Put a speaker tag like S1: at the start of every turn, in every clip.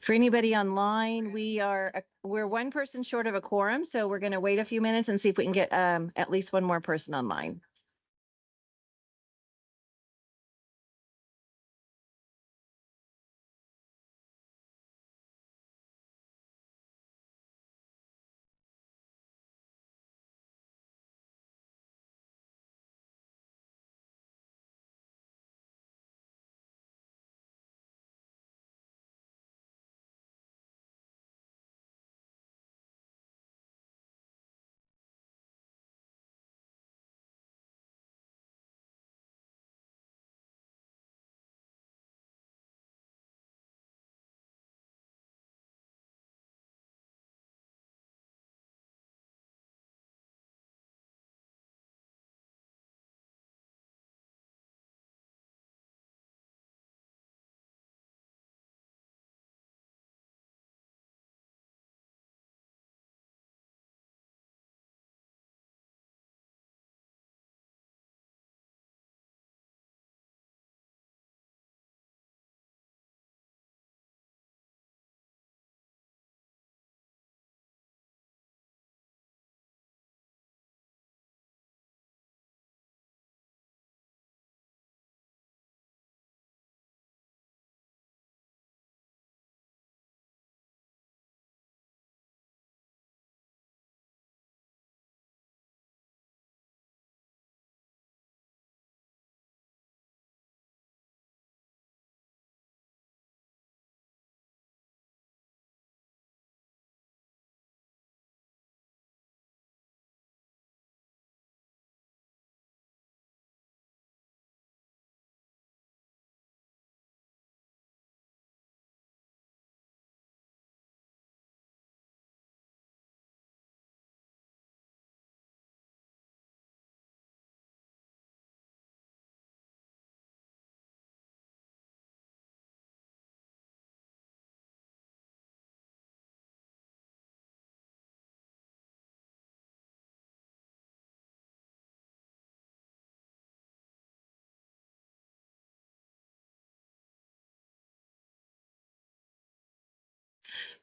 S1: For anybody online, we're one person short of a quorum, so we're going to wait a few minutes and see if we can get at least one more person online.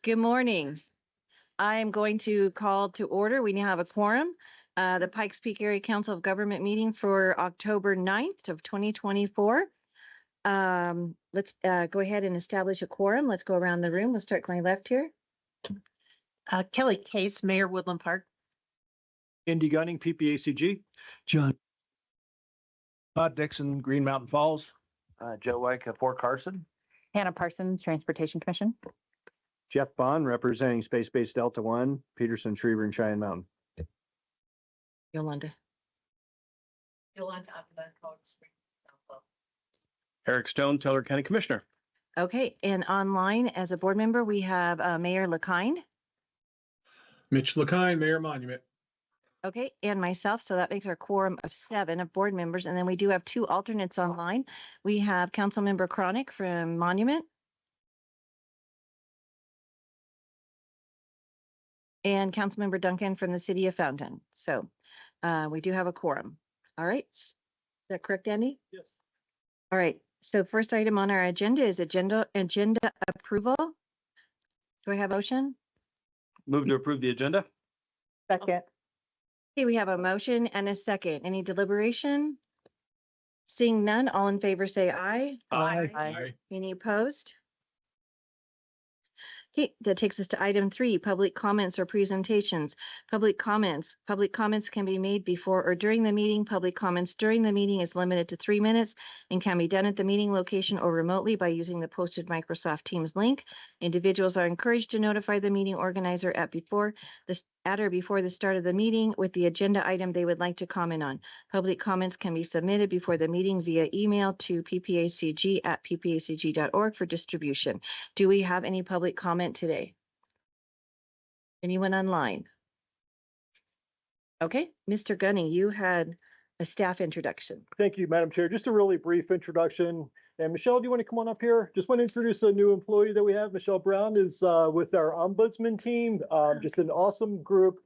S1: Good morning. I am going to call to order. We now have a quorum. The Pikes Peak Area Council of Government meeting for October 9th of 2024. Let's go ahead and establish a quorum. Let's go around the room. Let's start going left here.
S2: Kelly Case, Mayor, Woodland Park.
S3: Andy Gunning, PPACG.
S4: John
S3: Todd Dixon, Green Mountain Falls.
S5: Joe Wyke, Fort Carson.
S2: Hannah Parsons, Transportation Commission.
S3: Jeff Bond, representing Space Base Delta One, Peterson, Schriever, and Cheyenne Mountain.
S1: Yolanda.
S5: Eric Stone, Teller County Commissioner.
S1: Okay, and online as a board member, we have Mayor LeKind.
S4: Mitch LeKind, Mayor Monument.
S1: Okay, and myself, so that makes our quorum of 7 of board members, and then we do have 2 alternates online. We have Councilmember Chronic from Monument. And Councilmember Duncan from the City of Fountain. So we do have a quorum. All right, is that correct, Andy?
S3: Yes.
S1: All right, so first item on our agenda is agenda approval. Do I have a motion?
S5: Move to approve the agenda.
S2: Second.
S1: Okay, we have a motion and a second. Any deliberation? Seeing none, all in favor say aye.
S2: Aye.
S1: Any opposed? Okay, that takes us to item 3, public comments or presentations. Public comments can be made before or during the meeting. Public comments during the meeting is limited to 3 minutes and can be done at the meeting location or remotely by using the posted Microsoft Teams link. Individuals are encouraged to notify the meeting organizer at or before the start of the meeting with the agenda item they would like to comment on. Public comments can be submitted before the meeting via email to ppacg@ppacg.org for distribution. Do we have any public comment today? Anyone online? Okay, Mr. Gunning, you had a staff introduction.
S3: Thank you, Madam Chair. Just a really brief introduction. And Michelle, do you want to come on up here? Just want to introduce a new employee that we have. Michelle Brown is with our ombudsman team. Just an awesome group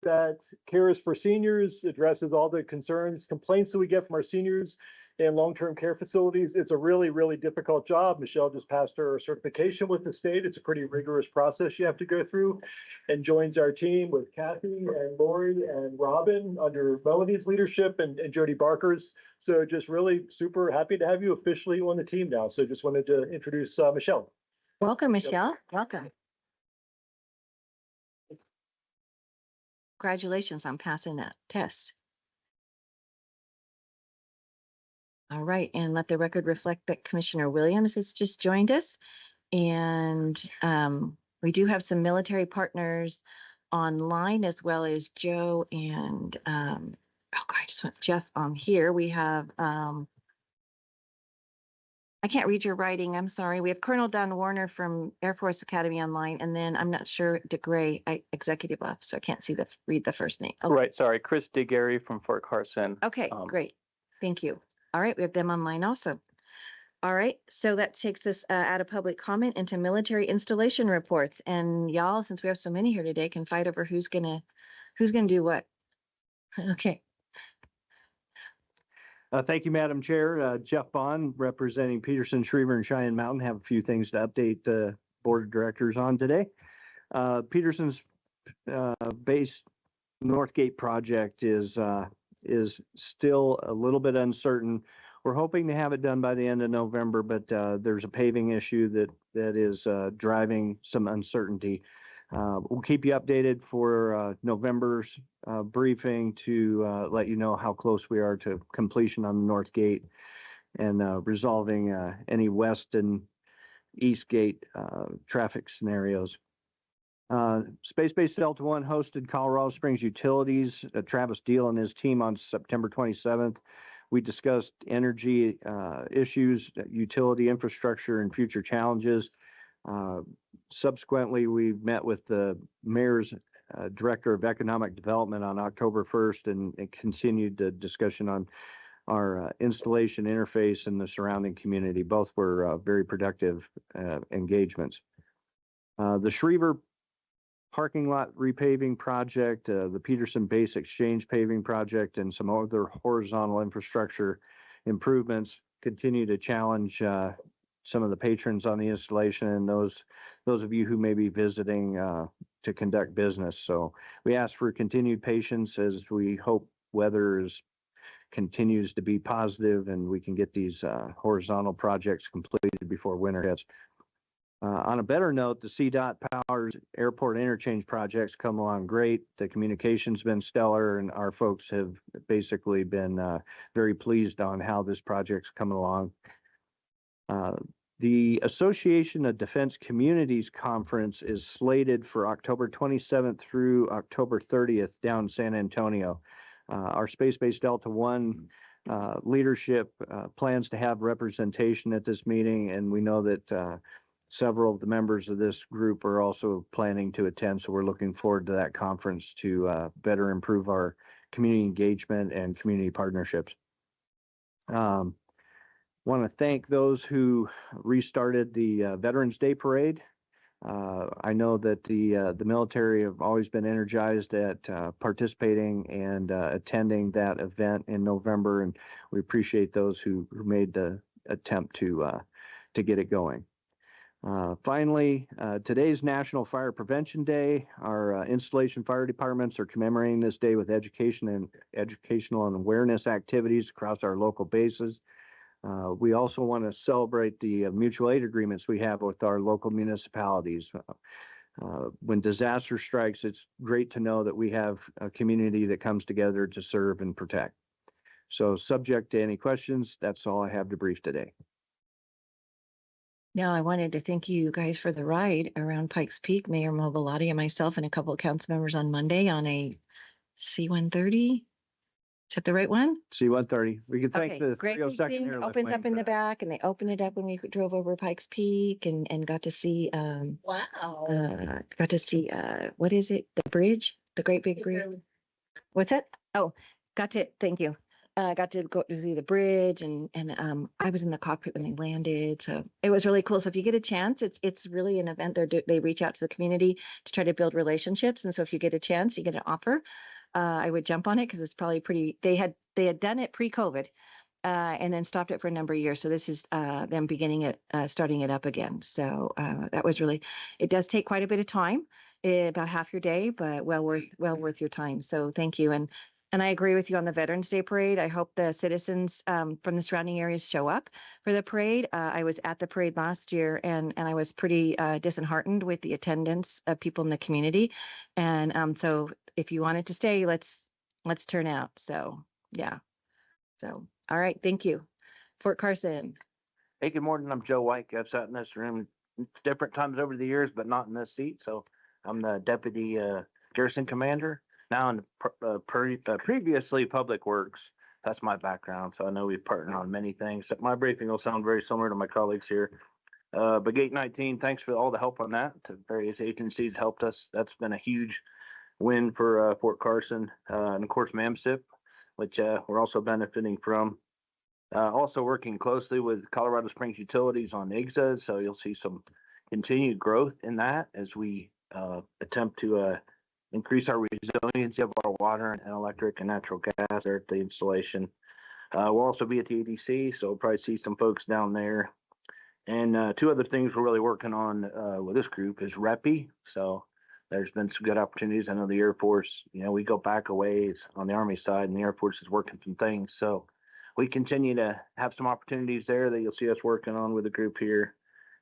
S3: that cares for seniors, addresses all the concerns, complaints that we get from our seniors. in long-term care facilities. It's a really, really difficult job. Michelle just passed her certification with the state. It's a pretty rigorous process you have to go through, and joins our team with Kathy and Lori and Robin under Melody's leadership and Jody Barker's. So just really super happy to have you officially on the team now. So just wanted to introduce Michelle.
S1: Welcome, Michelle. Welcome. Congratulations on passing that test. All right, and let the record reflect that Commissioner Williams has just joined us. And we do have some military partners online, as well as Joe and oh God, I just want Jeff on here. We have I can't read your writing. I'm sorry. We have Colonel Don Warner from Air Force Academy online, and then I'm not sure DeGray, executive officer. I can't see read the first name. Okay.
S6: Right, sorry, Chris DeGary from Fort Carson.
S1: Okay, great. Thank you. All right, we have them online also. All right, so that takes us out of public comment into military installation reports. And y'all, since we have so many here today, can fight over who's gonna do what. Okay.
S7: Thank you, Madam Chair. Jeff Bond, representing Peterson, Schriever, and Cheyenne Mountain, have a few things to update the Board of Directors on today. Peterson's base Northgate project is still a little bit uncertain. We're hoping to have it done by the end of November, but there's a paving issue that is driving some uncertainty. We'll keep you updated for November's briefing to let you know how close we are to completion on the North Gate and resolving any west and east gate traffic scenarios. Space Base Delta One hosted Colorado Springs Utilities, Travis Deal and his team on September 27th. We discussed energy issues, utility infrastructure, and future challenges. Subsequently, we met with the mayor's director of economic development on October 1st and continued the discussion on our installation interface and the surrounding community. Both were very productive engagements. The Schriever parking lot repaving project, the Peterson Base Exchange paving project, and some other horizontal infrastructure improvements continue to challenge some of the patrons on the installation and those of you who may be visiting to conduct business. So we ask for continued patience as we hope weather continues to be positive and we can get these horizontal projects completed before winter hits. On a better note, the CDOT Powers Airport Interchange projects come along great. The communication's been stellar, and our folks have basically been very pleased on how this project's coming along. The Association of Defense Communities Conference is slated for October 27th through October 30th down in San Antonio. Our Space Base Delta One leadership plans to have representation at this meeting, and we know that several of the members of this group are also planning to attend, so we're looking forward to that conference to better improve our community engagement and community partnerships. Want to thank those who restarted the Veterans Day Parade. I know that the military have always been energized at participating and attending that event in November, and we appreciate those who made the attempt to get it going. Finally, today's National Fire Prevention Day. Our installation fire departments are commemorating this day with educational and awareness activities across our local bases. We also want to celebrate the mutual aid agreements we have with our local municipalities. When disaster strikes, it's great to know that we have a community that comes together to serve and protect. So subject to any questions, that's all I have to brief today.
S1: Now, I wanted to thank you guys for the ride around Pikes Peak, Mayor Mobilotti and myself and a couple of council members on Monday on a C-130. Is that the right one?
S7: C-130. We can thank the
S1: great
S7: 302nd
S1: thing.
S7: Airlift
S1: Opens
S7: Wing
S1: up in
S7: for
S1: the
S7: that.
S1: back, and they opened it up when we drove over Pikes Peak and got to see
S2: Wow.
S1: what is it? The bridge, the great big bridge. What's that? Oh, thank you. Got to go to see the bridge and I was in the cockpit when they landed. So it was really cool. So if you get a chance, it's really an event. They reach out to the community to try to build relationships. And so if you get a chance, you get an offer. I would jump on it because it's probably pretty, they had done it pre-COVID. and then stopped it for a number of years. So this is them starting it up again. So that was really, it does take quite a bit of time, about half your day, but well worth your time. So thank you. And I agree with you on the Veterans Day parade. I hope the citizens from the surrounding areas show up for the parade. I was at the parade last year, and I was pretty disheartened with the attendance of people in the community. And so if you wanted to stay, let's turn out. So yeah. So all right, thank you. Fort Carson.
S6: Hey, good morning. I'm Joe White. I've sat in this room different times over the years, but not in this seat. So I'm the deputy garrison commander now in previously public works. That's my background. So I know we've partnered on many things. My briefing will sound very similar to my colleagues here. But Gate 19, thanks for all the help on that. Various agencies helped us. That's been a huge win for Fort Carson, and of course MAMSIP, which we're also benefiting from. Also working closely with Colorado Springs Utilities on IGZAs, so you'll see some continued growth in that as we attempt to increase our resiliency of our water and electric and natural gas there at the installation. We'll also be at the EDC, so we'll probably see some folks down there. And two other things we're really working on with this group is REPI. So there's been some good opportunities. I know the Air Force, we go back a ways on the Army side, and the Air Force is working some things. So we continue to have some opportunities there that you'll see us working on with the group here.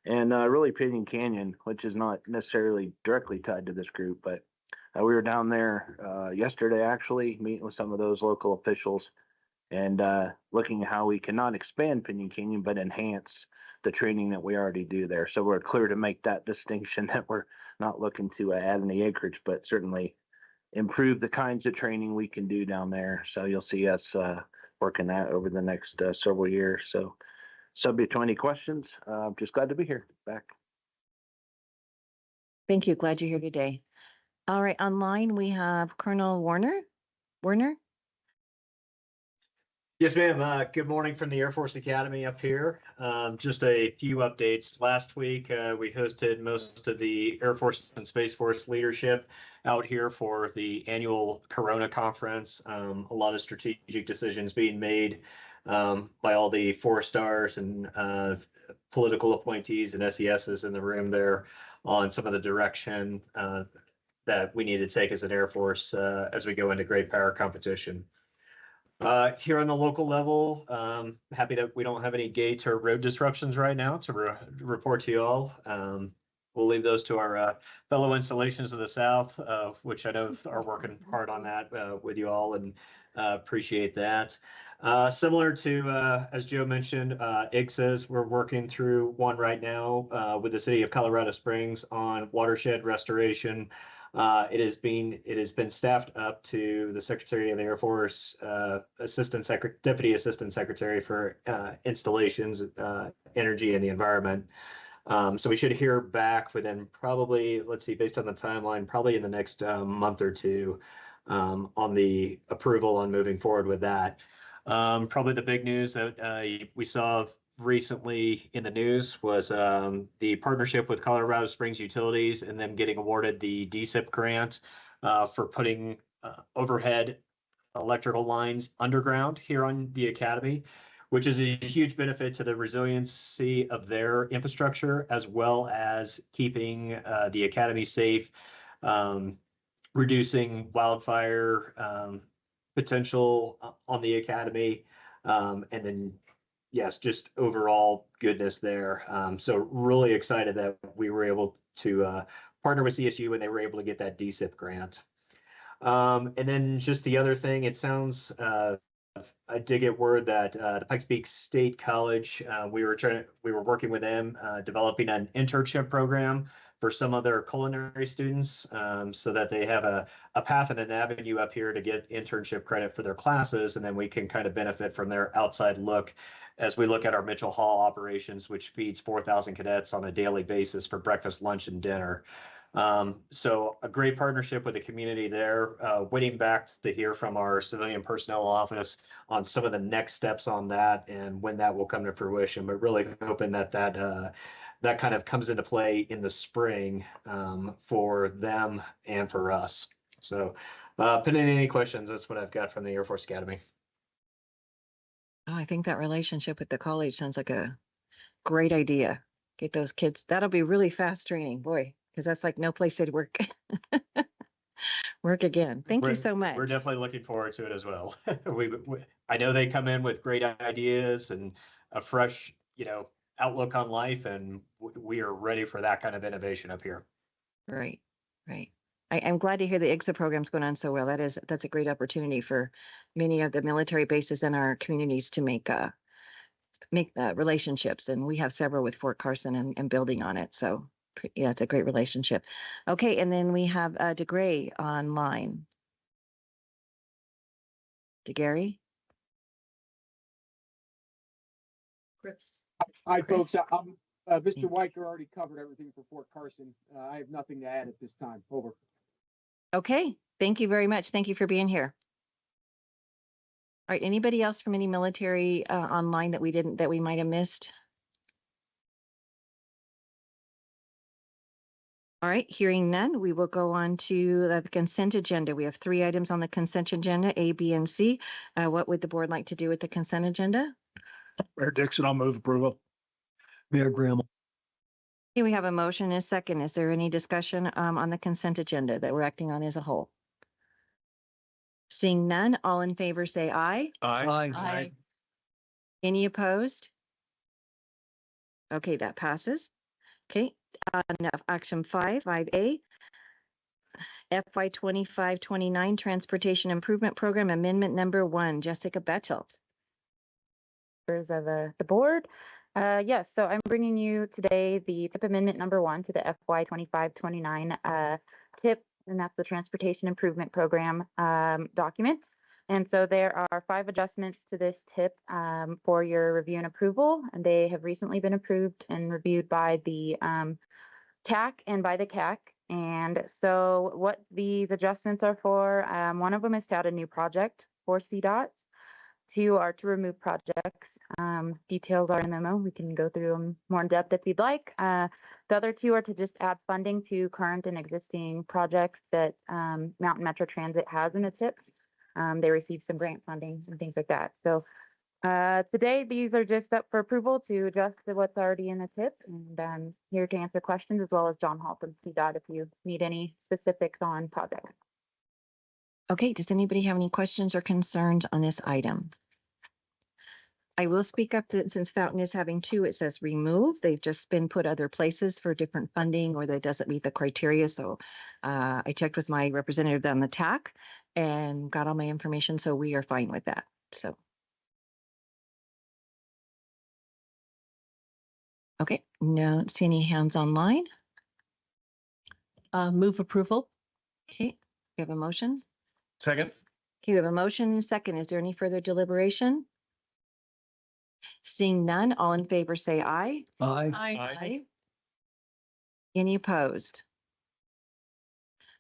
S6: And really Pinyon Canyon, which is not necessarily directly tied to this group, but we were down there yesterday, actually, meeting with some of those local officials and looking at how we can not expand Pinyon Canyon, but enhance the training that we already do there. So we're clear to make that distinction that we're not looking to add any acreage, but certainly improve the kinds of training we can do down there. So you'll see us working that over the next several years. So subject to any questions, I'm just glad to be here back.
S1: Thank you. Glad you're here today. All right. Online, we have Colonel Warner. Warner?
S8: Yes, ma'am. Good morning from the Air Force Academy up here. Just a few updates. Last week, we hosted most of the Air Force and Space Force leadership out here for the annual Corona conference. A lot of strategic decisions being made by all the 4-stars and political appointees and SESs in the room there on some of the direction that we need to take as an Air Force as we go into great power competition. Here on the local level, happy that we don't have any gate or road disruptions right now to report to you all. We'll leave those to our fellow installations of the South, which I know are working hard on that with you all, and appreciate that. Similar to, as Joe mentioned, IGZAs, we're working through one right now with the city of Colorado Springs on watershed restoration. It has been staffed up to the Secretary of the Air Force, Deputy Assistant Secretary for Installations, Energy and the Environment. So we should hear back within probably, let's see, based on the timeline, probably in the next month or two on the approval on moving forward with that. Probably the big news that we saw recently in the news was the partnership with Colorado Springs Utilities and them getting awarded the DSIP grant for putting overhead electrical lines underground here on the Academy, which is a huge benefit to the resiliency of their infrastructure, as well as keeping the Academy safe, reducing wildfire potential on the Academy, and then yes, just overall goodness there. So really excited that we were able to partner with CSU and they were able to get that DSIP grant. And then just the other thing, it sounds, I did get word that the Pikes Peak State College, we were working with them, developing an internship program for some of their culinary students, so that they have a path and an avenue up here to get internship credit for their classes, and then we can kind of benefit from their outside look as we look at our Mitchell Hall operations, which feeds 4,000 cadets on a daily basis for breakfast, lunch, and dinner. So a great partnership with the community there, waiting back to hear from our civilian personnel office on some of the next steps on that and when that will come to fruition, but really hoping that that kind of comes into play in the spring for them and for us. So pending any questions, that's what I've got from the Air Force Academy.
S1: Oh, I think that relationship with the college sounds like a great idea. Get those kids, that'll be really fast training, boy, because that's like no place they'd work. Work again. Thank you so much.
S8: We're definitely looking forward to it as well. I know they come in with great ideas and a fresh, outlook on life, and we are ready for that kind of innovation up here.
S1: Right, right. I'm glad to hear the IGSA program's going on so well. That's a great opportunity for many of the military bases in our communities to make relationships, and we have several with Fort Carson and building on it. So yeah, it's a great relationship. Okay, and then we have DeGray online. DeGary?
S9: Hi,
S1: Chris?
S9: folks. Mr. Weicker already covered everything for Fort Carson. I have nothing to add at this time. Over.
S1: Okay, thank you very much. Thank you for being here. All right, anybody else from any military online that we might have missed? All right, hearing none, we will go on to the consent agenda. We have 3 items on the consent agenda, A, B, and C. What would the board like to do with the consent agenda?
S4: Mayor Dixon, I'll move approval. Mayor Graham.
S1: Okay, we have a motion and a second. Is there any discussion on the consent agenda that we're acting on as a whole? Seeing none, all in favor say aye.
S4: Aye.
S1: Any opposed? Okay, that passes. Okay, now action 5A, FY 25-29 Transportation Improvement Program Amendment Number 1, Jessica Betchel.
S10: Members of the board. Yes, so I'm bringing you today the TIP amendment number 1 to the FY 25-29 TIP, and that's the Transportation Improvement Program documents. And so there are 5 adjustments to this TIP for your review and approval, and they have recently been approved and reviewed by the TAC and by the CAC. And so what these adjustments are for, one of them is to add a new project for CDOTs. 2 are to remove projects. Details are in the memo. We can go through them more in depth if you'd like. The other 2 are to just add funding to current and existing projects that Mountain Metro Transit has in the TIP. They received some grant funding and things like that. So today, these are just up for approval to adjust to what's already in the TIP, and I'm here to answer questions, as well as John Hall from CDOT if you need any specifics on projects.
S1: Okay, does anybody have any questions or concerns on this item? I will speak up that since Fountain is having 2, it says remove. They've just been put other places for different funding or that doesn't meet the criteria. So I checked with my representative on the TAC and got all my information. So we are fine with that. So. Okay, no, see any hands online.
S2: Move approval.
S1: Okay, we have a motion.
S5: Second.
S1: Okay, we have a motion and a second. Is there any further deliberation? Seeing none, all in favor say aye.
S4: Aye.
S1: Any opposed?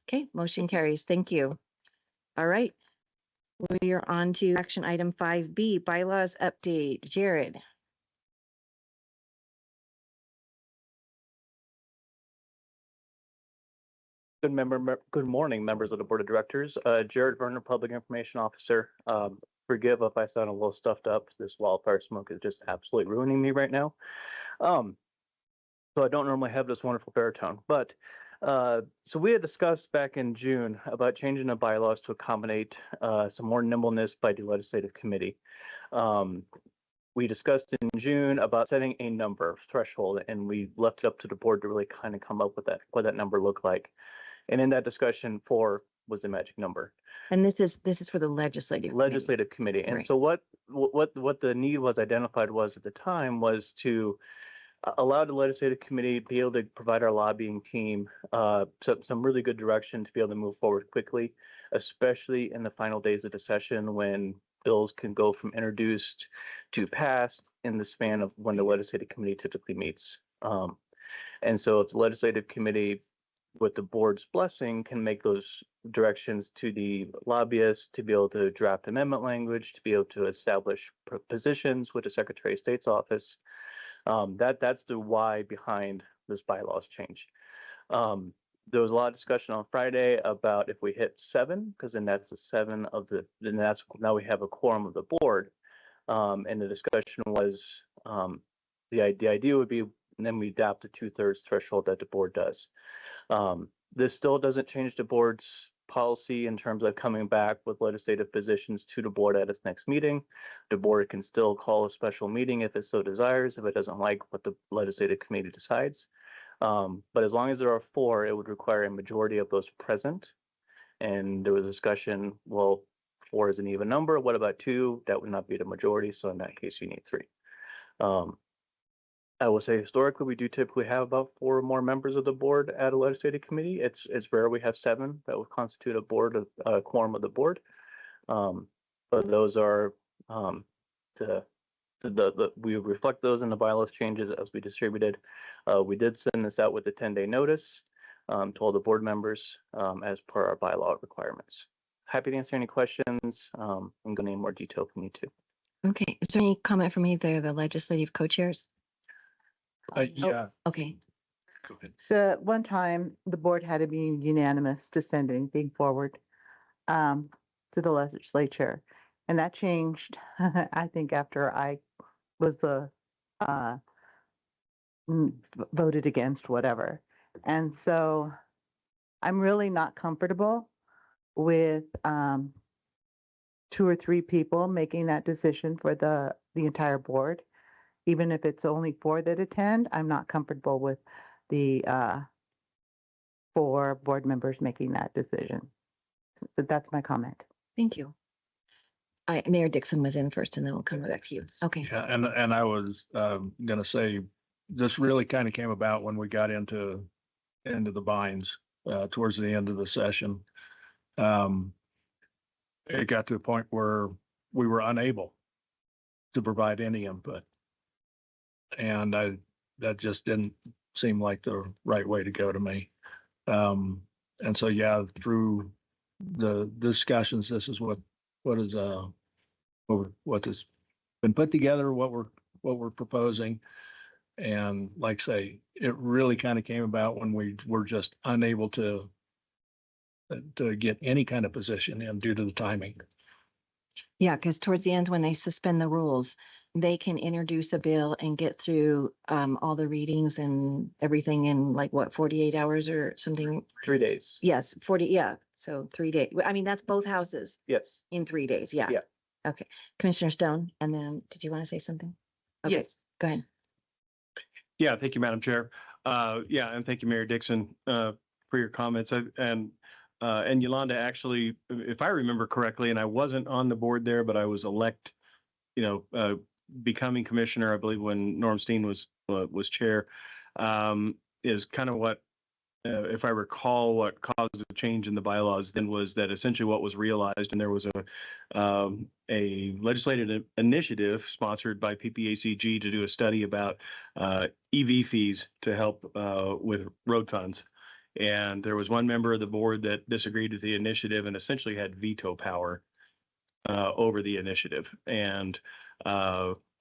S1: Okay, motion carries. Thank you. All right. We are on to action item 5B, bylaws update. Jared.
S11: Good morning, members of the Board of Directors. Jared Verner, Public Information Officer. Forgive if I sound a little stuffed up. This wildfire smoke is just absolutely ruining me right now. So I don't normally have this wonderful baritone, but so we had discussed back in June about changing the bylaws to accommodate some more nimbleness by the legislative committee. We discussed in June about setting a number threshold, and we left it up to the board to really kind of come up with what that number looked like. And in that discussion, 4 was the magic number.
S1: And this is for the legislative
S11: committee. And
S1: Right.
S11: so what the need was identified was at the time was to allow the legislative committee to be able to provide our lobbying team some really good direction to be able to move forward quickly, especially in the final days of the session when bills can go from introduced to passed in the span of when the legislative committee typically meets. And so if the legislative committee, with the board's blessing, can make those directions to the lobbyists to be able to draft amendment language, to be able to establish positions with the Secretary of State's office. That's the why behind this bylaws change. There was a lot of discussion on Friday about if we hit 7, because then that's the 7 of now we have a quorum of the board. And the discussion was, the idea would be, and then we adopt the 2/3 threshold that the board does. This still doesn't change the board's policy in terms of coming back with legislative positions to the board at its next meeting. The board can still call a special meeting if it so desires, if it doesn't like what the legislative committee decides. But as long as there are 4, it would require a majority of those present. And there was discussion, well, 4 is an even number. What about 2? That would not be the majority. So in that case, you need 3. I will say historically, we do typically have about 4 or more members of the board at a legislative committee. It's rare we have 7 that would constitute a board of a quorum of the board. But those are we reflect those in the bylaws changes as we distributed. We did send this out with a 10-day notice to all the board members as per our bylaw requirements. Happy to answer any questions. I'm going to need more detail if you need to.
S1: Okay, is there any comment from either the legislative co-chairs?
S4: Yeah.
S1: Okay,
S4: Go ahead.
S12: So at one time, the board had to be unanimous to send anything forward to the legislature. And that changed, I think, after I was voted against whatever. And so I'm really not comfortable with 2 or 3 people making that decision for the entire board. Even if it's only 4 that attend, I'm not comfortable with the 4 board members making that decision. So that's my comment.
S1: thank you. Mayor Dixon was in first and then we'll come back to you. Okay,
S4: Yeah, and I was gonna say, this really kind of came about when we got into the binds towards the end of the session. It got to a point where we were unable to provide any input. And that just didn't seem like the right way to go to me. And so, yeah, through the discussions, this is what has been put together, what we're proposing. And like I say, it really kind of came about when we were just unable to get any kind of position in due to the timing.
S1: yeah, because towards the end, when they suspend the rules, they can introduce a bill and get through all the readings and everything in like what, 48 hours or something?
S11: 3 days.
S1: Yes, 40, yeah, so 3 days. I mean, that's both houses
S11: Yes.
S1: in 3 days, yeah.
S11: Yeah.
S1: Okay, Commissioner Stone, and then did you want to say something? Okay,
S2: Yes.
S1: go ahead.
S5: Yeah, thank you, Madam Chair. Yeah, and thank you, Mayor Dixon, for your comments. And Yolanda, actually, if I remember correctly, and I wasn't on the board there, but I was becoming commissioner, I believe, when Norm Steen was chair, is kind of what, if I recall, what caused the change in the bylaws then was that essentially what was realized, and there was a legislative initiative sponsored by PPACG to do a study about EV fees to help with road funds. And there was one member of the board that disagreed with the initiative and essentially had veto power over the initiative. And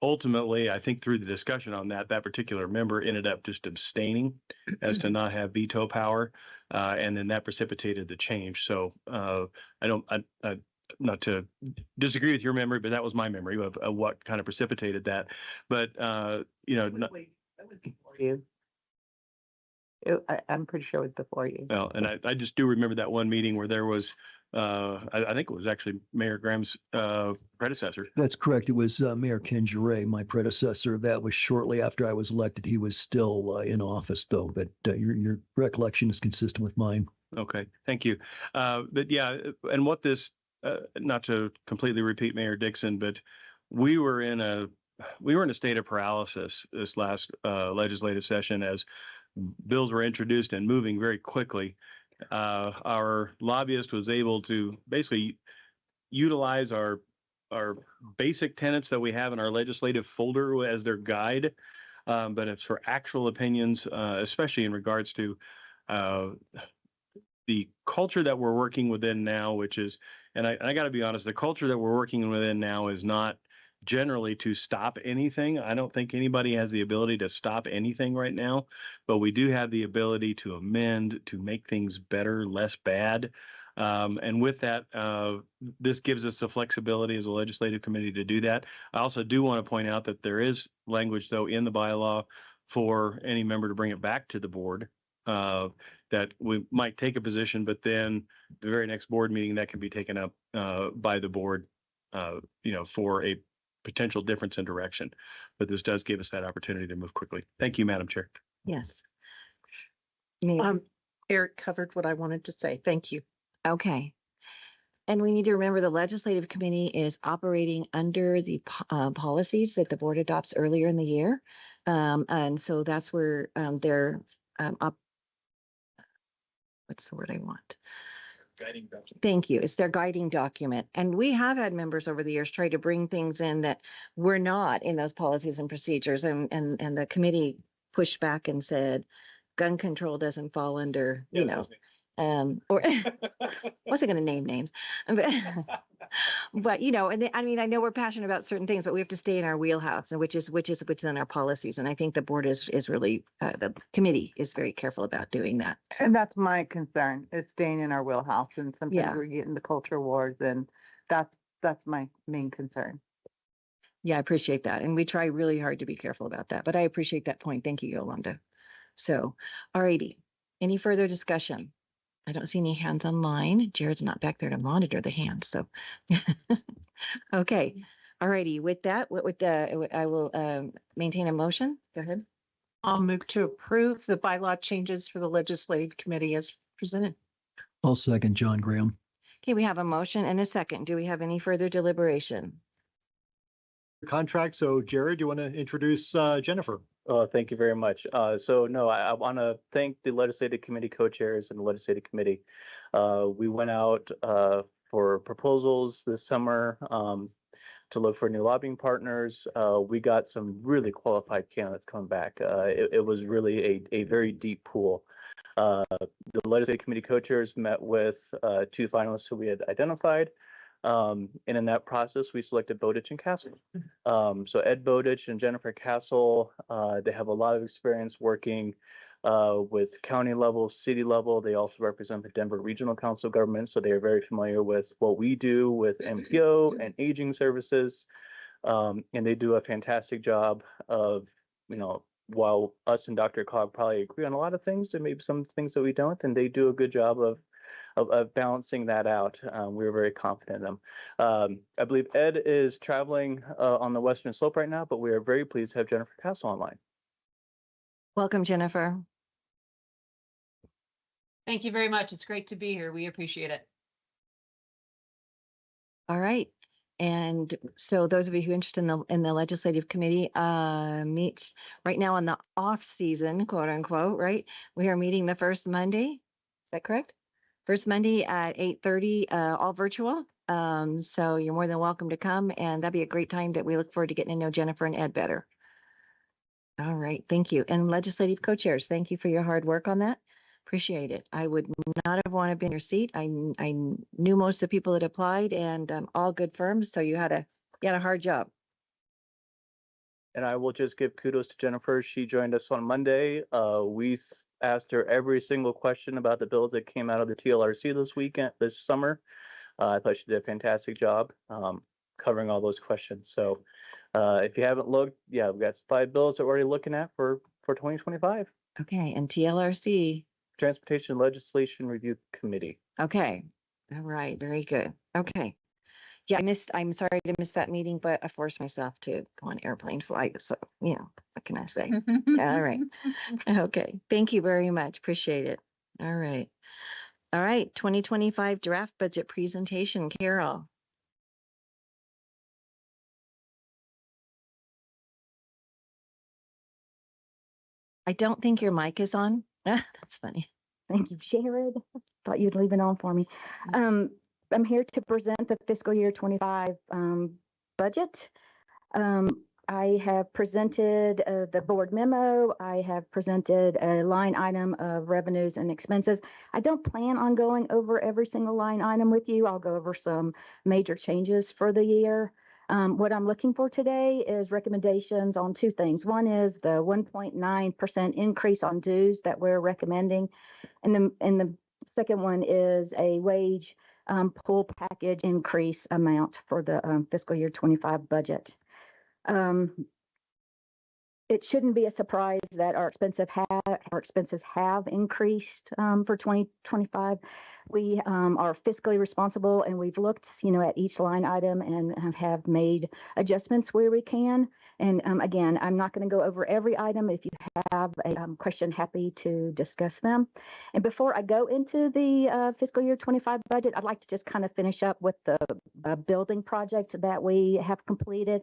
S5: ultimately, I think through the discussion on that particular member ended up just abstaining as to not have veto power. And then that precipitated the change. So not to disagree with your memory, but that was my memory of what kind of precipitated that. But,
S12: That was before you. I'm pretty sure it was before you.
S5: well, and I just do remember that one meeting where there was, I think it was actually Mayor Graham's predecessor.
S13: That's correct. It was Mayor Ken Jure, my predecessor. That was shortly after I was elected. He was still in office, though, but your recollection is consistent with mine.
S5: Okay, thank you. But yeah, and what this, not to completely repeat Mayor Dixon, but we were in a state of paralysis this last legislative session as bills were introduced and moving very quickly. Our lobbyist was able to basically utilize our basic tenets that we have in our legislative folder as their guide. But it's for actual opinions, especially in regards to the culture that we're working within now, which is, and I got to be honest, the culture that we're working within now is not generally to stop anything. I don't think anybody has the ability to stop anything right now, but we do have the ability to amend, to make things better, less bad. And with that, this gives us the flexibility as a legislative committee to do that. I also do want to point out that there is language, though, in the bylaw for any member to bring it back to the board, that we might take a position, but then the very next board meeting that can be taken up by the board, for a potential difference in direction. But this does give us that opportunity to move quickly. Thank you, Madam Chair.
S1: Yes. Mayor?
S2: Eric covered what I wanted to say. Thank you.
S1: Okay. And we need to remember the legislative committee is operating under the policies that the board adopts earlier in the year. And so that's where they're what's the word I want?
S4: Guiding document.
S1: Thank you. It's their guiding document. And we have had members over the years try to bring things in that were not in those policies and procedures. And the committee pushed back and said, gun control doesn't fall under, or wasn't going to name names, but and I know we're passionate about certain things, but we have to stay in our wheelhouse, and which is within our policies. And I think the board is really, the committee is very careful about doing that. So,
S12: And that's my concern, is staying in our wheelhouse, and sometimes
S1: Yeah.
S12: we're getting the culture wars, and that's my main concern.
S1: yeah, I appreciate that. And we try really hard to be careful about that, but I appreciate that point. Thank you, Yolanda. So, alrighty, any further discussion? I don't see any hands online. Jared's not back there to monitor the hands, so. Okay, alrighty, with that, I will maintain a motion. Go ahead.
S2: I'll move to approve the bylaw changes for the legislative committee as presented.
S13: I'll second John Graham.
S1: Okay, we have a motion and a second. Do we have any further deliberation?
S3: Contract. So Jared, do you want to introduce Jennifer?
S11: Thank you very much. I want to thank the legislative committee co-chairs and the legislative committee. We went out for proposals this summer to look for new lobbying partners. We got some really qualified candidates coming back. It was really a very deep pool. The legislative committee co-chairs met with 2 finalists who we had identified. And in that process, we selected Bowditch and Castle. So Ed Bowditch and Jennifer Castle, they have a lot of experience working with county level, city level. They also represent the Denver Regional Council of Government, so they are very familiar with what we do with MPO and aging services. And they do a fantastic job of, while us and Dr. Cog probably agree on a lot of things, there may be some things that we don't, and they do a good job of balancing that out. We're very confident in them. I believe Ed is traveling on the Western Slope right now, but we are very pleased to have Jennifer Castle online.
S1: Welcome, Jennifer.
S14: Thank you very much. It's great to be here. We appreciate it.
S1: All right. And so those of you who are interested in the legislative committee meets right now on the off season, quote unquote, right? We are meeting the first Monday. Is that correct? First Monday at 8:30, all virtual. So you're more than welcome to come, and that'd be a great time that we look forward to getting to know Jennifer and Ed better. All right, thank you. And legislative co-chairs, thank you for your hard work on that. Appreciate it. I would not have wanted to be in your seat. I knew most of the people that applied, and all good firms. So you had a hard job.
S11: And I will just give kudos to Jennifer. She joined us on Monday. We asked her every single question about the bills that came out of the TLRC this summer. I thought she did a fantastic job covering all those questions. So if you haven't looked, we've got 5 bills that we're already looking at for 2025.
S1: Okay, and TLRC.
S11: Transportation Legislation Review Committee.
S1: Okay, all right, very good. Okay. Yeah, I'm sorry to miss that meeting, but I forced myself to go on airplane flight. So, what can I say? All right. Okay. Thank you very much. Appreciate it. All right. All right. 2025 draft budget presentation, Carol. I don't think your mic is on. That's funny.
S10: Thank you, Jared. Thought you'd leave it on for me. I'm here to present the fiscal year 25 budget. I have presented the board memo. I have presented a line item of revenues and expenses. I don't plan on going over every single line item with you. I'll go over some major changes for the year. What I'm looking for today is recommendations on 2 things. One is the 1.9% increase on dues that we're recommending. And the second one is a wage pool package increase amount for the fiscal year 25 budget. It shouldn't be a surprise that our expenses have increased for 2025. We are fiscally responsible, and we've looked, at each line item and have made adjustments where we can. And again, I'm not going to go over every item. If you have a question, happy to discuss them. And before I go into the fiscal year 25 budget, I'd like to just kind of finish up with the building project that we have completed.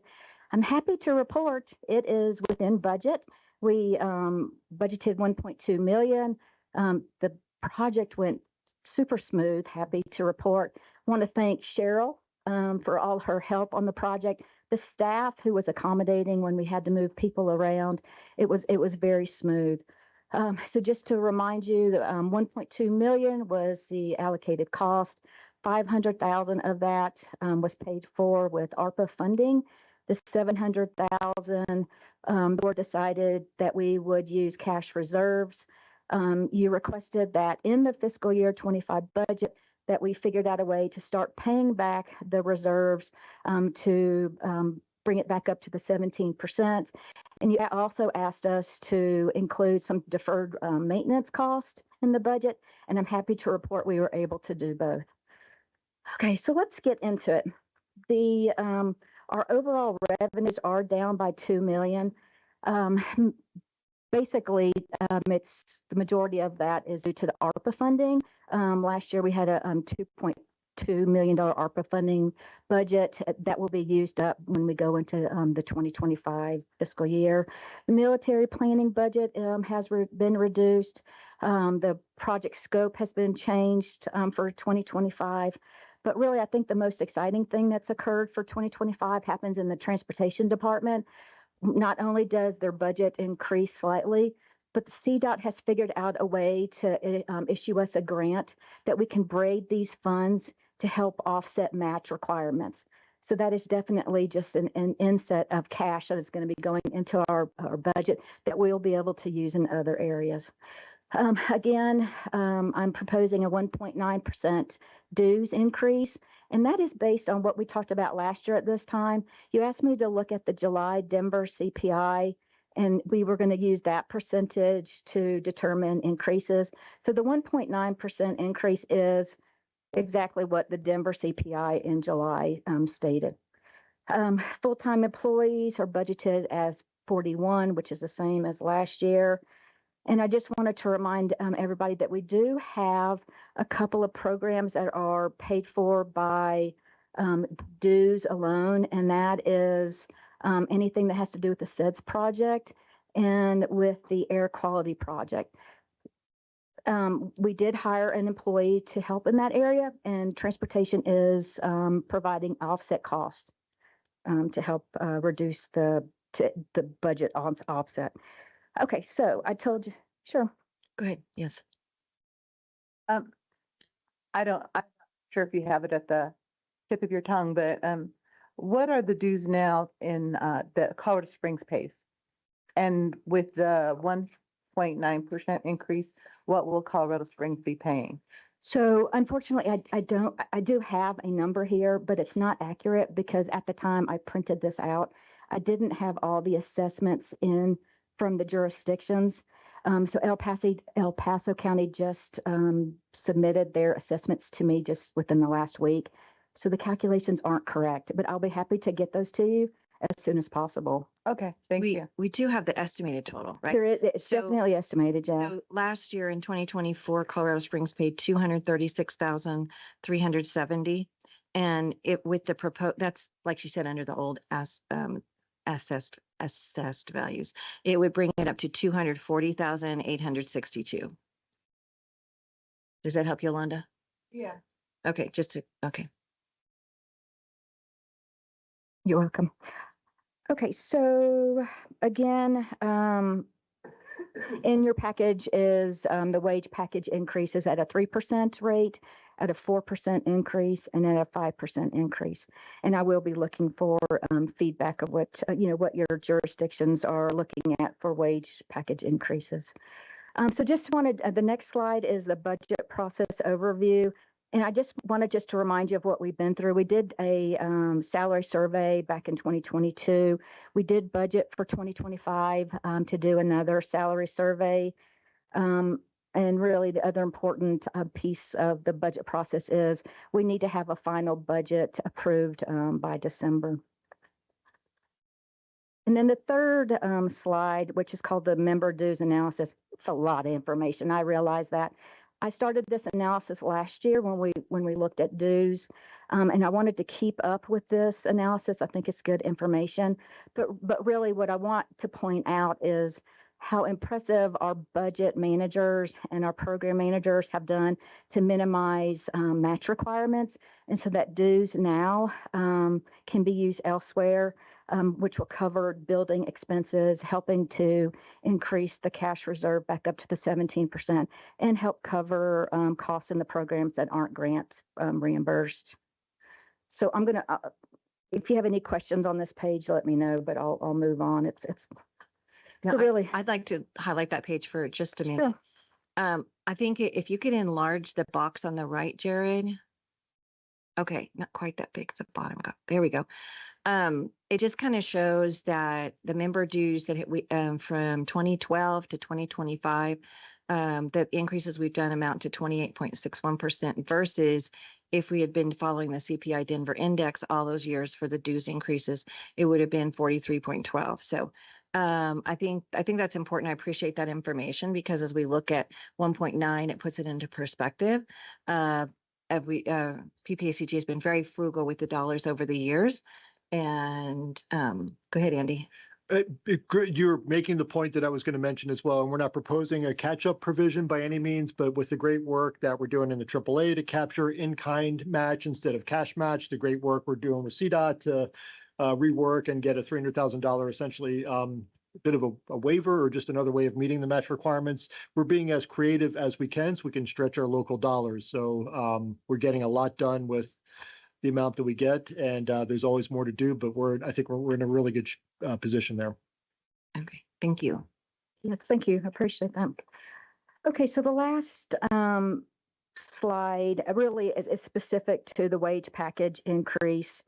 S10: I'm happy to report it is within budget. We budgeted 1.2 million. The project went super smooth. Happy to report. Want to thank Cheryl for all her help on the project. The staff who was accommodating when we had to move people around. It was very smooth. So just to remind you, 1.2 million was the allocated cost. 500,000 of that was paid for with ARPA funding. The 700,000, the board decided that we would use cash reserves. You requested that in the fiscal year 25 budget that we figured out a way to start paying back the reserves to bring it back up to the 17%. And you also asked us to include some deferred maintenance cost in the budget, and I'm happy to report we were able to do both. Okay, so let's get into it. Our overall revenues are down by 2 million. Basically, it's the majority of that is due to the ARPA funding. Last year we had a $2.2 million ARPA funding budget that will be used up when we go into the 2025 fiscal year. The military planning budget has been reduced. The project scope has been changed for 2025. But really, I think the most exciting thing that's occurred for 2025 happens in the transportation department. Not only does their budget increase slightly, but the CDOT has figured out a way to issue us a grant that we can braid these funds to help offset match requirements. So that is definitely just an inset of cash that is going to be going into our budget that we'll be able to use in other areas. Again, I'm proposing a 1.9% dues increase, and that is based on what we talked about last year at this time. You asked me to look at the July Denver CPI, and we were going to use that percentage to determine increases. So the 1.9% increase is exactly what the Denver CPI in July stated. Full-time employees are budgeted as 41, which is the same as last year. And I just wanted to remind everybody that we do have a couple of programs that are paid for by dues alone, and that is anything that has to do with the SEDS project and with the air quality project. We did hire an employee to help in that area, and transportation is providing offset costs to help reduce the budget offset. Okay, so I told you, sure.
S1: Go ahead. Yes.
S12: I'm not sure if you have it at the tip of your tongue, but what are the dues now in the Colorado Springs pays? And with the 1.9% increase, what will Colorado Springs be paying?
S10: So unfortunately, I do have a number here, but it's not accurate because at the time I printed this out, I didn't have all the assessments in from the jurisdictions. So El Paso County just submitted their assessments to me just within the last week. So the calculations aren't correct, but I'll be happy to get those to you as soon as possible.
S12: Okay, thank you.
S1: We do have the estimated total, right?
S10: It's
S1: So-
S10: definitely estimated, yeah.
S1: So last year in 2024, Colorado Springs paid 236,370. And it with the proposed, that's like she said, under the old assessed values, it would bring it up to 240,862. Does that help, Yolanda?
S12: Yeah.
S1: Okay, okay.
S10: You're welcome. Okay, so again, in your package is the wage package increases at a 3% rate, at a 4% increase, and at a 5% increase. And I will be looking for feedback of what your jurisdictions are looking at for wage package increases. So just wanted, the next slide is the budget process overview. And I just wanted to remind you of what we've been through. We did a salary survey back in 2022. We did budget for 2025 to do another salary survey. And really the other important piece of the budget process is we need to have a final budget approved by December. And then the third slide, which is called the member dues analysis, it's a lot of information. I realize that. I started this analysis last year when we looked at dues, and I wanted to keep up with this analysis. I think it's good information, but really what I want to point out is how impressive our budget managers and our program managers have done to minimize match requirements, and so that dues now can be used elsewhere, which will cover building expenses, helping to increase the cash reserve back up to the 17% and help cover costs in the programs that aren't grants reimbursed. So I'm going to, if you have any questions on this page, let me know, but I'll move on. It's
S1: No,
S10: really,
S1: I'd like to highlight that page for just a
S10: Sure.
S1: minute. I think if you could enlarge the box on the right, Jared. Okay, not quite that big. It's the bottom. There we go. It just kind of shows that the member dues that we from 2012 to 2025, the increases we've done amount to 28.61% versus if we had been following the CPI Denver index all those years for the dues increases, it would have been 43.12. So I think that's important. I appreciate that information because as we look at 1.9, it puts it into perspective. PPACG has been very frugal with the dollars over the years. And go ahead, Andy.
S3: You're making the point that I was going to mention as well, and we're not proposing a catch-up provision by any means, but with the great work that we're doing in the AAA to capture in-kind match instead of cash match, the great work we're doing with CDOT to rework and get a $300,000 essentially bit of a waiver or just another way of meeting the match requirements. We're being as creative as we can so we can stretch our local dollars. So we're getting a lot done with the amount that we get, and there's always more to do, but I think we're in a really good position there.
S1: Okay, thank you.
S10: yes, thank you. I appreciate that. Okay, so the last slide really is specific to the wage package increase.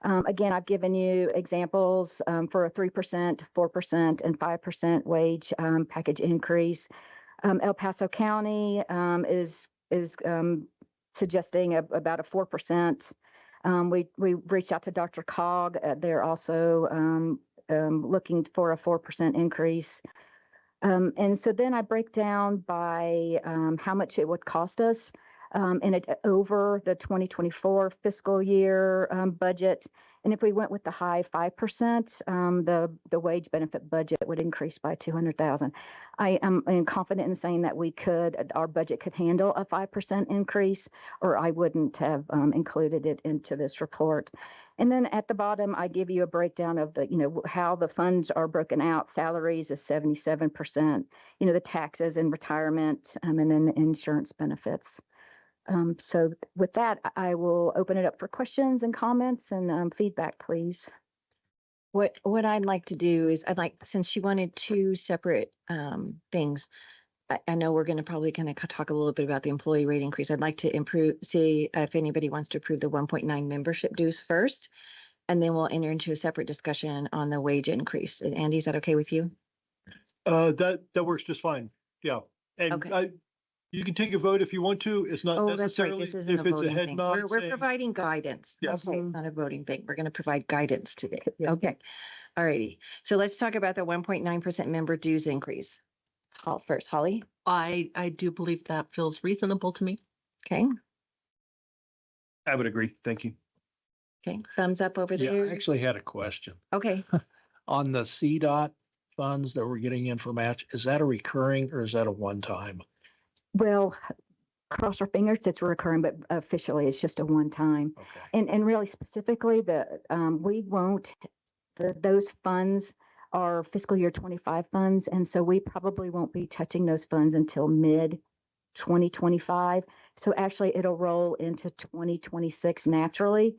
S10: Again, I've given you examples for a 3%, 4%, and 5% wage package increase. El Paso County is suggesting about a 4%. We reached out to Dr. Cog. They're also looking for a 4% increase. And so then I break down by how much it would cost us. And over the 2024 fiscal year budget. And if we went with the high 5%, the wage benefit budget would increase by $200,000. I am confident in saying that our budget could handle a 5% increase, or I wouldn't have included it into this report. And then at the bottom, I give you a breakdown of how the funds are broken out. Salaries is 77%, the taxes and retirement, and then the insurance benefits. So with that, I will open it up for questions and comments and feedback, please.
S1: What I'd like to do is since she wanted two separate things, I know we're going to probably kind of talk a little bit about the employee rate increase. I'd like to see if anybody wants to approve the 1.9 membership dues first, and then we'll enter into a separate discussion on the wage increase. Andy, is that okay with you?
S3: That works just fine. Yeah. And
S1: Okay.
S3: You can take a vote if you want to. It's not
S1: Oh, that's right.
S3: necessarily
S1: This isn't
S3: if
S1: a
S3: it's a
S1: voting
S3: head
S1: thing.
S3: nod.
S1: We're
S3: saying-
S1: providing guidance.
S3: Yes.
S1: Okay, it's not a voting thing. We're going to provide guidance today.
S10: Yes.
S1: Okay. All righty. So let's talk about the 1.9% member dues increase. First, Holly.
S14: I do believe that feels reasonable to me.
S1: Okay.
S5: I would agree. Thank you.
S1: Okay. Thumbs up over
S4: Yeah, I
S1: there.
S4: actually had a question.
S1: Okay.
S4: On the CDOT funds that we're getting in for match, is that a recurring or is that a one-time?
S10: Well, cross our fingers, it's recurring, but officially it's just a one-time.
S4: Okay.
S10: And really specifically, we won't, those funds are fiscal year 25 funds. And so we probably won't be touching those funds until mid 2025. So actually it'll roll into 2026 naturally.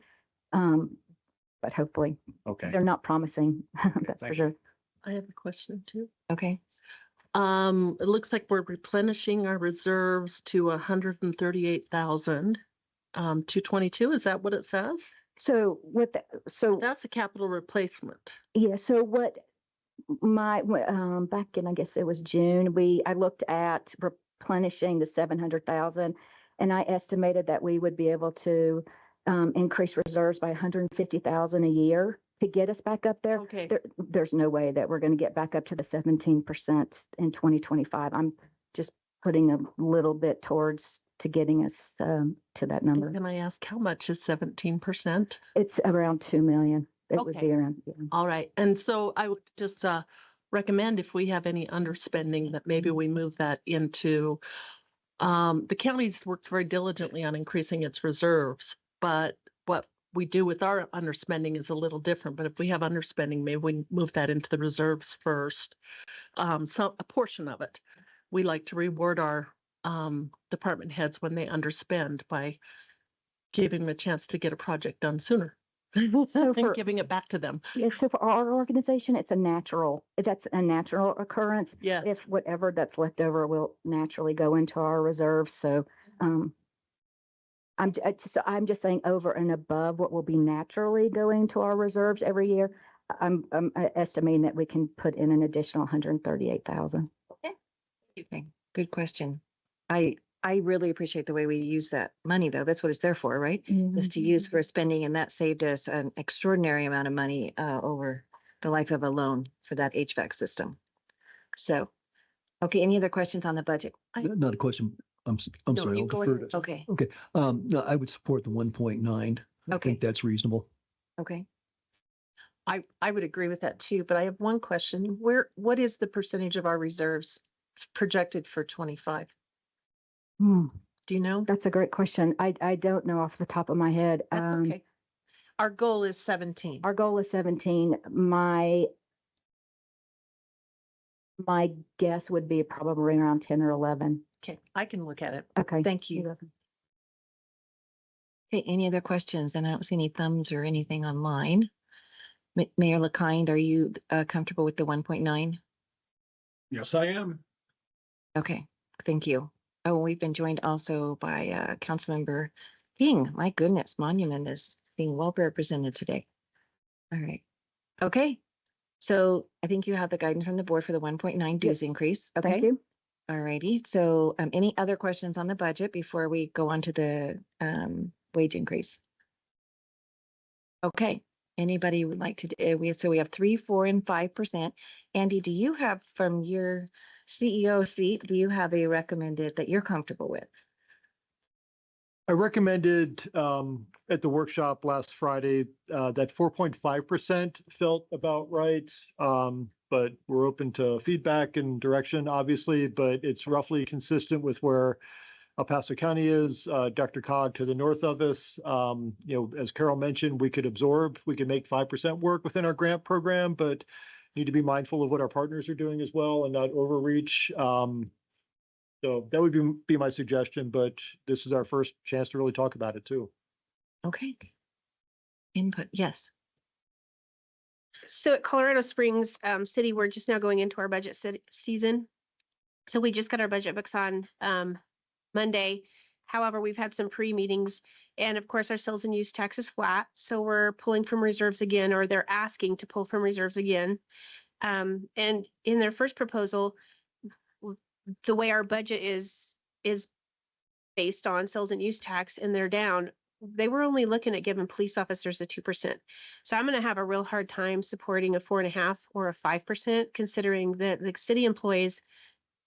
S10: But hopefully
S4: Okay.
S10: they're not promising. That's for
S4: thank
S10: sure.
S14: I have a question too.
S1: Okay.
S14: It looks like we're replenishing our reserves to 138,000, 222. Is that what it says?
S10: So what, so
S14: That's a capital replacement.
S10: yeah, so what back in, I guess it was June, I looked at replenishing the 700,000 and I estimated that we would be able to increase reserves by 150,000 a year to get us back up there.
S14: Okay.
S10: There's no way that we're going to get back up to the 17% in 2025. I'm just putting a little bit towards to getting us to that number.
S14: Can I ask how much is 17%?
S10: It's around 2 million. It would
S14: Okay.
S10: be around. Yeah.
S14: All right. And so I would just recommend if we have any underspending that maybe we move that into, the county's worked very diligently on increasing its reserves, but what we do with our underspending is a little different. But if we have underspending, maybe we move that into the reserves first. So a portion of it. We like to reward our department heads when they underspend by giving them a chance to get a project done sooner.
S10: So
S14: And giving it back to them.
S10: Yeah, so for our organization, that's a natural occurrence.
S14: Yes.
S10: If whatever that's left over will naturally go into our reserves. So I'm just saying over and above what will be naturally going to our reserves every year. I'm estimating that we can put in an additional 138,000.
S1: Okay, good question. I really appreciate the way we use that money, though. That's what it's there for, right? Is to use for spending, and that saved us an extraordinary amount of money over the life of a loan for that HVAC system. So, okay, any other questions on the budget?
S13: Not a question. I'm
S14: No,
S13: sorry.
S14: you
S13: I'll
S14: go
S13: defer
S14: ahead.
S13: to.
S1: Okay,
S13: Okay. No, I would support the 1.9. I
S1: Okay.
S13: think that's reasonable.
S1: okay.
S14: I would agree with that too, but I have one question. What is the percentage of our reserves projected for 25? Do you know?
S10: That's a great question. I don't know off the top of my head.
S14: That's okay. Our goal is 17.
S10: Our goal is 17. My guess would be probably around 10 or 11.
S14: Okay, I can look at it.
S10: Okay.
S14: Thank you.
S1: Okay, any other questions? And I don't see any thumbs or anything online. Mayor LaKind, are you comfortable with the 1.9?
S4: Yes, I am.
S1: Okay, thank you. Oh, we've been joined also by Councilmember King. My goodness, Monument is being well represented today. All right. Okay. So I think you have the guidance from the board for the 1.9 dues
S10: Yes.
S1: increase. Okay.
S10: Thank you.
S1: All righty. So any other questions on the budget before we go on to the wage increase? Okay. Anybody would like to, we have 3, 4, and 5%. Andy, do you have from your CEO seat, do you have a recommended that you're comfortable with?
S3: I recommended at the workshop last Friday that 4.5% felt about right. But we're open to feedback and direction, obviously, but it's roughly consistent with where El Paso County is, Dr. Cog to the north of us. As Carol mentioned, we could make 5% work within our grant program, but need to be mindful of what our partners are doing as well and not overreach. So that would be my suggestion, but this is our first chance to really talk about it too.
S1: Okay. Input, yes.
S15: So at Colorado Springs City, we're just now going into our budget season. So we just got our budget books on Monday. However, we've had some pre-meetings, and of course our sales and use tax is flat. So we're pulling from reserves again, or they're asking to pull from reserves again. And in their first proposal, the way our budget is based on sales and use tax, and they're down, they were only looking at giving police officers a 2%. So I'm going to have a real hard time supporting a 4.5 or a 5%, considering that the city employees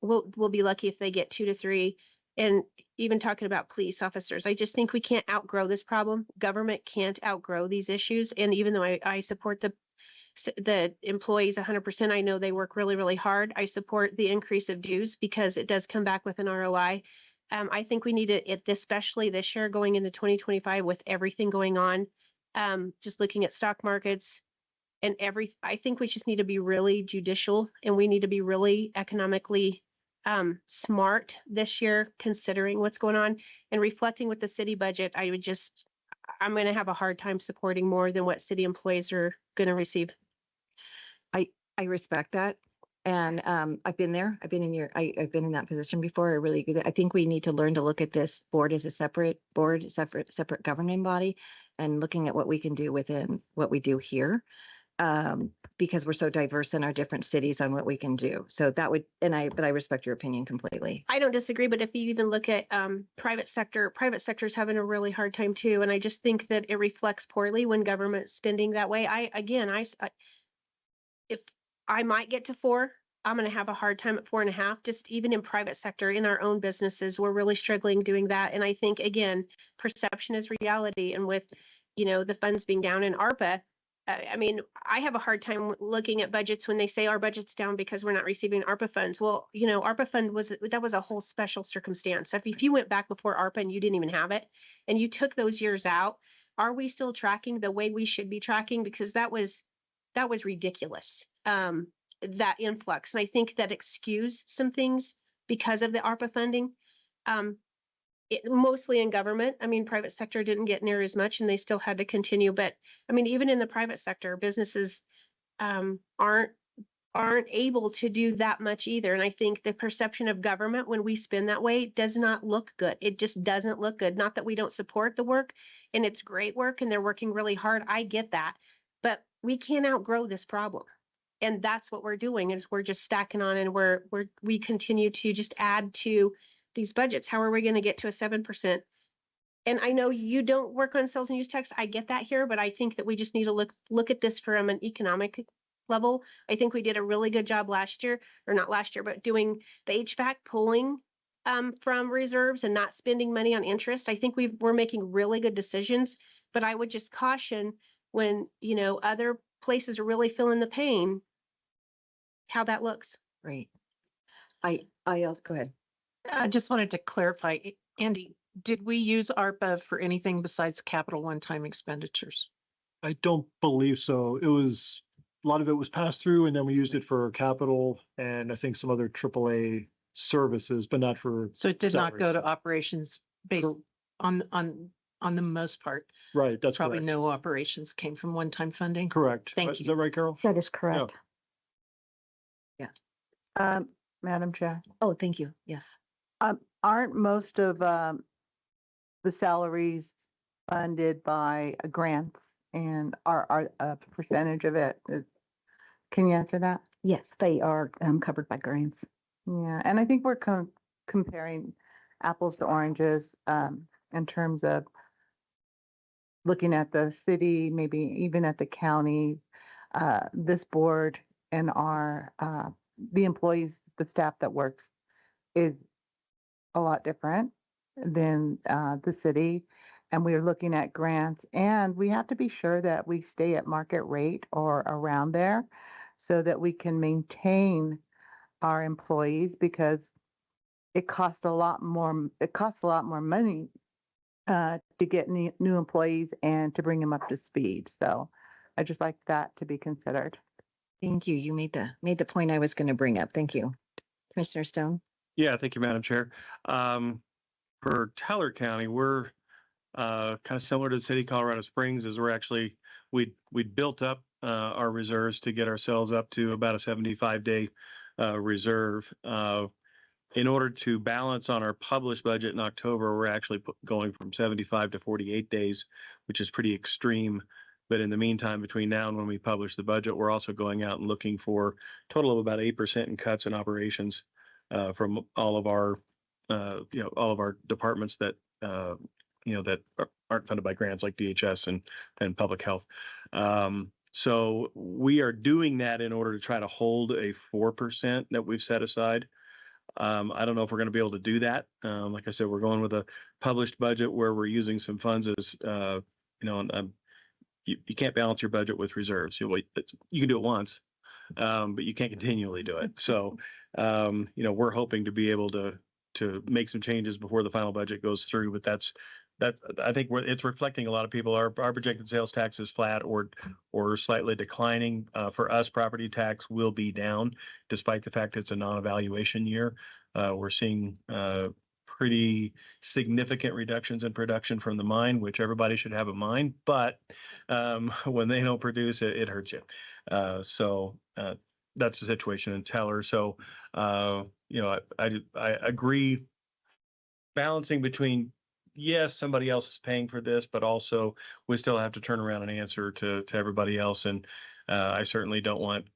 S15: will be lucky if they get 2 to 3. And even talking about police officers, I just think we can't outgrow this problem. Government can't outgrow these issues. And even though I support the employees 100%, I know they work really, really hard. I support the increase of dues because it does come back with an ROI. I think we need it, especially this year going into 2025 with everything going on, just looking at stock markets and I think we just need to be really judicial, and we need to be really economically smart this year, considering what's going on and reflecting with the city budget. I'm going to have a hard time supporting more than what city employees are going to receive.
S1: I respect that. And I've been there. I've been I've been in that position before. I really agree. I think we need to learn to look at this board as a separate board, separate governing body, and looking at what we can do within what we do here. Because we're so diverse in our different cities on what we can do. So that would, but I respect your opinion completely.
S15: I don't disagree, but if you even look at private sector's having a really hard time too. And I just think that it reflects poorly when government's spending that way. If I might get to 4, I'm going to have a hard time at 4.5. Just even in private sector, in our own businesses, we're really struggling doing that. And I think, again, perception is reality. And with, the funds being down in ARPA, I mean, I have a hard time looking at budgets when they say our budget's down because we're not receiving ARPA funds. Well, ARPA fund was a whole special circumstance. If you went back before ARPA and you didn't even have it, and you took those years out, are we still tracking the way we should be tracking? Because that was ridiculous. That influx. And I think that excused some things because of the ARPA funding. Mostly in government. I mean, private sector didn't get near as much and they still had to continue. But I mean, even in the private sector, businesses aren't able to do that much either. And I think the perception of government when we spend that way does not look good. It just doesn't look good. Not that we don't support the work, and it's great work and they're working really hard. I get that, but we can't outgrow this problem. And that's what we're doing, is we're just stacking on, and we continue to just add to these budgets. How are we going to get to a 7%? And I know you don't work on sales and use tax. I get that here, but I think that we just need to look at this from an economic level. I think we did a really good job last year, or not last year, but doing the HVAC pulling from reserves and not spending money on interest. I think we're making really good decisions, but I would just caution when, other places are really feeling the pain, how that looks.
S1: Right. I'll go ahead.
S2: I just wanted to clarify, Andy, did we use ARPA for anything besides capital one-time expenditures?
S3: I don't believe so. A lot of it was passed through, and then we used it for capital and I think some other AAA services, but not for.
S2: So it did not go
S3: salaries.
S2: to operations based on the most part.
S3: Right, that's
S2: Probably
S3: correct.
S2: no operations came from one-time funding.
S3: Correct.
S2: Thank
S3: Is
S2: you.
S3: that right, Carol?
S12: That is correct.
S1: Yeah.
S12: Madam Chair,
S1: Oh, thank you. Yes.
S12: aren't most of the salaries funded by grants, and are a percentage of it is, can you answer that?
S10: Yes, they are covered by grants.
S12: Yeah, and I think we're comparing apples to oranges in terms of looking at the city, maybe even at the county, this board and the employees, the staff that works is a lot different than the city. And we're looking at grants, and we have to be sure that we stay at market rate or around there so that we can maintain our employees, because it costs a lot more money to get new employees and to bring them up to speed. So I just like that to be considered.
S1: Thank you. You made the point I was going to bring up. Thank you. Commissioner Stone.
S5: Yeah, thank you, Madam Chair. For Teller County, we're kind of similar to the city of Colorado Springs, as we built up our reserves to get ourselves up to about a 75-day reserve. In order to balance on our published budget in October, we're actually going from 75 to 48 days, which is pretty extreme. But in the meantime, between now and when we publish the budget, we're also going out and looking for a total of about 8% in cuts in operations from all of our, all of our departments that, that aren't funded by grants like DHS and public health. So we are doing that in order to try to hold a 4% that we've set aside. I don't know if we're going to be able to do that. Like I said, we're going with a published budget where we're using some funds as, you can't balance your budget with reserves. You can do it once, but you can't continually do it. So, we're hoping to be able to make some changes before the final budget goes through. But that's I think it's reflecting a lot of people. Our projected sales tax is flat or slightly declining. For us, property tax will be down, despite the fact it's a non-evaluation year. We're seeing pretty significant reductions in production from the mine, which everybody should have in mind. But when they don't produce, it hurts you. So that's the situation and tell her. So, you know, I agree balancing between, yes, somebody else is paying for this, but also we still have to turn around and answer to everybody else. And I certainly don't want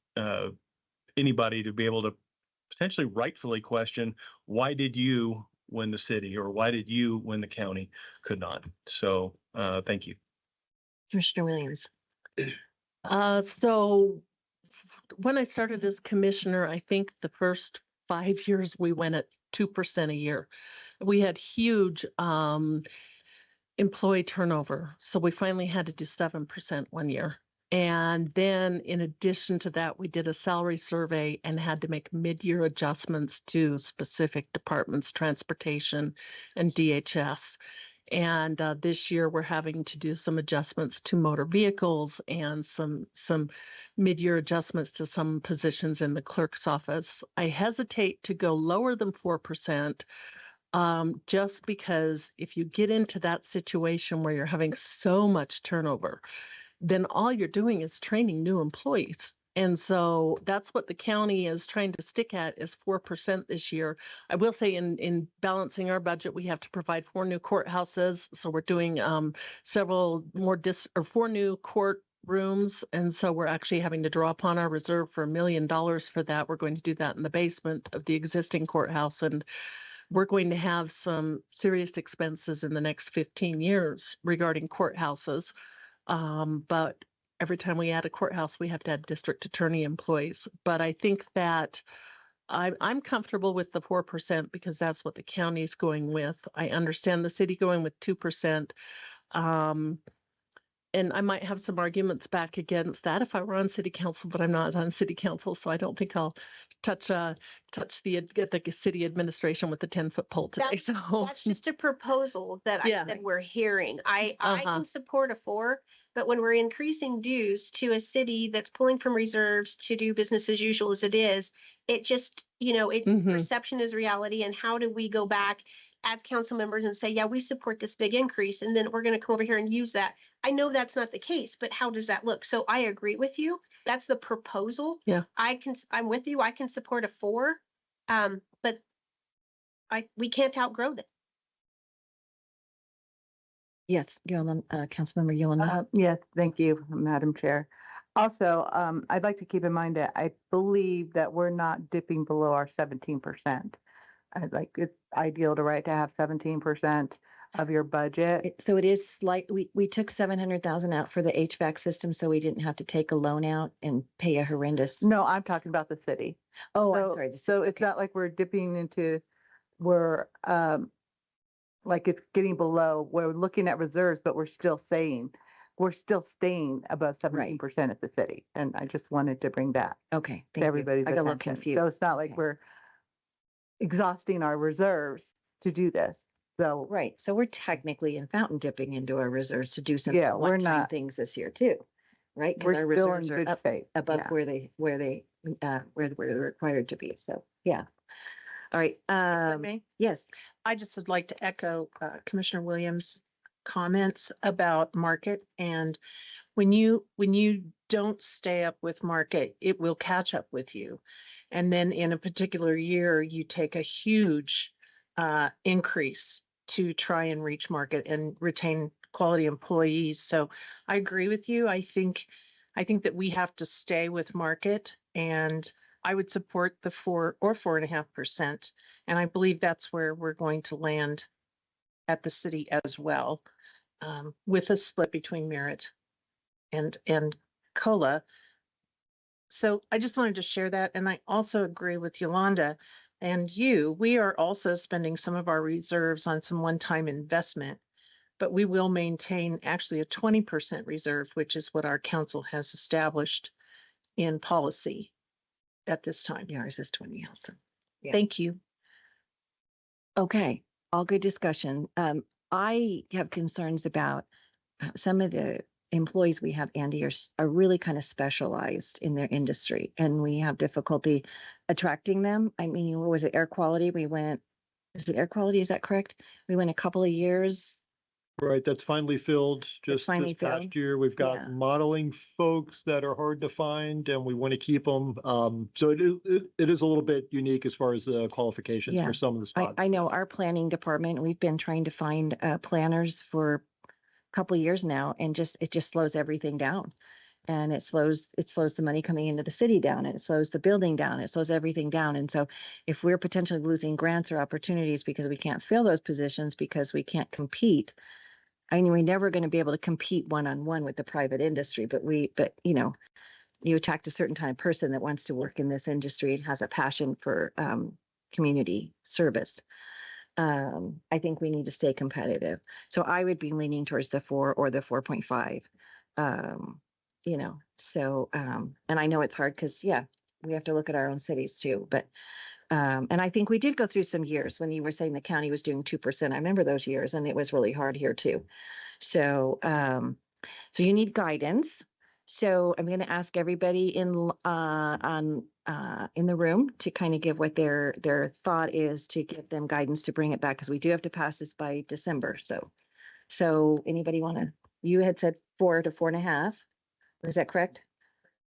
S5: anybody to be able to potentially rightfully question, why did you when the city, or why did you when the county could not? So thank you.
S1: Commissioner Williams.
S14: So when I started as commissioner, I think the first 5 years we went at 2% a year. We had huge employee turnover. So we finally had to do 7% one year. And then in addition to that, we did a salary survey and had to make mid-year adjustments to specific departments, transportation and DHS. And this year we're having to do some adjustments to motor vehicles and some mid-year adjustments to some positions in the clerk's office. I hesitate to go lower than 4%. Just because if you get into that situation where you're having so much turnover, then all you're doing is training new employees. And so that's what the county is trying to stick at, is 4% this year. I will say in balancing our budget, we have to provide 4 new courthouses. So we're doing several more 4 new court rooms. And so we're actually having to draw upon our reserve for $1 million for that. We're going to do that in the basement of the existing courthouse. And we're going to have some serious expenses in the next 15 years regarding courthouses. But every time we add a courthouse, we have to add district attorney employees. But I think that I'm comfortable with the 4% because that's what the county is going with. I understand the city going with 2%. And I might have some arguments back against that if I were on city council, but I'm not on city council, so I don't think I'll touch the city administration with the 10-foot pole today.
S15: That's just a proposal that that we're hearing. I can support a 4, but when we're increasing dues to a city that's pulling from reserves to do business as usual as it is, it just, perception is reality. And how do we go back as council members and say, yeah, we support this big increase, and then we're going to come over here and use that? I know that's not the case, but how does that look? So I agree with you. That's the proposal.
S14: Yeah.
S15: I'm with you. I can support a 4, but we can't outgrow that.
S1: Yes, Councilmember Yolanda.
S12: Yes, thank you, Madam Chair. Also, I'd like to keep in mind that I believe that we're not dipping below our 17%. It's ideal to have 17% of your budget.
S1: So it is we took 700,000 out for the HVAC system, so we didn't have to take a loan out and pay a horrendous.
S12: No, I'm talking about the city.
S1: Oh, I'm sorry.
S12: So it's not like we're dipping into, like it's getting below. We're looking at reserves, but we're still staying above 17% at the city. And I just wanted to bring that
S1: Okay,
S12: to everybody's
S1: I got a little
S12: attention.
S1: confused.
S12: So it's not like we're exhausting our reserves to do this. So
S1: Right, so we're technically in fountain dipping into our reserves to do some
S12: Yeah, we're
S1: one-time
S12: not-
S1: things this year too, right? Because
S12: we're
S1: our
S12: still in
S1: reserves are
S12: good
S1: up
S12: faith.
S1: above
S12: Yeah.
S1: where they're required to be. So, yeah. All right.
S2: May?
S1: Yes.
S2: I just would like to echo Commissioner Williams' comments about market. And when you don't stay up with market, it will catch up with you. And then in a particular year, you take a huge increase to try and reach market and retain quality employees. So I agree with you. I think that we have to stay with market, and I would support the 4 or 4.5%. And I believe that's where we're going to land at the city as well, with a split between merit and COLA. So I just wanted to share that. And I also agree with Yolanda and you. We are also spending some of our reserves on some one-time investment, but we will maintain actually a 20% reserve, which is what our council has established in policy at this time.
S1: Yeah, ours is 20 also. Yeah.
S2: Thank you.
S1: Okay, all good discussion. I have concerns about some of the employees we have, Andy, are really kind of specialized in their industry, and we have difficulty attracting them. I mean, what was it, air quality? Is it air quality? Is that correct? We went a couple of years
S3: Right, that's finally filled just
S1: finally
S3: this past
S1: filled.
S3: year. We've
S1: Yeah.
S3: got modeling folks that are hard to find and we want to keep them. So it is a little bit unique as far as the qualifications
S1: Yeah.
S3: for some of the spots.
S1: I know our planning department, we've been trying to find planners for a couple of years now, and it just slows everything down. And it slows the money coming into the city down, and it slows the building down, it slows everything down. And so if we're potentially losing grants or opportunities because we can't fill those positions because we can't compete, I mean, we're never going to be able to compete one-on-one with the private industry, but you know, you attract a certain type of person that wants to work in this industry and has a passion for community service. I think we need to stay competitive. So I would be leaning towards the 4 or the 4.5. You know, so and I know it's hard because we have to look at our own cities too. But and I think we did go through some years when you were saying the county was doing 2%. I remember those years, and it was really hard here too. So so you need guidance. So I'm going to ask everybody in the room to kind of give what their thought is, to give them guidance to bring it back, because we do have to pass this by December. So anybody want to? You had said 4 to 4.5. Is that correct?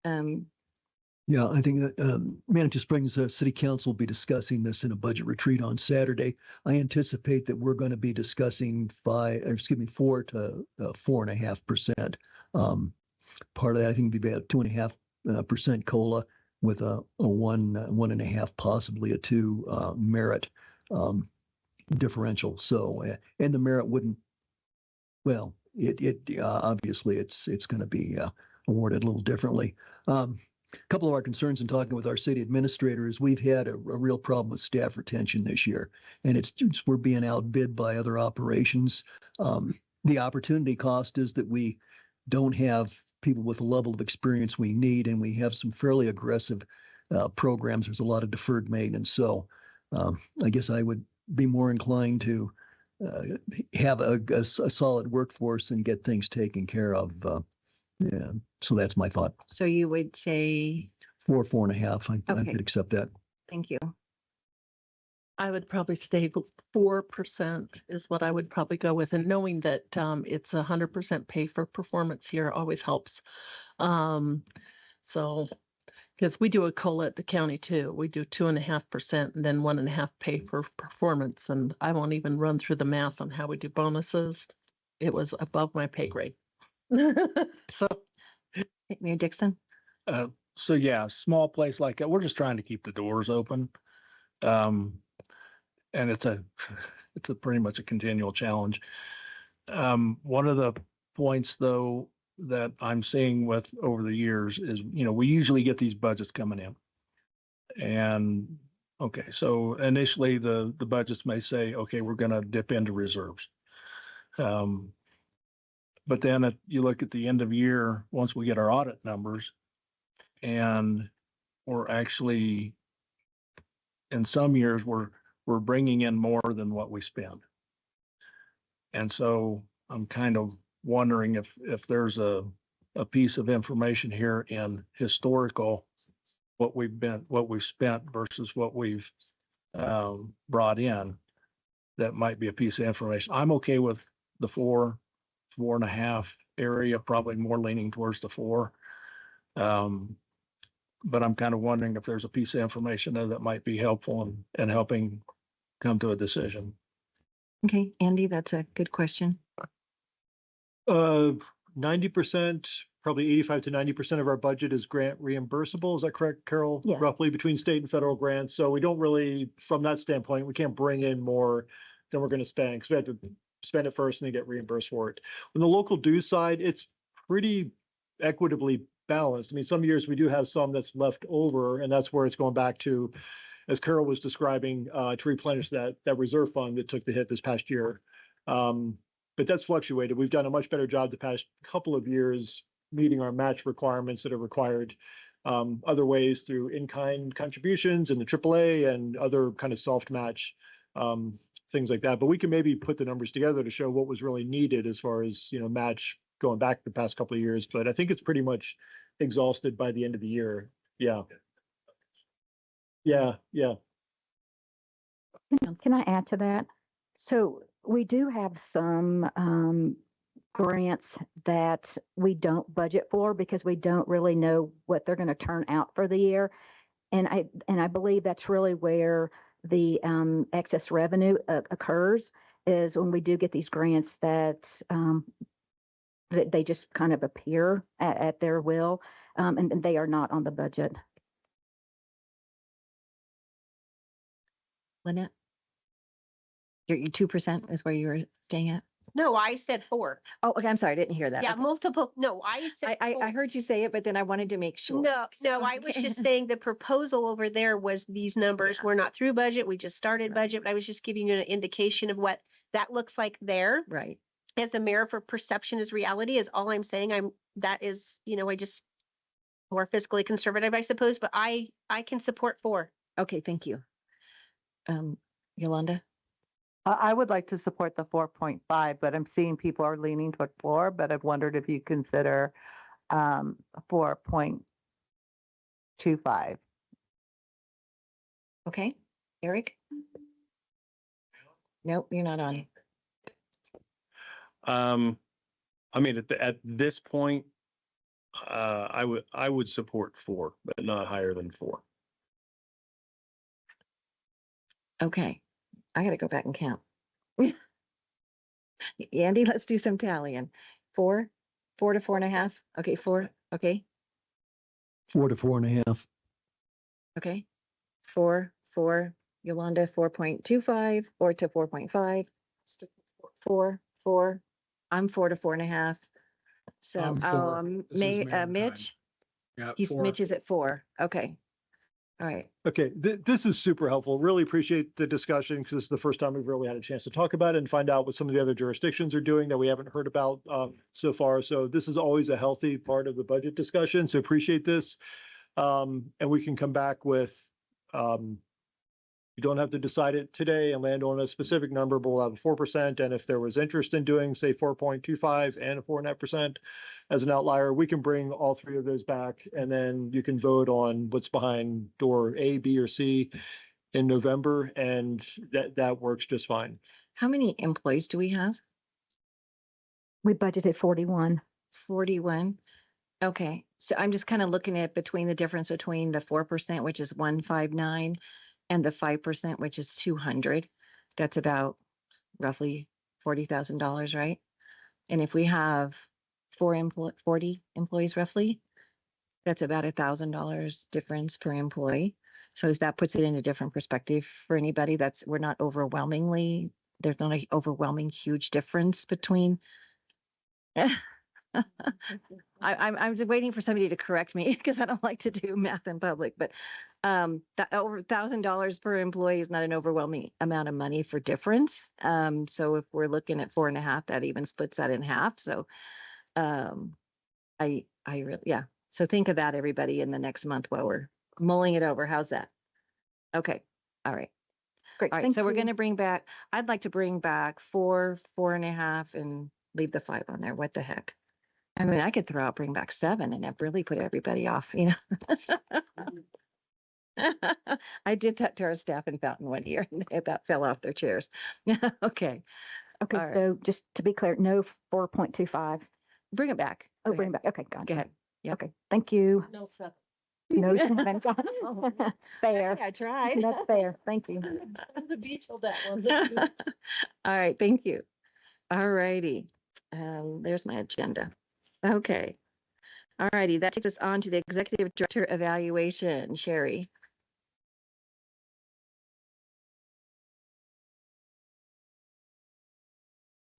S13: Yeah, I think that Manitou Springs City Council will be discussing this in a budget retreat on Saturday. I anticipate that we're going to be discussing 4 to 4.5%. Part of that, I think, would be about 2.5% COLA with a 1.5, possibly a 2 merit differential. So, and the merit wouldn't. Well, it obviously it's going to be awarded a little differently. A couple of our concerns in talking with our city administrator is we've had a real problem with staff retention this year, and we're being outbid by other operations. The opportunity cost is that we don't have people with the level of experience we need, and we have some fairly aggressive programs. There's a lot of deferred maintenance. So I guess I would be more inclined to have a solid workforce and get things taken care of. Yeah, so that's my thought.
S1: So you would say
S13: 4.5. I
S1: Okay.
S13: could accept that.
S1: thank you.
S14: I would probably say 4% is what I would probably go with. And knowing that it's 100% pay for performance here always helps. So, because we do a COLA at the county too. We do 2.5% and then 1.5 pay for performance. And I won't even run through the math on how we do bonuses. It was above my pay grade. So
S1: Mayor Dixon?
S4: So yeah, small place like that, we're just trying to keep the doors open. And it's a pretty much a continual challenge. One of the points though that I'm seeing with over the years is, we usually get these budgets coming in. And okay, so initially the budgets may say, okay, we're going to dip into reserves. But then you look at the end of year, once we get our audit numbers, and we're actually, in some years, we're bringing in more than what we spend. And so I'm kind of wondering if there's a piece of information here in historical, what we've spent versus what we've brought in, that might be a piece of information. I'm okay with the 4.5 area, probably more leaning towards the 4. But I'm kind of wondering if there's a piece of information there that might be helpful in helping come to a decision.
S1: Okay, Andy, that's a good question.
S3: 90%, probably 85 to 90% of our budget is grant reimbursable. Is that correct, Carol?
S1: Yeah.
S3: Roughly between state and federal grants. So we don't really, from that standpoint, we can't bring in more than we're going to spend, because we have to spend it first and then get reimbursed for it. On the local dues side, it's pretty equitably balanced. I mean, some years we do have some that's left over, and that's where it's going back to, as Carol was describing, to replenish that reserve fund that took the hit this past year. But that's fluctuated. We've done a much better job the past couple of years meeting our match requirements that are required other ways through in-kind contributions and the AAA and other kind of soft match things like that. But we can maybe put the numbers together to show what was really needed as far as, match going back the past couple of years. But I think it's pretty much exhausted by the end of the year. Yeah. Yeah.
S16: Can I add to that? So We do have some grants that we don't budget for because we don't really know what they're going to turn out for the year. And I believe that's really where the excess revenue occurs, is when we do get these grants that they just kind of appear at their will, and they are not on the budget.
S1: Lynette? Your 2% is where you were staying at?
S15: No, I said 4.
S1: Oh, okay, I'm sorry, I didn't hear that.
S15: Yeah,
S1: Okay.
S15: multiple, no, I said.
S1: I
S15: 4.
S1: heard you say it, but then I wanted to make sure.
S15: No, I was just saying the proposal over there was these numbers.
S1: Yeah.
S15: We're not through budget. We just started budget, but I was just giving you an indication of what that looks like there.
S1: Right.
S15: As a mayor, for perception is reality is all I'm saying. That is, I just more fiscally conservative, I suppose, but I can support 4.
S1: Okay, thank you. Yolanda?
S12: I would like to support the 4.5, but I'm seeing people are leaning toward 4, but I've wondered if you consider 4.25.
S1: Okay, Eric? Nope, you're not on.
S5: I mean, at this point, I would support 4, but not higher than 4.
S1: Okay, I gotta go back and count. Andy, let's do some tallying. 4 to 4.5. Okay, 4. Okay,
S13: 4 to 4.5.
S1: okay. 4. Yolanda, 4.25 or to 4.5. 4. I'm 4 to 4.5. So,
S17: I'm 4. This is Mayor
S1: Mitch,
S17: Yeah,
S1: Mitch is at 4. Okay. All right.
S3: Okay, this is super helpful. Really appreciate the discussion because this is the first time we've really had a chance to talk about it and find out what some of the other jurisdictions are doing that we haven't heard about so far. So this is always a healthy part of the budget discussion. So appreciate this. And we can come back with, you don't have to decide it today and land on a specific number, but we'll have a 4%. And if there was interest in doing, say, 4.25 and a 4.5% as an outlier, we can bring all 3 of those back. And then you can vote on what's behind door A, B, or C in November. And that works just fine.
S1: How many employees do we have?
S16: We budgeted 41.
S1: 41. Okay, so I'm just kind of looking at between the difference between the 4%, which is 159, and the 5%, which is 200. That's about roughly $40,000, right? And if we have 40 employees roughly, that's about $1,000 difference per employee. So as that puts it in a different perspective for anybody, there's not an overwhelming huge difference between. I'm just waiting for somebody to correct me because I don't like to do math in public, but that over $1,000 per employee is not an overwhelming amount of money for difference. So if we're looking at 4.5, that even splits that in half. So I really, yeah. So think of that, everybody, in the next month while we're mulling it over. How's that? Okay. All right.
S16: Great.
S1: All right. So we're going to bring back, I'd like to bring back 4, 4.5 and leave the 5 on there. What the heck? I mean, I could bring back 7 and it really put everybody off, I did that to our staff in Fountain one year and they about fell off their chairs. Okay.
S16: Okay,
S1: All right.
S16: so just to be clear, no 4.25.
S1: Bring it back.
S16: Oh,
S1: Go
S16: bring it
S1: ahead.
S16: back. Okay, gotcha.
S1: Go ahead. Yep.
S16: Okay, thank you.
S14: No 7.
S16: No 7. Fair.
S1: I tried.
S16: That's fair. Thank you.
S14: The beach on that one.
S1: All right. Thank you. All righty. There's my agenda. Okay. All righty. That takes us on to the Executive Director Evaluation. Sherry.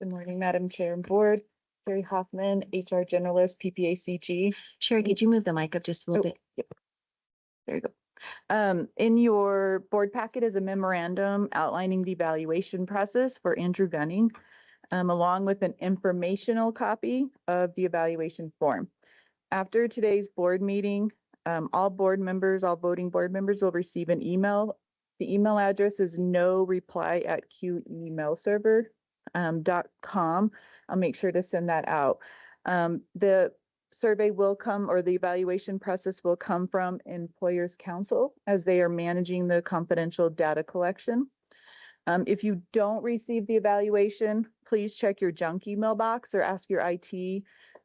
S18: Good morning, Madam Chair and Board. Sherry Hoffman, HR Generalist, PPACG.
S1: Sherry, could you move the mic up just a little bit?
S18: Yep. There you go. In your board packet is a memorandum outlining the evaluation process for Andrew Gunning, along with an informational copy of the evaluation form. After today's board meeting, all voting board members will receive an email. The email address is noreply@qemailserver.com. I'll make sure to send that out. The survey will come, or the evaluation process will come from Employers Council as they are managing the confidential data collection. If you don't receive the evaluation, please check your junk email box or ask your IT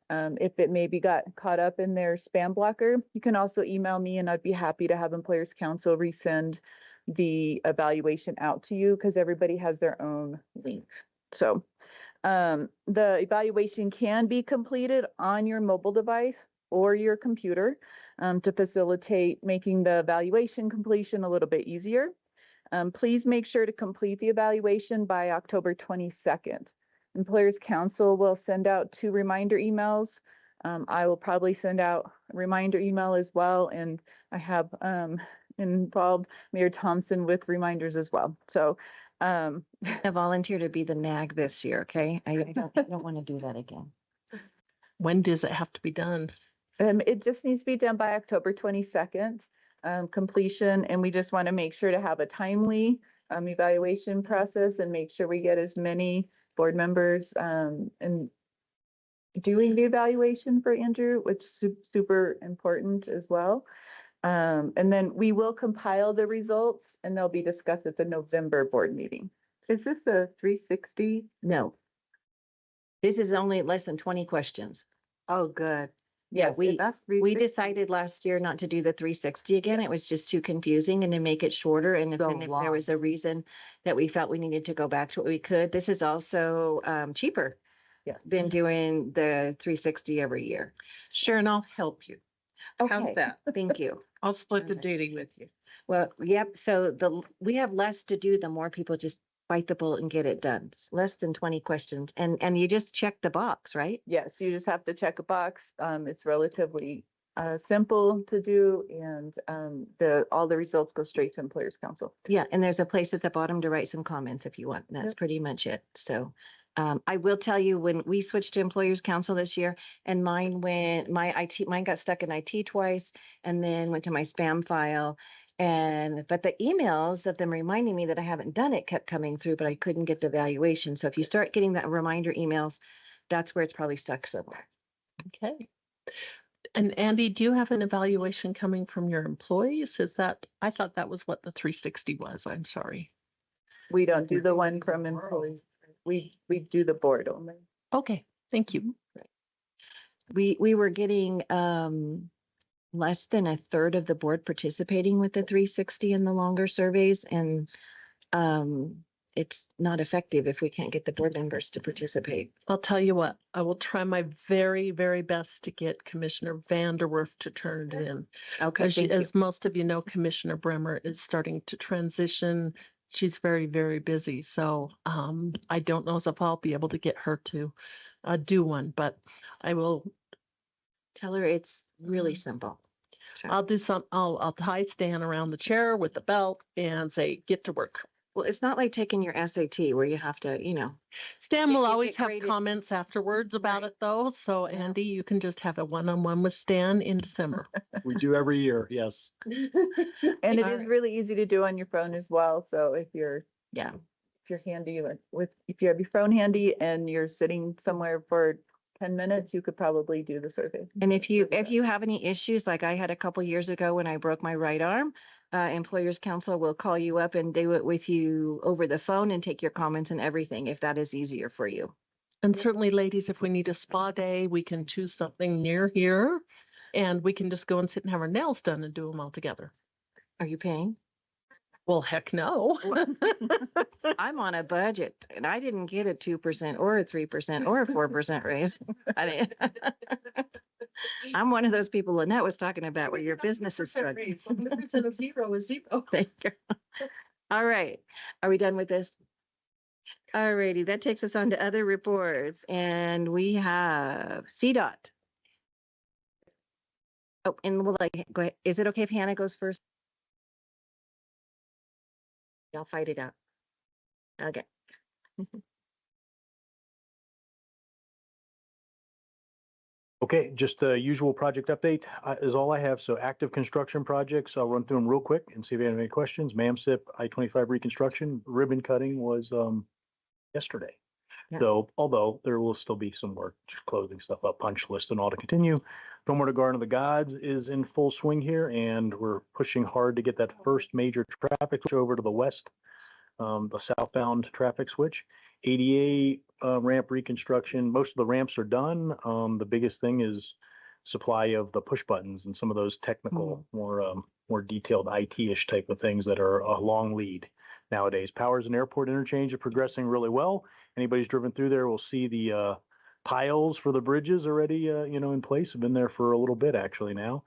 S18: if it maybe got caught up in their spam blocker. You can also email me and I'd be happy to have Employers Council resend the evaluation out to you because everybody has their own link. So the evaluation can be completed on your mobile device or your computer to facilitate making the evaluation completion a little bit easier. Please make sure to complete the evaluation by October 22nd. Employers Council will send out 2 reminder emails. I will probably send out a reminder email as well, and I have involved Mayor Thompson with reminders as well. So
S1: I volunteer to be the nag this year, okay? I don't want to do that again.
S14: When does it have to be done?
S18: It just needs to be done by October 22nd, completion, and we just want to make sure to have a timely evaluation process and make sure we get as many board members and doing the evaluation for Andrew, which is super important as well. And then we will compile the results and they'll be discussed at the November board meeting. Is this a 360?
S1: No. This is only less than 20 questions.
S12: Oh, good.
S1: Yeah,
S12: Yes,
S1: we
S12: that's
S1: we
S12: 360.
S1: decided last year not to do the 360 again. It was just too confusing and to make it shorter. And if,
S12: So
S1: and if
S12: long.
S1: there was a reason that we felt we needed to go back to what we could, this is also cheaper
S18: Yes.
S1: than doing the 360 every year.
S2: Sharon, I'll help you. How's
S1: Okay,
S2: that?
S1: thank you.
S2: I'll split the
S1: Okay.
S2: duty with you.
S1: Well, yep, so we have less to do, the more people just bite the bullet and get it done. It's less than 20 questions and you just check the box, right?
S18: Yes, you just have to check a box. It's relatively simple to do and all the results go straight to Employers Council.
S1: Yeah, and there's a place at the bottom to write some comments if you want. That's
S18: Yep.
S1: pretty much it. So I will tell you, when we switched to Employers Council this year and mine got stuck in IT twice and then went to my spam file. But the emails of them reminding me that I haven't done it kept coming through, but I couldn't get the evaluation. So if you start getting that reminder emails, that's where it's probably stuck somewhere.
S14: Okay. And Andy, do you have an evaluation coming from your employees? I thought that was what the 360 was. I'm sorry.
S18: We don't do the one from employees. We do the board only.
S14: Okay, thank you.
S1: We were getting less than a third of the board participating with the 360 in the longer surveys, and it's not effective if we can't get the board members to participate.
S14: I'll tell you what, I will try my very, very best to get Commissioner Vanderwerf to turn it in.
S1: Okay, thank you.
S14: As most of you know, Commissioner Bremer is starting to transition. She's very, very busy. So I don't know if I'll be able to get her to do one, but I will.
S1: Tell her it's really simple. So-
S14: I'll tie Stan around the chair with the belt and say, get to work.
S1: Well, it's not like taking your SAT where you have to,
S14: Stan
S1: If
S14: will
S1: you
S14: always
S1: get
S14: have
S1: graded-
S14: comments afterwards about
S1: Right.
S14: it though. So
S1: Yeah.
S14: Andy, you can just have a one-on-one with Stan in December.
S4: We do every year, yes.
S18: And it
S1: All
S18: is
S1: right.
S18: really easy to do on your phone as well. So if you're handy if you have your phone handy and you're sitting somewhere for 10 minutes, you could probably do the survey.
S1: And if you have any issues, like I had a couple years ago when I broke my right arm, Employers Council will call you up and do it with you over the phone and take your comments and everything, if that is easier for you.
S14: And certainly, ladies, if we need a spa day, we can choose something near here and we can just go and sit and have our nails done and do them all together.
S1: Are you paying?
S14: Well, heck no.
S1: I'm on a budget and I didn't get a 2% or a 3% or a 4% raise. I mean, I'm one of those people Lynette was talking about where your business is struggling.
S14: The percent of zero is zero.
S1: Thank you. All right. Are we done with this? All righty. That takes us on to other reports and we have CDOT. Oh, and we'll go ahead. Is it okay if Hannah goes first? Y'all fight it out. Okay.
S19: Okay, just the usual project update is all I have. So active construction projects, I'll run through them real quick and see if you have any questions. MAMSIP I-25 reconstruction, ribbon cutting was yesterday.
S1: Yeah.
S19: So although there will still be some work, just closing stuff up, punch list and all to continue. Stormwater Garden of the Gods is in full swing here and we're pushing hard to get that first major traffic switch over to the west the southbound traffic switch. ADA ramp reconstruction, most of the ramps are done. The biggest thing is supply of the push buttons and some of those technical, more detailed IT-ish type of things that are a long lead nowadays. Powers and airport interchange are progressing really well. Anybody's driven through there will see the piles for the bridges already, in place. Have been there for a little bit actually now.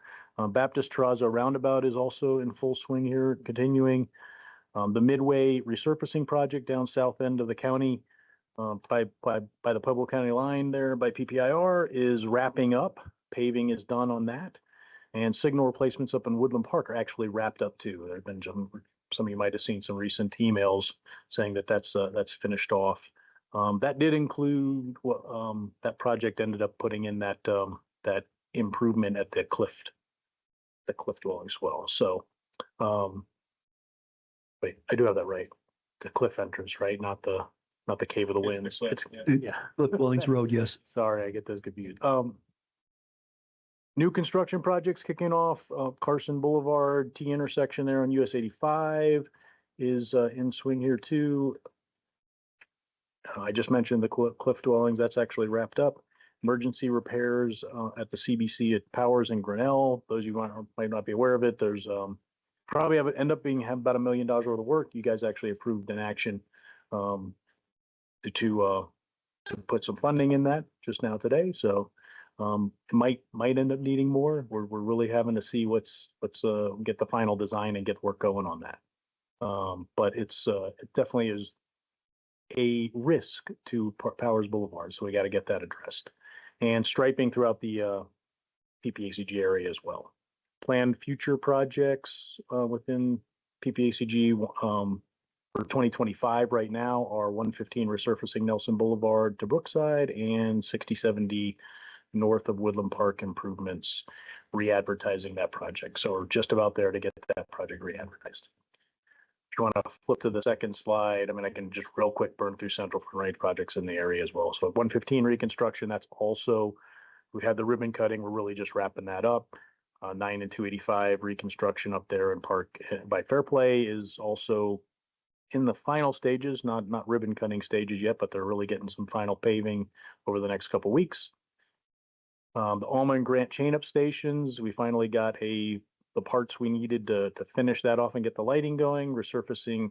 S19: Baptist Terrazzo Roundabout is also in full swing here, continuing. The Midway resurfacing project down south end of the county by the Pueblo County line there by PPIR is wrapping up. Paving is done on that. And signal replacements up in Woodland Park are actually wrapped up too. There have been some of you might have seen some recent emails saying that that's finished off. That did include what that project ended up putting in that improvement at the cliff dwelling swell. So wait, I do have that right. The cliff entrance, right? Not the Cave of the Winds. Yeah.
S13: Cliff Dwellings Road, yes.
S19: Sorry, I get those confused. New construction projects kicking off. Carson Boulevard T intersection there on US 85 is in swing here too. I just mentioned the cliff dwellings. That's actually wrapped up. Emergency repairs at the CBC at Powers and Grinnell. Those you might not be aware of it. There's probably have about $1 million worth of work. You guys actually approved an action to put some funding in that just now today. So it might end up needing more. We're really having to see let's get the final design and get work going on that. But it definitely is a risk to Powers Boulevard, so we got to get that addressed. And striping throughout the PPACG area as well. Planned future projects within PPACG for 2025 right now are 115 resurfacing Nelson Boulevard to Brookside and 6070 north of Woodland Park improvements, re-advertising that project. So we're just about there to get that project re-advertised. If you want to flip to the second slide, I can just real quick burn through Central Front Range projects in the area as well. So 115 reconstruction, that's also, we had the ribbon cutting, we're really just wrapping that up. 9 and 285 reconstruction up there in Park by Fairplay is also in the final stages, not ribbon cutting stages yet, but they're really getting some final paving over the next couple weeks. The Alma and Grant chain-up stations, we finally got the parts we needed to finish that off and get the lighting going. Resurfacing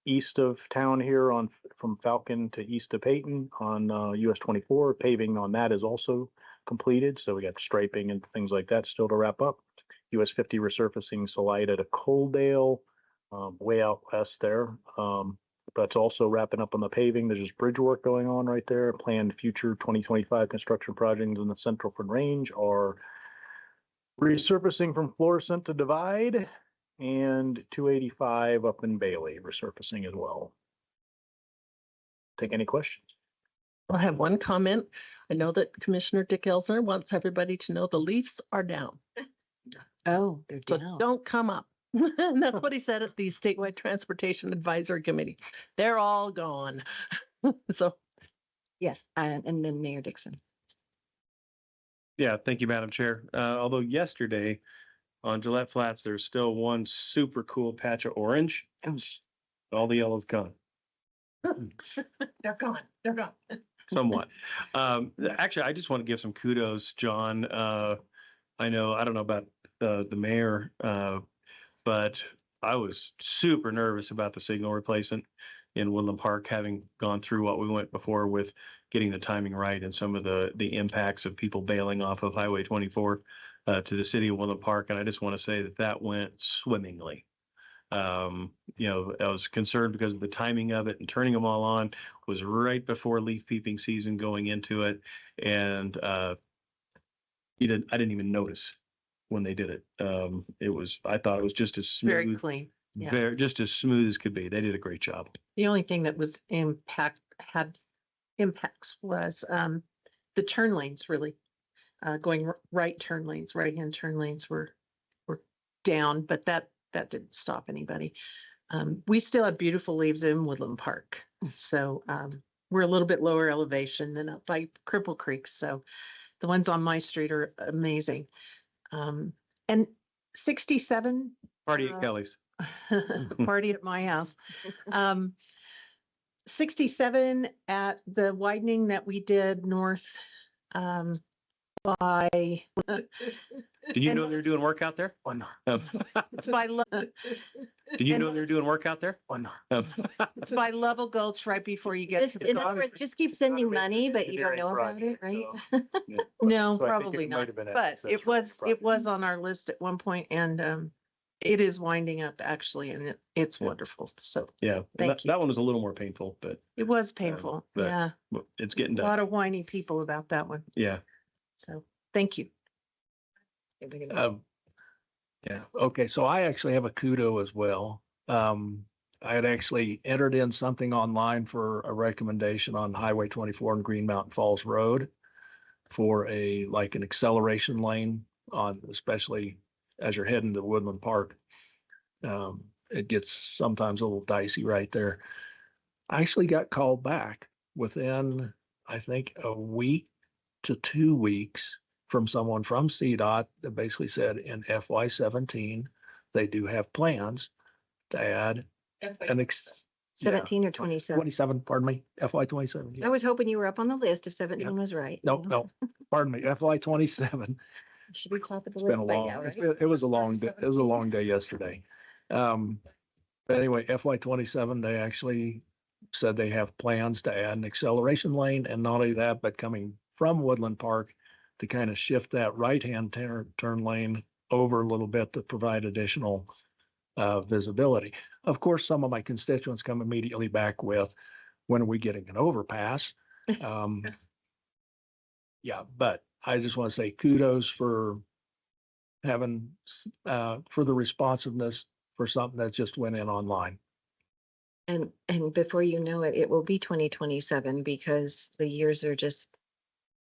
S19: east of town here from Falcon to east of Peyton on US 24. Paving on that is also completed. So we got striping and things like that still to wrap up. US 50 resurfacing Salida to Coaldale, way out west there. But it's also wrapping up on the paving. There's just bridge work going on right there. Planned future 2025 construction projects in the Central Front Range are resurfacing from Florissant to Divide and 285 up in Bailey, resurfacing as well. Take any questions?
S14: I have one comment. I know that Commissioner Dick Elsner wants everybody to know the Leafs are down.
S2: Oh, they're
S14: So
S2: down.
S14: don't come up. And that's what he said at the Statewide Transportation Advisory Committee. They're all gone. So.
S1: Yes, and then Mayor Dixon.
S5: Yeah, thank you, Madam Chair. Although yesterday on Gillette Flats, there's still one super cool patch of orange. All the yellow's gone.
S14: They're gone. They're gone.
S5: Somewhat. Actually, I just want to give some kudos, John. I don't know about the mayor, but I was super nervous about the signal replacement in Woodland Park, having gone through what we went before with getting the timing right and some of the impacts of people bailing off of Highway 24 to the city of Woodland Park. And I just want to say that went swimmingly. I was concerned because of the timing of it, and turning them all on was right before leaf peeping season going into it. And I didn't even notice when they did it. I thought it was just as smooth.
S2: Very clean. Yeah.
S5: Just as smooth as could be. They did a great job.
S2: The only thing that was had impacts was the turn lanes really going right turn lanes, right-hand turn lanes were down, but that didn't stop anybody. We still have beautiful leaves in Woodland Park. So we're a little bit lower elevation than up by Cripple Creek. So the ones on my street are amazing. And 67.
S5: Party at Kelly's.
S2: Party at my house. 67 at the widening that we did north, by.
S5: Did you know they were doing work out there?
S19: Oh, no.
S2: It's by,
S5: Did you know they were doing work out there?
S19: Oh, no.
S2: it's by Level Gulch right before you get
S1: Just,
S2: to the.
S1: in other words, just keep sending money, but you don't know about it,
S19: Project,
S1: right?
S2: No,
S19: So I think
S2: probably
S19: it might
S2: not,
S19: have been an
S2: but
S19: accessory
S2: it was
S19: project.
S2: on our list at one point, and it is winding up actually, and it's
S5: Yeah.
S2: wonderful. So
S5: Yeah,
S2: Thank you.
S5: that one was a little more painful, but
S2: it was painful.
S5: but-
S2: Yeah.
S5: it's getting
S2: A lot
S5: done.
S2: of whiny people about that one.
S5: Yeah.
S2: So thank you.
S4: Yeah, okay, so I actually have a kudo as well. I had actually entered in something online for a recommendation on Highway 24 and Green Mountain Falls Road for an acceleration lane on, especially as you're heading to Woodland Park. It gets sometimes a little dicey right there. I actually got called back within, I think, a week to 2 weeks from someone from CDOT that basically said in FY17, they do have plans to add an
S1: 17 or 27.
S4: 27, pardon me, FY27.
S1: I was hoping you were up on the list if 17 was right.
S4: No, no, pardon me, FY27.
S1: Should be top of the
S4: It's been a
S1: list by
S4: long,
S1: now, right?
S4: it was a long day. It was a long day yesterday. But anyway, FY27, they actually said they have plans to add an acceleration lane, and not only that, but coming from Woodland Park to kind of shift that right-hand turn lane over a little bit to provide additional visibility. Of course, some of my constituents come immediately back with, when are we getting an overpass? Yeah, but I just want to say kudos for having, for the responsiveness for something that just went in online.
S1: And before you know it, it will be 2027 because the years are just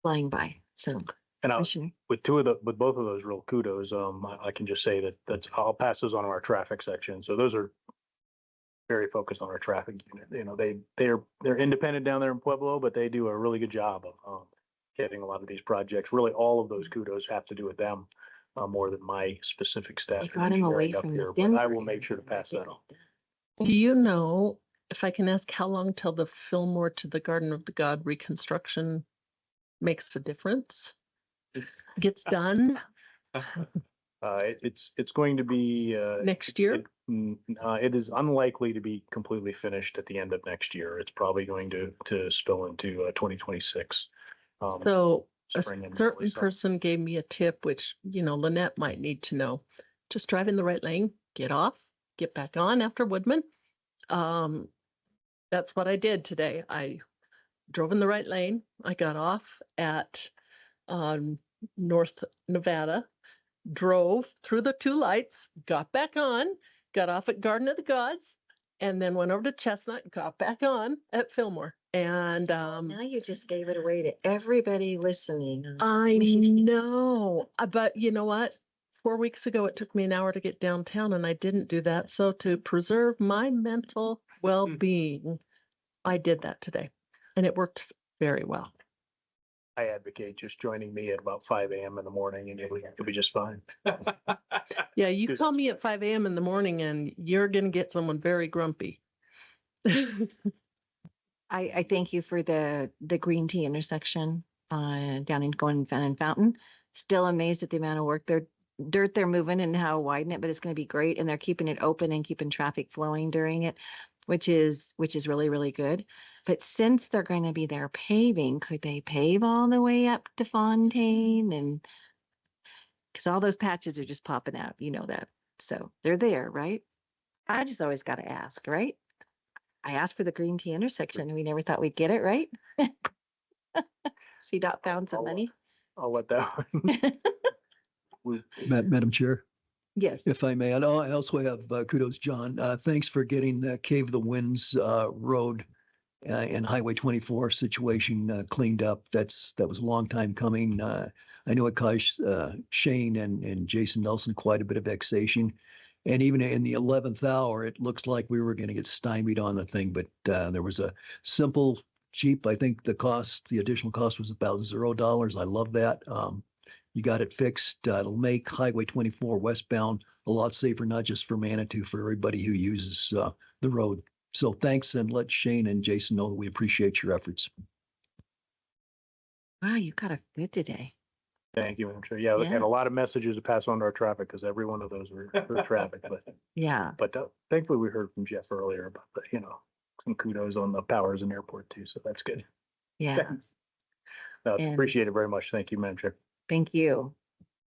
S1: flying by. So,
S19: And
S1: Commissioner.
S19: with both of those real kudos, I can just say I'll pass those on to our traffic section. So those are very focused on our traffic unit. You know, they're independent down there in Pueblo, but they do a really good job of getting a lot of these projects. Really, all of those kudos have to do with them more than my specific staff.
S1: They got him away from the
S19: But I
S1: Denver
S19: will make sure to pass that on.
S14: Do you know, if I can ask, how long till the Fillmore to the Garden of the God reconstruction makes a difference? Gets done
S19: It's going to be
S14: next year?
S19: It is unlikely to be completely finished at the end of next year. It's probably going to spill into 2026.
S14: So a
S19: spring and early
S14: certain
S19: summer.
S14: person gave me a tip, which, Lynette might need to know. Just drive in the right lane, get off, get back on after Woodman. That's what I did today. I drove in the right lane. I got off at North Nevada, drove through the two lights, got back on, got off at Garden of the Gods, and then went over to Chestnut, got back on at Fillmore. And
S1: Now you just gave it away to everybody listening.
S14: I know, but you know what? 4 weeks ago, it took me an hour to get downtown, and I didn't do that. So to preserve my mental well-being, I did that today, and it worked very well.
S19: I advocate just joining me at about 5 a.m. in the morning and you'll be just fine.
S14: Yeah, you call me at 5 a.m. in the morning, and you're going to get someone very grumpy.
S1: I thank you for the green tea intersection down in going and Fountain. Still amazed at the amount of work they're moving and how to widen it, but it's going to be great. And they're keeping it open and keeping traffic flowing during it, which is really, really good. But since they're going to be there paving, could they pave all the way up to Fontaine? And because all those patches are just popping out, you know that. So they're there, right? I just always got to ask, right? I asked for the green tea intersection and we never thought we'd get it, right? CDOT found some money.
S19: I'll let that one.
S13: Madam Chair,
S1: Yes.
S13: if I may, and I also have kudos, John. Thanks for getting the Cave of the Winds Road and Highway 24 situation cleaned up. That was a long time coming. I know it caused Shane and Jason Nelson quite a bit of vexation. And even in the 11th hour, it looks like we were going to get stymied on the thing. But there was a simple, cheap, I think the additional cost was about $0. I love that. you got it fixed. It'll make Highway 24 westbound a lot safer, not just for Manitou, for everybody who uses the road. So thanks, and let Shane and Jason know that we appreciate your efforts.
S1: Wow, you got it good today.
S19: Thank you, Madam Chair. Yeah,
S1: Yeah.
S19: and a lot of messages to pass on to our traffic because every one of those were traffic.
S1: Yeah.
S19: But thankfully we heard from Jeff earlier about the, some kudos on the powers in airport too. So that's good.
S1: Yeah.
S19: Thanks. No,
S1: And-
S19: appreciate it very much. Thank you, Madam Chair.
S1: Thank you.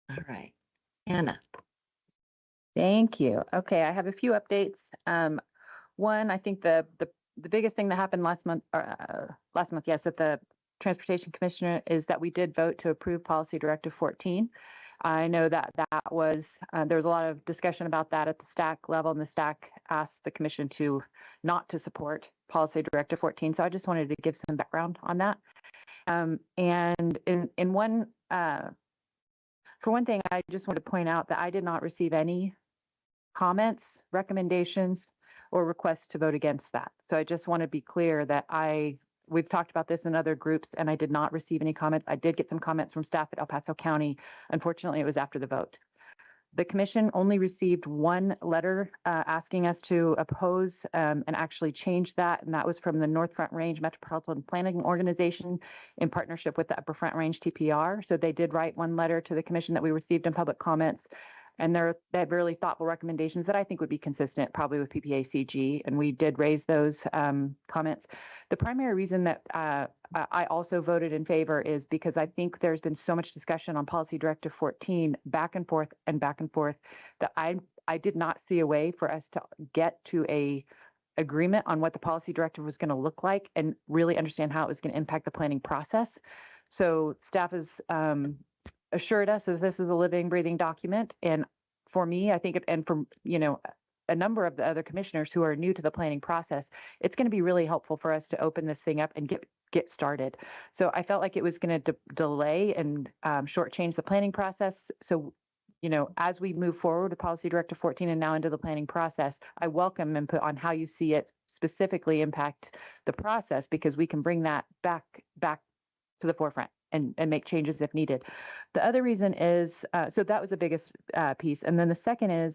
S1: All right. Anna.
S18: Thank you. Okay, I have a few updates. One, I think the biggest thing that happened last month, yes, at the Transportation Commissioner is that we did vote to approve Policy Directive 14. I know that was, there was a lot of discussion about that at the stack level, and the stack asked the commission to not to support Policy Directive 14. So I just wanted to give some background on that. And in one, for one thing, I just want to point out that I did not receive any comments, recommendations, or requests to vote against that. So I just want to be clear that we've talked about this in other groups, and I did not receive any comments. I did get some comments from staff at El Paso County. Unfortunately, it was after the vote. The commission only received one letter asking us to oppose and actually change that, and that was from the North Front Range Metropolitan Planning Organization in partnership with the Upper Front Range TPR. So they did write one letter to the commission that we received in public comments, and they had really thoughtful recommendations that I think would be consistent probably with PPACG, and we did raise those comments. The primary reason that I also voted in favor is because I think there's been so much discussion on Policy Directive 14 back and forth that I did not see a way for us to get to a agreement on what the policy directive was going to look like and really understand how it was going to impact the planning process. So staff has assured us that this is a living, breathing document. And for me, I think, and for, a number of the other commissioners who are new to the planning process, it's going to be really helpful for us to open this thing up and get started. So I felt like it was going to delay and shortchange the planning process. So, as we move forward with Policy Directive 14 and now into the planning process, I welcome input on how you see it specifically impact the process, because we can bring that back to the forefront and make changes if needed. The other reason is, so that was the biggest piece. And then the second is,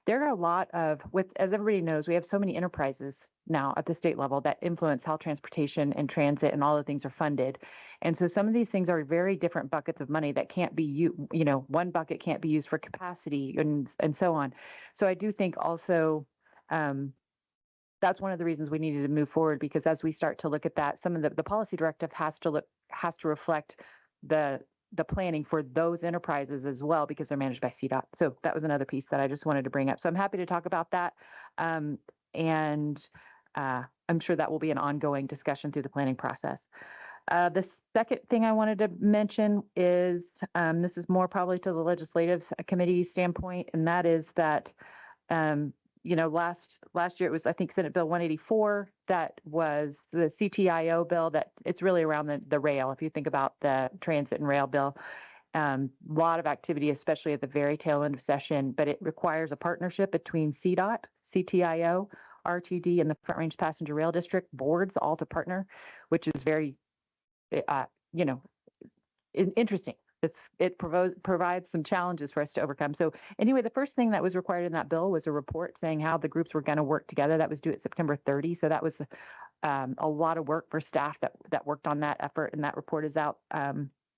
S18: there are a lot of, as everybody knows, we have so many enterprises now at the state level that influence how transportation and transit and all the things are funded. And so some of these things are very different buckets of money that can't be, one bucket can't be used for capacity and so on. So I do think also that's one of the reasons we needed to move forward, because as we start to look at that, some of the policy directive has to reflect the planning for those enterprises as well, because they're managed by CDOT. So that was another piece that I just wanted to bring up. So I'm happy to talk about that. And I'm sure that will be an ongoing discussion through the planning process. The second thing I wanted to mention is, this is more probably to the legislative committee standpoint, and that is that, last year it was, I think, Senate Bill 184. That was the CTIO bill that it's really around the rail. If you think about the transit and rail bill, a lot of activity, especially at the very tail end of session, but it requires a partnership between CDOT, CTIO, RTD, and the Front Range Passenger Rail District boards all to partner, which is very, interesting. It provides some challenges for us to overcome. So anyway, the first thing that was required in that bill was a report saying how the groups were going to work together. That was due at September 30. So that was a lot of work for staff that worked on that effort, and that report is out.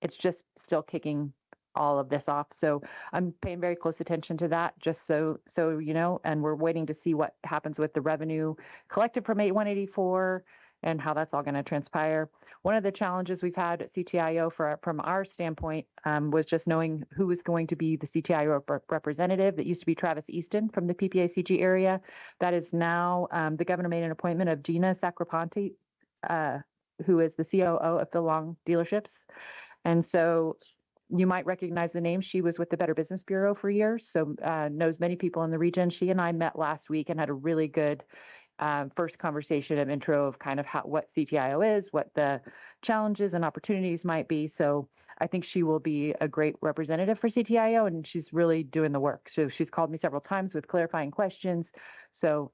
S18: It's just still kicking all of this off. So I'm paying very close attention to that, just so and we're waiting to see what happens with the revenue collected from 184 and how that's all going to transpire. One of the challenges we've had at CTIO from our standpoint was just knowing who was going to be the CTIO representative. It used to be Travis Easton from the PPACG area. That is now, the governor made an appointment of Gina Sacripanti, who is the COO of Phil Long Dealerships. And so you might recognize the name. She was with the Better Business Bureau for years, so knows many people in the region. She and I met last week and had a really good first conversation of intro of kind of what CTIO is, what the challenges and opportunities might be. So I think she will be a great representative for CTIO, and she's really doing the work. So she's called me several times with clarifying questions. So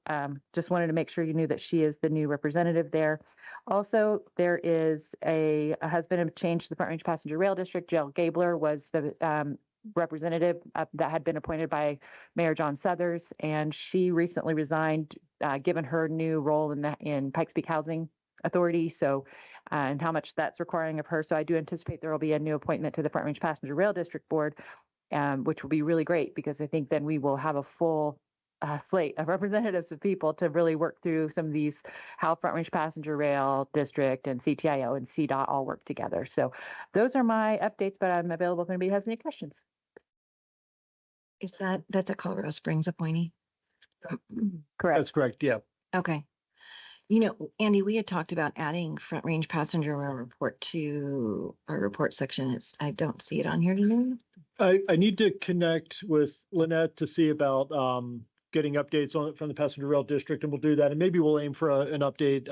S18: just wanted to make sure you knew that she is the new representative there. Also, there has been a change to the Front Range Passenger Rail District. Jill Gabler was the representative that had been appointed by Mayor John Suthers, and she recently resigned, given her new role in Pikes Peak Housing Authority. So, and how much that's requiring of her. So I do anticipate there will be a new appointment to the Front Range Passenger Rail District Board, which will be really great because I think then we will have a full slate of representatives of people to really work through some of these, how Front Range Passenger Rail District and CTIO and CDOT all work together. So those are my updates, but I'm available if anybody has any questions.
S1: That's a Colorado Springs appointee?
S18: Correct.
S19: That's correct. Yeah.
S1: Okay. You know, Andy, we had talked about adding Front Range Passenger Rail Report to our report section. I don't see it on here today.
S3: I need to connect with Lynette to see about getting updates on it from the passenger rail district, and we'll do that. And maybe we'll aim for an update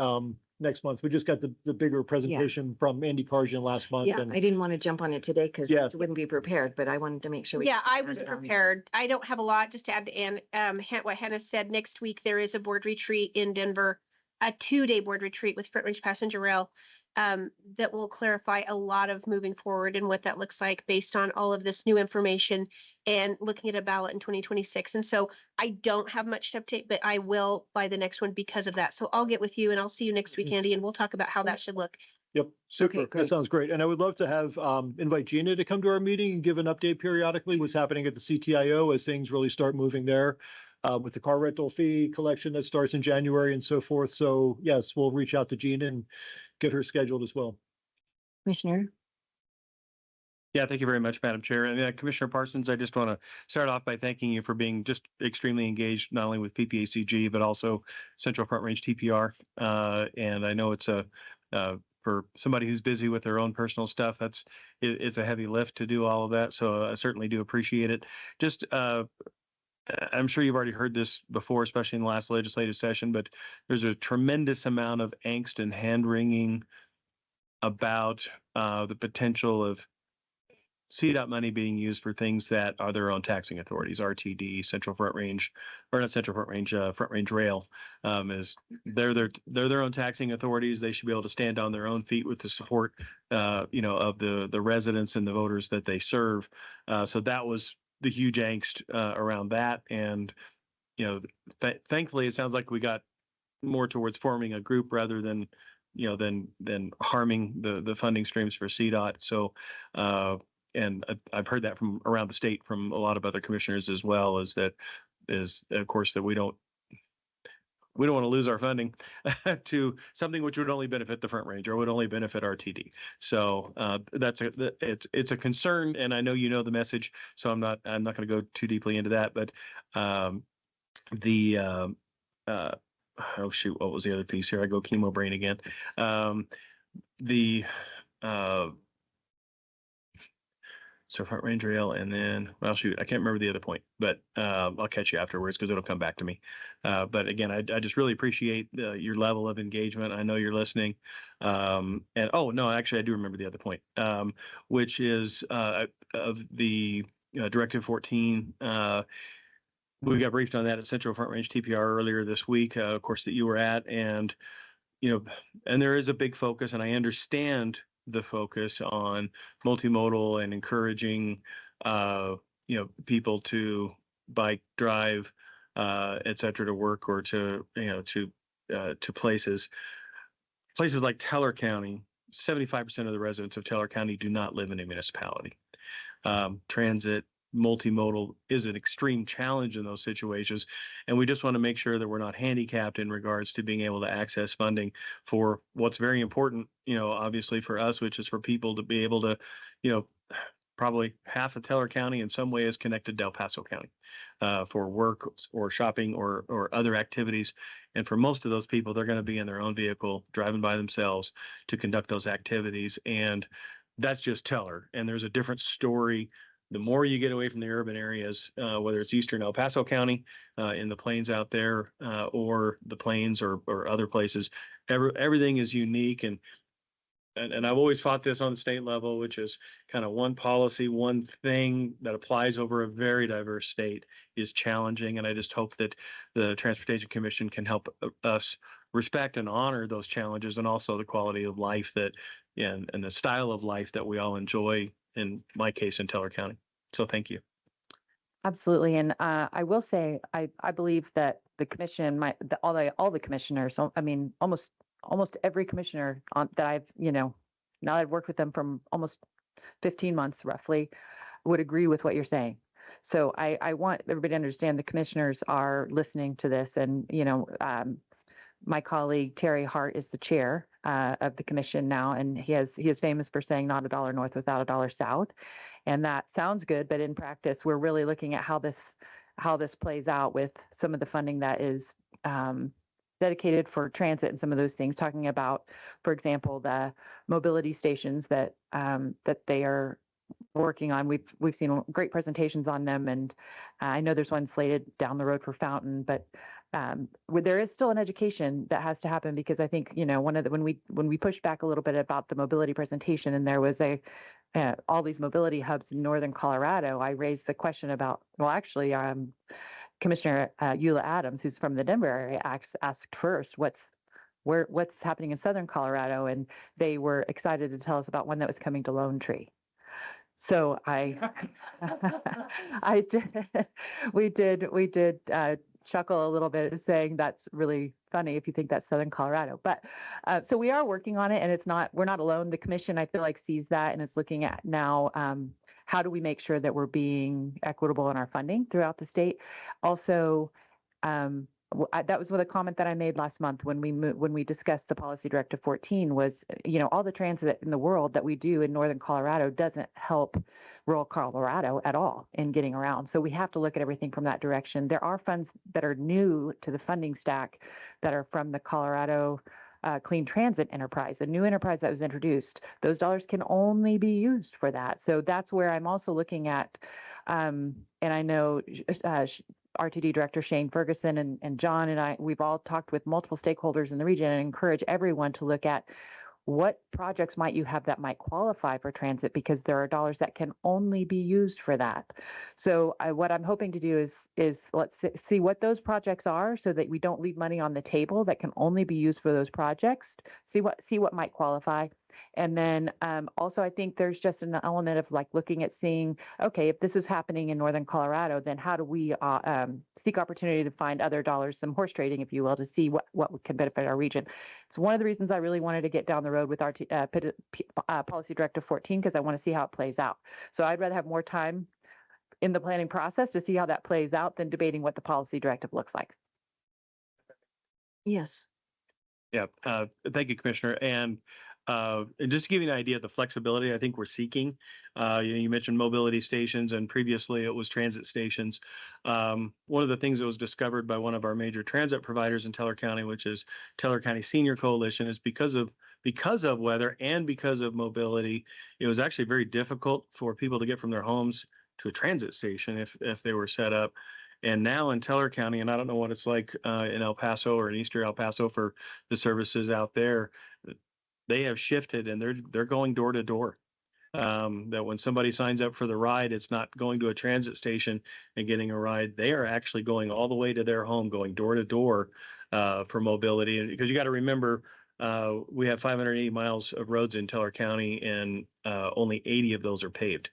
S3: next month. We just got the bigger presentation from Andy Karjan last month.
S1: Yeah, I didn't want to jump on it today because
S3: Yes.
S1: it wouldn't be prepared, but I wanted to make sure.
S15: Yeah, I was prepared. I don't have a lot, just to add to what Hannah said. Next week, there is a board retreat in Denver, a 2-day board retreat with Front Range Passenger Rail that will clarify a lot of moving forward and what that looks like based on all of this new information and looking at a ballot in 2026. And so I don't have much to update, but I will by the next one because of that. So I'll get with you and I'll see you next week, Andy, and we'll talk about how that should look.
S3: Yep, super.
S1: Okay,
S3: That sounds great. And I would love to have invite Gina to come to our meeting and give an update periodically what's happening at the CTIO as things really start moving there. With the car rental fee collection that starts in January and so forth. So yes, we'll reach out to Gina and get her scheduled as well.
S1: Commissioner?
S5: Yeah, thank you very much, Madam Chair. And Commissioner Parsons, I just want to start off by thanking you for being just extremely engaged, not only with PPACG, but also Central Front Range TPR. And I know it's for somebody who's busy with their own personal stuff, it's a heavy lift to do all of that. So I certainly do appreciate it. Just I'm sure you've already heard this before, especially in the last legislative session, but there's a tremendous amount of angst and hand-wringing about the potential of CDOT money being used for things that are their own taxing authorities, RTD, Central Front Range, or not Central Front Range, Front Range Rail, is they're their own taxing authorities. They should be able to stand on their own feet with the support, of the residents and the voters that they serve. So that was the huge angst around that. And, thankfully, it sounds like we got more towards forming a group rather than, than harming the funding streams for CDOT. So, and I've heard that from around the state from a lot of other commissioners as well, is of course that we don't want to lose our funding to something which would only benefit the Front Range or would only benefit RTD. So it's a concern, and I know you know the message, so I'm not going to go too deeply into that. But oh shoot, what was the other piece here? I go chemo brain again. So Front Range Rail, and then, well, shoot, I can't remember the other point, but I'll catch you afterwards because it'll come back to me. But again, I just really appreciate your level of engagement. I know you're listening. And oh, no, actually, I do remember the other point, which is of the Directive 14. We got briefed on that at Central Front Range TPR earlier this week, of course, that you were at. And, and there is a big focus, and I understand the focus on multimodal and encouraging, people to bike, drive, et cetera, to work or to places like Teller County. 75% of the residents of Teller County do not live in a municipality. Transit, multimodal is an extreme challenge in those situations. And we just want to make sure that we're not handicapped in regards to being able to access funding for what's very important, obviously for us, which is for people to be able to, probably half of Teller County in some way is connected to El Paso County for work or shopping or other activities. And for most of those people, they're going to be in their own vehicle, driving by themselves to conduct those activities. And that's just Teller. And there's a different story the more you get away from the urban areas, whether it's eastern El Paso County, in the plains out there, or the plains or other places, everything is unique. And I've always fought this on the state level, which is kind of one policy, one thing that applies over a very diverse state is challenging. And I just hope that the Transportation Commission can help us respect and honor those challenges and also the quality of life that, and the style of life that we all enjoy, in my case, in Teller County. So thank you.
S18: Absolutely. And I will say, I believe that the commission, all the commissioners, so, I mean, almost every commissioner that I've, now I've worked with them from almost 15 months roughly, would agree with what you're saying. So I want everybody to understand the commissioners are listening to this. And, my colleague Terry Hart is the chair of the commission now, and he is famous for saying not a dollar north without a dollar south. And that sounds good, but in practice, we're really looking at how this plays out with some of the funding that is dedicated for transit and some of those things. Talking about, for example, the mobility stations that they are working on. We've seen great presentations on them, and I know there's one slated down the road for Fountain, but there is still an education that has to happen, because I think, when we pushed back a little bit about the mobility presentation, and there was all these mobility hubs in northern Colorado, I raised the question about, well, actually, Commissioner Eula Adams, who's from the Denver area, asked first, what's happening in southern Colorado, and they were excited to tell us about one that was coming to Lone Tree. So we did chuckle a little bit, saying that's really funny if you think that's southern Colorado. But so we are working on it, and we're not alone. The commission, I feel like, sees that and is looking at now how do we make sure that we're being equitable in our funding throughout the state. Also, that was with a comment that I made last month when we discussed the Policy Directive 14 was, all the transit in the world that we do in northern Colorado doesn't help rural Colorado at all in getting around. So we have to look at everything from that direction. There are funds that are new to the funding stack that are from the Colorado Clean Transit Enterprise, a new enterprise that was introduced. Those dollars can only be used for that. So that's where I'm also looking at, and I know RTD Director Shane Ferguson and John and I, we've all talked with multiple stakeholders in the region and encourage everyone to look at what projects might you have that might qualify for transit, because there are dollars that can only be used for that. So what I'm hoping to do is let's see what those projects are, so that we don't leave money on the table that can only be used for those projects. See what might qualify. And then also, I think there's just an element of looking at seeing, okay, if this is happening in northern Colorado, then how do we seek opportunity to find other dollars, some horse trading, if you will, to see what can benefit our region. It's one of the reasons I really wanted to get down the road with our Policy Directive 14, because I want to see how it plays out. So I'd rather have more time in the planning process to see how that plays out than debating what the policy directive looks like.
S1: Yes.
S5: Yeah, thank you, Commissioner. And just to give you an idea of the flexibility I think we're seeking, you mentioned mobility stations, and previously it was transit stations. One of the things that was discovered by one of our major transit providers in Teller County, which is Teller County Senior Coalition, is because of weather and because of mobility, it was actually very difficult for people to get from their homes to a transit station if they were set up. And now in Teller County, and I don't know what it's like in El Paso or in Eastern El Paso for the services out there, they have shifted and they're going door to door. That when somebody signs up for the ride, it's not going to a transit station and getting a ride. They are actually going all the way to their home, going door to door for mobility. And because you got to remember, we have 580 miles of roads in Teller County, and only 80 of those are paved.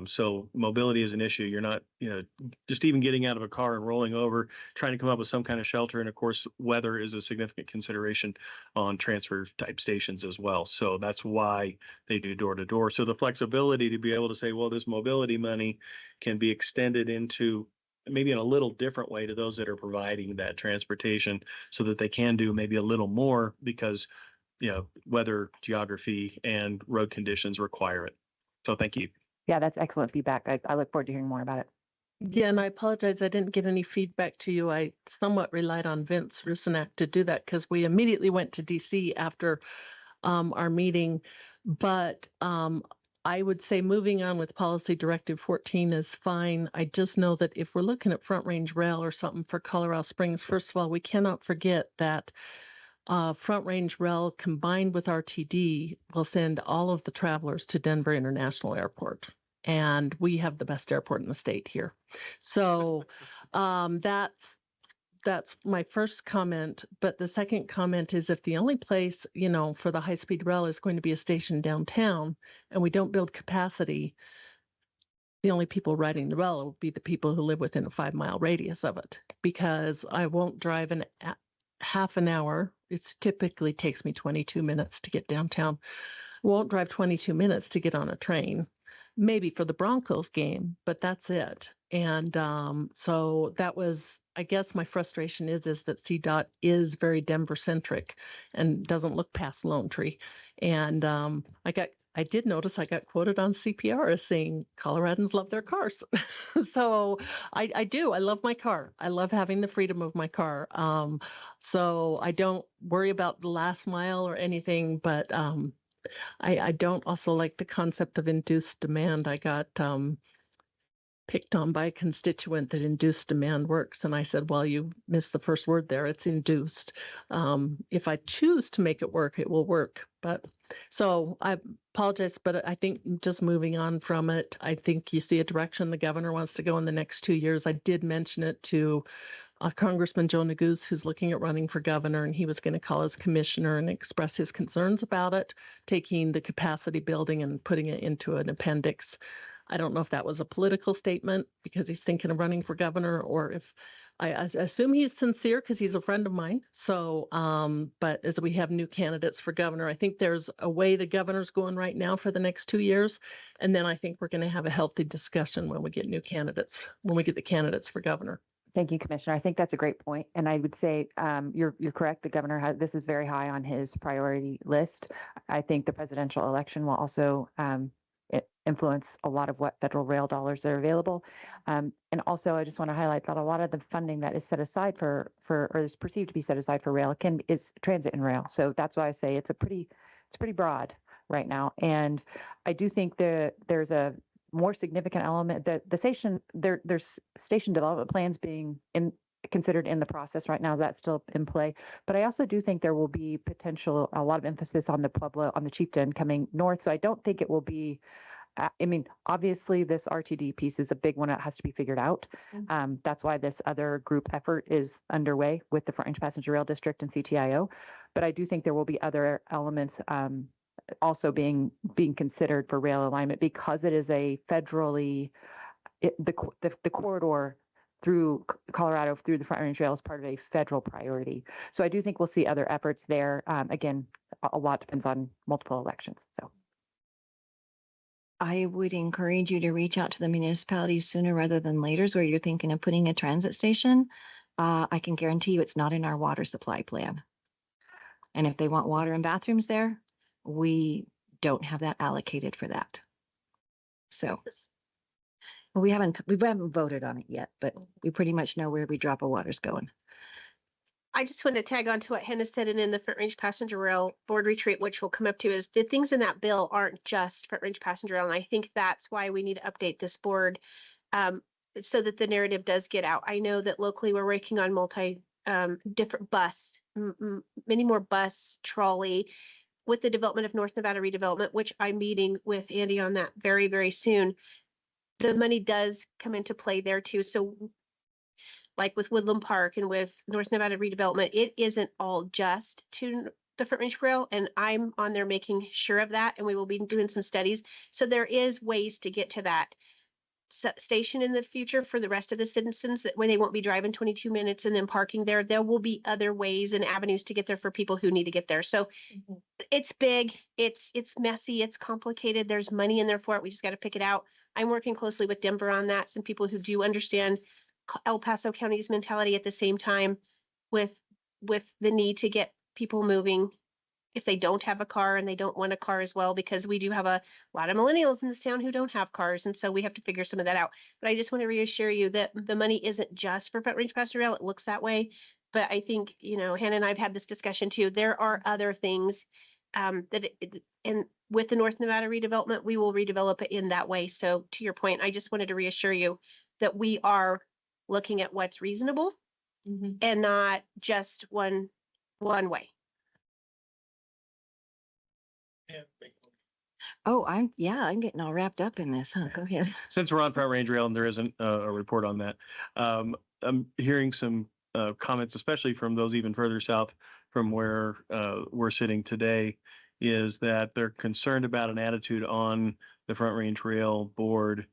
S5: So mobility is an issue. You're not, just even getting out of a car and rolling over, trying to come up with some kind of shelter. And of course, weather is a significant consideration on transfer type stations as well. So that's why they do door to door. So the flexibility to be able to say, well, this mobility money can be extended into maybe in a little different way to those that are providing that transportation, so that they can do maybe a little more because, weather, geography, and road conditions require it. So thank you.
S18: Yeah, that's excellent feedback. I look forward to hearing more about it.
S14: Yeah, and I apologize, I didn't get any feedback to you. I somewhat relied on Vince Rusinak to do that, because we immediately went to DC after our meeting. But I would say moving on with Policy Directive 14 is fine. I just know that if we're looking at Front Range Rail or something for Colorado Springs, first of all, we cannot forget that Front Range Rail combined with RTD will send all of the travelers to Denver International Airport. And we have the best airport in the state here. So that's that's my first comment. But the second comment is if the only place, for the high-speed rail is going to be a station downtown and we don't build capacity, the only people riding the rail will be the people who live within a 5-mile radius of it, because I won't drive half an hour. It typically takes me 22 minutes to get downtown. Won't drive 22 minutes to get on a train, maybe for the Broncos game, but that's it. And so that was, I guess my frustration is that CDOT is very Denver centric and doesn't look past Lone Tree. And I did notice I got quoted on CPR as saying Coloradans love their cars. So I do. I love my car. I love having the freedom of my car. So I don't worry about the last mile or anything, but I don't also like the concept of induced demand. I got picked on by a constituent that induced demand works. And I said, well, you missed the first word there. It's induced. If I choose to make it work, it will work. But so I apologize, but I think just moving on from it, I think you see a direction the governor wants to go in the next 2 years. I did mention it to Congressman Joe Neguse, who's looking at running for governor, and he was going to call his commissioner and express his concerns about it, taking the capacity building and putting it into an appendix. I don't know if that was a political statement because he's thinking of running for governor, or if I assume he's sincere because he's a friend of mine. So, but as we have new candidates for governor, I think there's a way the governor's going right now for the next 2 years. And then I think we're going to have a healthy discussion when we get new candidates, when we get the candidates for governor.
S10: Thank you, Commissioner. I think that's a great point. And I would say you're correct. The governor this is very high on his priority list. I think the presidential election will also influence a lot of what federal rail dollars are available. And also, I just want to highlight that a lot of the funding that is set aside or is perceived to be set aside for rail is transit and rail. So that's why I say it's pretty broad right now. And I do think there's a more significant element that the station there's station development plans being considered in the process right now. That's still in play. But I also do think there will be a lot of emphasis on the Pueblo, on the Chieftain coming north. So I don't think it will be, obviously this RTD piece is a big one that has to be figured out. That's why this other group effort is underway with the Front Range Passenger Rail District and CTIO. But I do think there will be other elements also being considered for rail alignment, because it is a federally, the corridor through Colorado, through the Front Range Rail is part of a federal priority. So I do think we'll see other efforts there. Again, a lot depends on multiple elections. So
S1: I would encourage you to reach out to the municipalities sooner rather than later where you're thinking of putting a transit station. I can guarantee you it's not in our water supply plan. And if they want water and bathrooms there, we don't have that allocated for that. So we haven't voted on it yet, but we pretty much know where we drop our water's going.
S15: I just want to tag on to what Hannah said, and in the Front Range Passenger Rail Board Retreat, which we'll come up to, is the things in that bill aren't just Front Range Passenger Rail. And I think that's why we need to update this board so that the narrative does get out. I know that locally we're working on different bus, many more bus, trolley, with the development of North Nevada redevelopment, which I'm meeting with Andy on that very, very soon. The money does come into play there too. So like with Woodland Park and with North Nevada redevelopment, it isn't all just to the Front Range Rail, and I'm on there making sure of that, and we will be doing some studies. So there is ways to get to that station in the future for the rest of the citizens, that when they won't be driving 22 minutes and then parking there will be other ways and avenues to get there for people who need to get there. So it's big, it's messy, it's complicated. There's money in there for it. We just got to pick it out. I'm working closely with Denver on that. Some people who do understand El Paso County's mentality at the same time with the need to get people moving if they don't have a car and they don't want a car as well, because we do have a lot of millennials in this town who don't have cars. And so we have to figure some of that out. But I just want to reassure you that the money isn't just for Front Range Passenger Rail. It looks that way. But I think, Hannah and I have had this discussion too. There are other things and with the North Nevada redevelopment, we will redevelop it in that way. So to your point, I just wanted to reassure you that we are looking at what's reasonable and not just one way.
S1: Oh, I'm getting all wrapped up in this, huh? Go ahead.
S5: Since we're on Front Range Rail and there isn't a report on that, I'm hearing some comments, especially from those even further south from where we're sitting today, is that they're concerned about an attitude on the Front Range Rail Board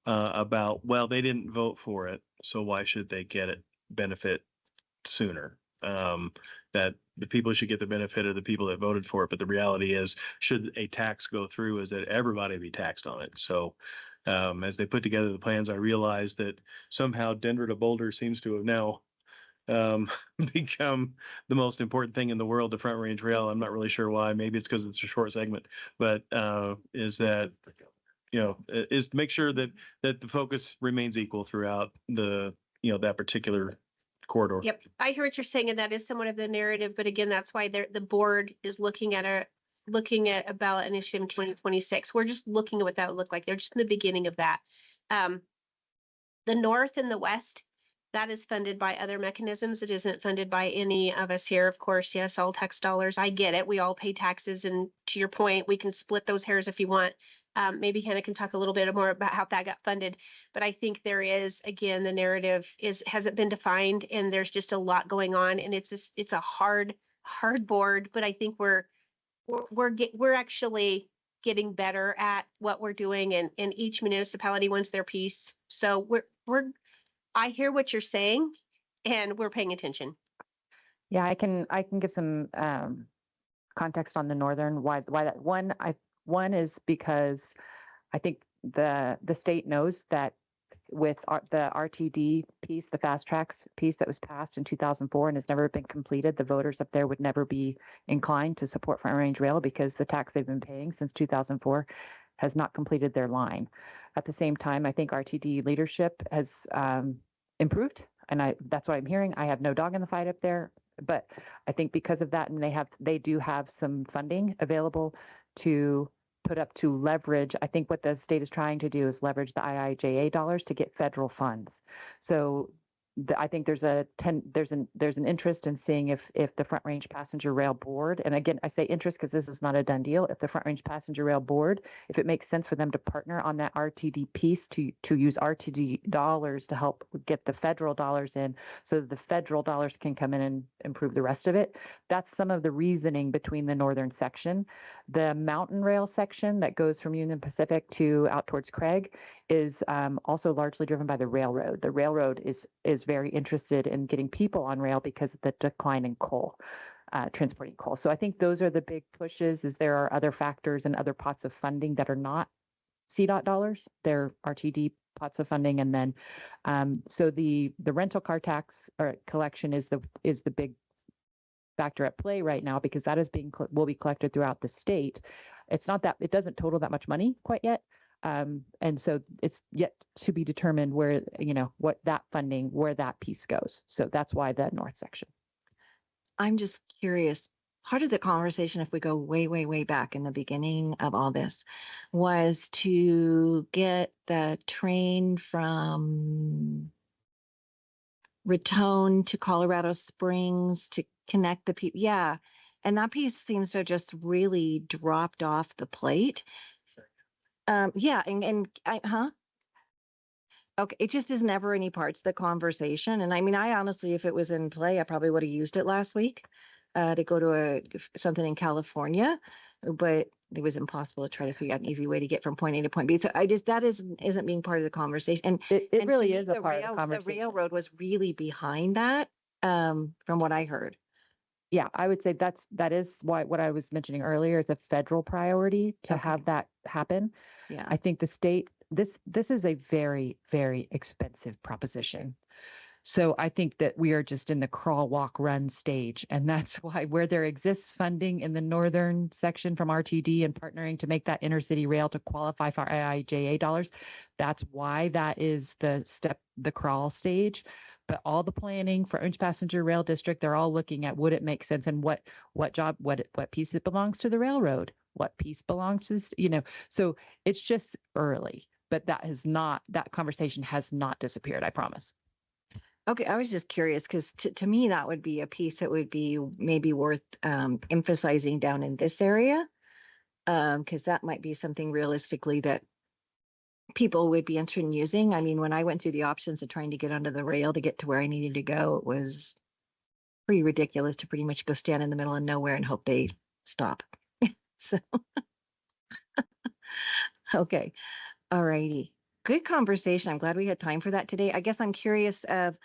S5: about, well, they didn't vote for it, so why should they get it benefit sooner? That the people who should get the benefit of the people that voted for it. But the reality is, should a tax go through, is that everybody be taxed on it. So as they put together the plans, I realized that somehow Denver to Boulder seems to have now become the most important thing in the world to Front Range Rail. I'm not really sure why. Maybe it's because it's a short segment, but is that, is make sure that the focus remains equal throughout the, that particular corridor.
S15: Yep, I hear what you're saying, and that is somewhat of the narrative, but again, that's why the board is looking at a ballot initiative in 2026. We're just looking at what that would look like. They're just in the beginning of that. The North and the West, that is funded by other mechanisms. It isn't funded by any of us here. Of course, yes, all tax dollars. I get it. We all pay taxes, and to your point, we can split those hairs if you want. Maybe Hannah can talk a little bit more about how that got funded, but I think there is, again, the narrative hasn't been defined, and there's just a lot going on, and it's a hard board, but I think we're actually getting better at what we're doing, and each municipality wants their piece. So I hear what you're saying, and we're paying attention.
S10: Yeah, I can give some context on the northern why that one is because I think the state knows that with the RTD piece, the fast tracks piece that was passed in 2004 and has never been completed, the voters up there would never be inclined to support Front Range Rail because the tax they've been paying since 2004 has not completed their line. At the same time, I think RTD leadership has improved, and that's what I'm hearing. I have no dog in the fight up there, but I think because of that, and they do have some funding available to put up to leverage. I think what the state is trying to do is leverage the IIJA dollars to get federal funds. So I think there's an interest in seeing if the Front Range Passenger Rail Board, and again, I say interest because this is not a done deal, if the Front Range Passenger Rail Board, if it makes sense for them to partner on that RTD piece to use RTD dollars to help get the federal dollars in so that the federal dollars can come in and improve the rest of it. That's some of the reasoning between the northern section. The mountain rail section that goes from Union Pacific to out towards Craig is also largely driven by the railroad. The railroad is very interested in getting people on rail because of the decline in coal, transporting coal. So I think those are the big pushes. Is there are other factors and other pots of funding that are not CDOT dollars. They're RTD pots of funding, and then so the rental car tax or collection is the big factor at play right now because that is will be collected throughout the state. It's not that it doesn't total that much money quite yet. And so it's yet to be determined where, what that funding, where that piece goes. So that's why the north section.
S1: I'm just curious. Part of the conversation, if we go way, way, way back in the beginning of all this, was to get the train from Raton to Colorado Springs to connect the people. Yeah. And that piece seems to have just really dropped off the plate. Yeah. Okay. It just is never any parts of the conversation. And I mean, I honestly, if it was in play, I probably would have used it last week to go to something in California, but it was impossible to try to figure out an easy way to get from point A to point B. So that isn't being part of the conversation. And
S10: it really
S1: to me,
S10: is a part of the conversation.
S1: The railroad was really behind that, from what I heard.
S10: Yeah, I would say that is what I was mentioning earlier. It's a federal priority to have that happen.
S1: Yeah.
S10: I think the state, this is a very, very expensive proposition. So I think that we are just in the crawl, walk, run stage. And that's why where there exists funding in the northern section from RTD and partnering to make that intercity rail to qualify for IIJA dollars, that's why that is the crawl stage. But all the planning for Orange Passenger Rail District, they're all looking at would it make sense and what piece it belongs to the railroad, what piece belongs to this, so it's just early, but that conversation has not disappeared, I promise.
S1: Okay, I was just curious because to me that would be a piece that would be maybe worth emphasizing down in this area, because that might be something realistically that people would be interested in using. I mean, when I went through the options of trying to get onto the rail to get to where I needed to go, it was pretty ridiculous to pretty much go stand in the middle of nowhere and hope they stop. So, okay. All righty. Good conversation. I'm glad we had time for that today. I guess I'm curious of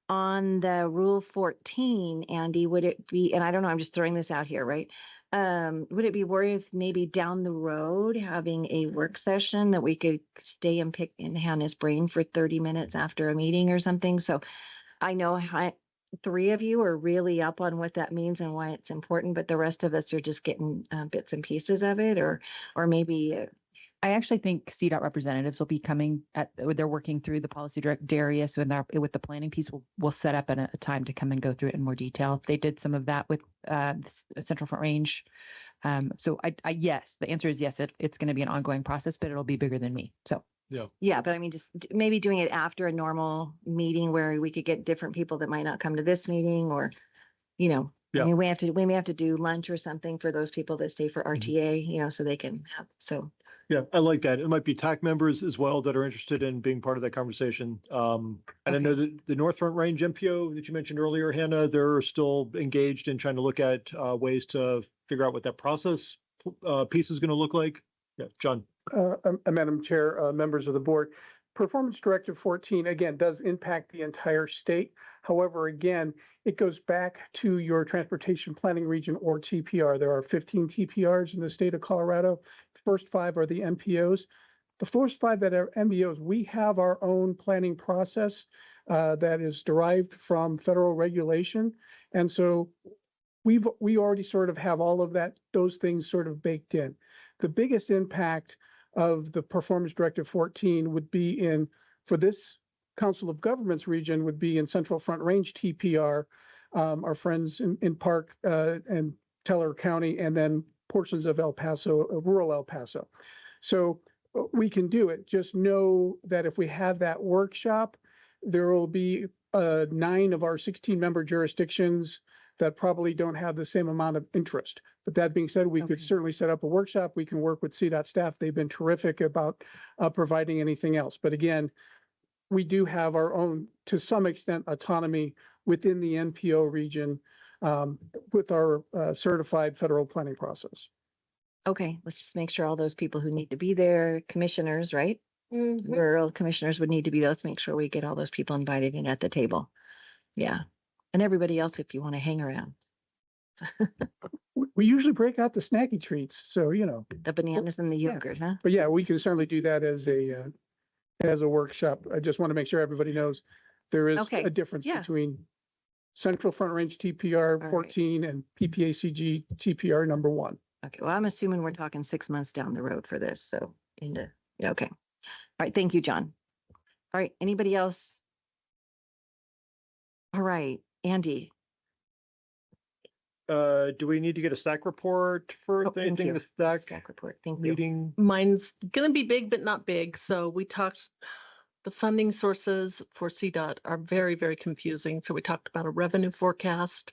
S1: on the Rule 14, Andy, would it be, and I don't know, I'm just throwing this out here, right? Would it be worth maybe down the road having a work session that we could stay and pick in Hannah's brain for 30 minutes after a meeting or something? So I know three of you are really up on what that means and why it's important, but the rest of us are just getting bits and pieces of it, or maybe
S20: I actually think CDOT representatives will be coming they're working through the policy direct Darius with the planning piece. We'll set up a time to come and go through it in more detail. They did some of that with the Central Front Range. So yes, the answer is yes, it's going to be an ongoing process, but it'll be bigger than me. So.
S1: Yeah, but I mean, just maybe doing it after a normal meeting where we could get different people that might not come to this meeting, or, I mean, we may have to do lunch or something for those people that stay for RTA, so they can have, so.
S3: Yeah, I like that. It might be TAC members as well that are interested in being part of that conversation. And I know that the North Front Range MPO that you mentioned earlier, Hannah, they're still engaged in trying to look at ways to figure out what that process piece is going to look like. Yeah, John.
S21: Madam Chair, members of the board, Performance Directive 14, again, does impact the entire state. However, again, it goes back to your transportation planning region, or TPR. There are 15 TPRs in the state of Colorado. The first 5 are the MPOs. The first 5 that are MPOs, we have our own planning process that is derived from federal regulation. And so we already sort of have all of those things sort of baked in. The biggest impact of the Performance Directive 14 would be for this Council of Governments region, would be in Central Front Range TPR, our friends in Park and Teller County, and then portions of El Paso, rural El Paso. So we can do it. Just know that if we have that workshop, there will be 9 of our 16-member jurisdictions that probably don't have the same amount of interest. But that being said, we could certainly set up a workshop. We can work with CDOT staff. They've been terrific about providing anything else. But again, we do have our own, to some extent, autonomy within the NPO region with our certified federal planning process.
S1: Okay, let's just make sure all those people who need to be there, commissioners, right? Rural commissioners would need to be there. Let's make sure we get all those people invited in at the table. Yeah. And everybody else, if you want to hang around.
S21: We usually break out the snacky treats, so
S1: the bananas and the yogurt, huh?
S21: But yeah, we can certainly do that as a workshop. I just want to make sure everybody knows there is a difference between Central Front Range TPR 14 and PPACG TPR number 1.
S1: Okay, well, I'm assuming we're talking 6 months down the road for this. So okay. All right, thank you, John. All right, anybody else? All right, Andy.
S3: Do we need to get a stack report for anything? The
S1: stack report. Thank you.
S3: Meeting.
S14: Mine's going to be big, but not big. So we talked, the funding sources for CDOT are very, very confusing. So we talked about a revenue forecast.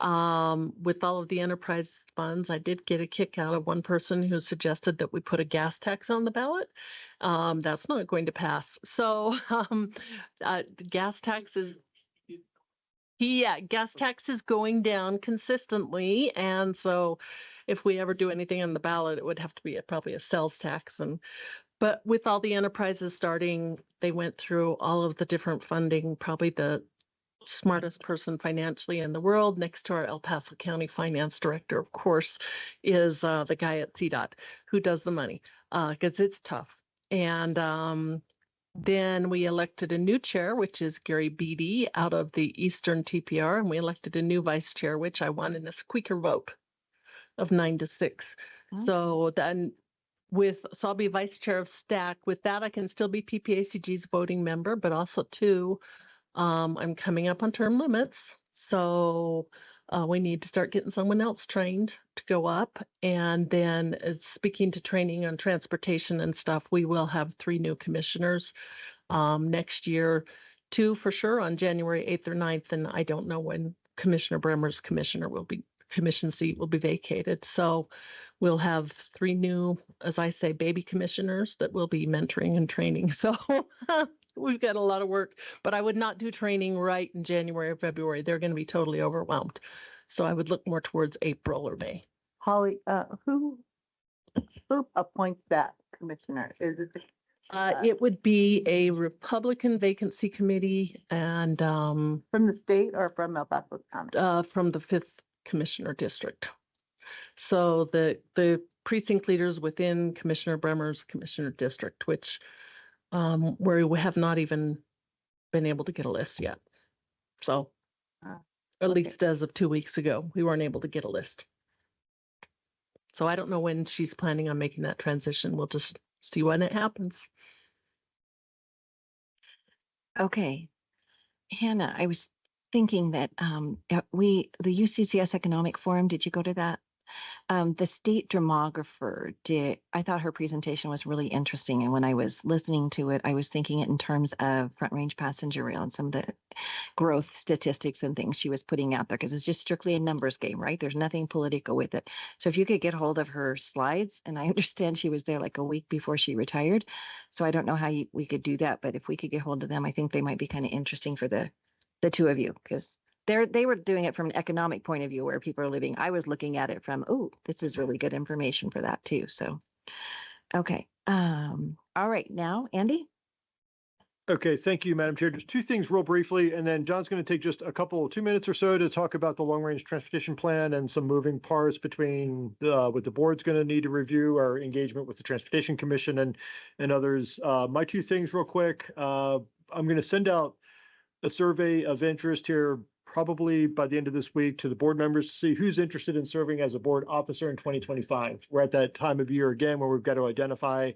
S14: With all of the enterprise funds, I did get a kick out of one person who suggested that we put a gas tax on the ballot. That's not going to pass. So gas tax is gas tax is going down consistently. And so if we ever do anything on the ballot, it would have to be probably a sales tax. But with all the enterprises starting, they went through all of the different funding. Probably the smartest person financially in the world, next to our El Paso County finance director, of course, is the guy at CDOT who does the money, because it's tough. And then we elected a new chair, which is Gary Beatty out of the Eastern TPR, and we elected a new vice chair, which I won in a squeaker vote of 9-6. So then so I'll be vice chair of STAC. With that, I can still be PPACG's voting member, but also too, I'm coming up on term limits. So we need to start getting someone else trained to go up. And then speaking to training on transportation and stuff, we will have 3 new commissioners next year, 2 for sure on January 8th or 9th. And I don't know when Commissioner Bremer's commission seat will be vacated. So we'll have 3 new, as I say, baby commissioners that will be mentoring and training. So we've got a lot of work, but I would not do training right in January or February. They're going to be totally overwhelmed. So I would look more towards April or May.
S12: Holly, who appoints that commissioner? Is it
S14: It would be a Republican vacancy committee and
S12: from the state or from El Paso County?
S14: from the 5th Commissioner District. So the precinct leaders within Commissioner Bremer's Commissioner District, which where we have not even been able to get a list yet. So at least as of 2 weeks ago, we weren't able to get a list. So I don't know when she's planning on making that transition. We'll just see when it happens.
S1: Okay. Hannah, I was thinking that the UCCS Economic Forum, did you go to that? The state demographer I thought her presentation was really interesting. And when I was listening to it, I was thinking it in terms of Front Range passenger rail and some of the growth statistics and things she was putting out there, because it's just strictly a numbers game, right? There's nothing political with it. So if you could get hold of her slides, and I understand she was there like a week before she retired. So I don't know how we could do that, but if we could get hold of them, I think they might be kind of interesting for the two of you, because they were doing it from an economic point of view where people are living. I was looking at it from, oh, this is really good information for that too. So, okay. All right. Now, Andy?
S3: Okay, thank you, Madam Chair. Just 2 things real briefly, and then John's going to take just 2 minutes or so to talk about the long-range transportation plan and some moving parts between what the board's going to need to review, our engagement with the Transportation Commission and others. My 2 things real quick. I'm going to send out a survey of interest here probably by the end of this week to the board members to see who's interested in serving as a board officer in 2025. We're at that time of year again where we've got to identify,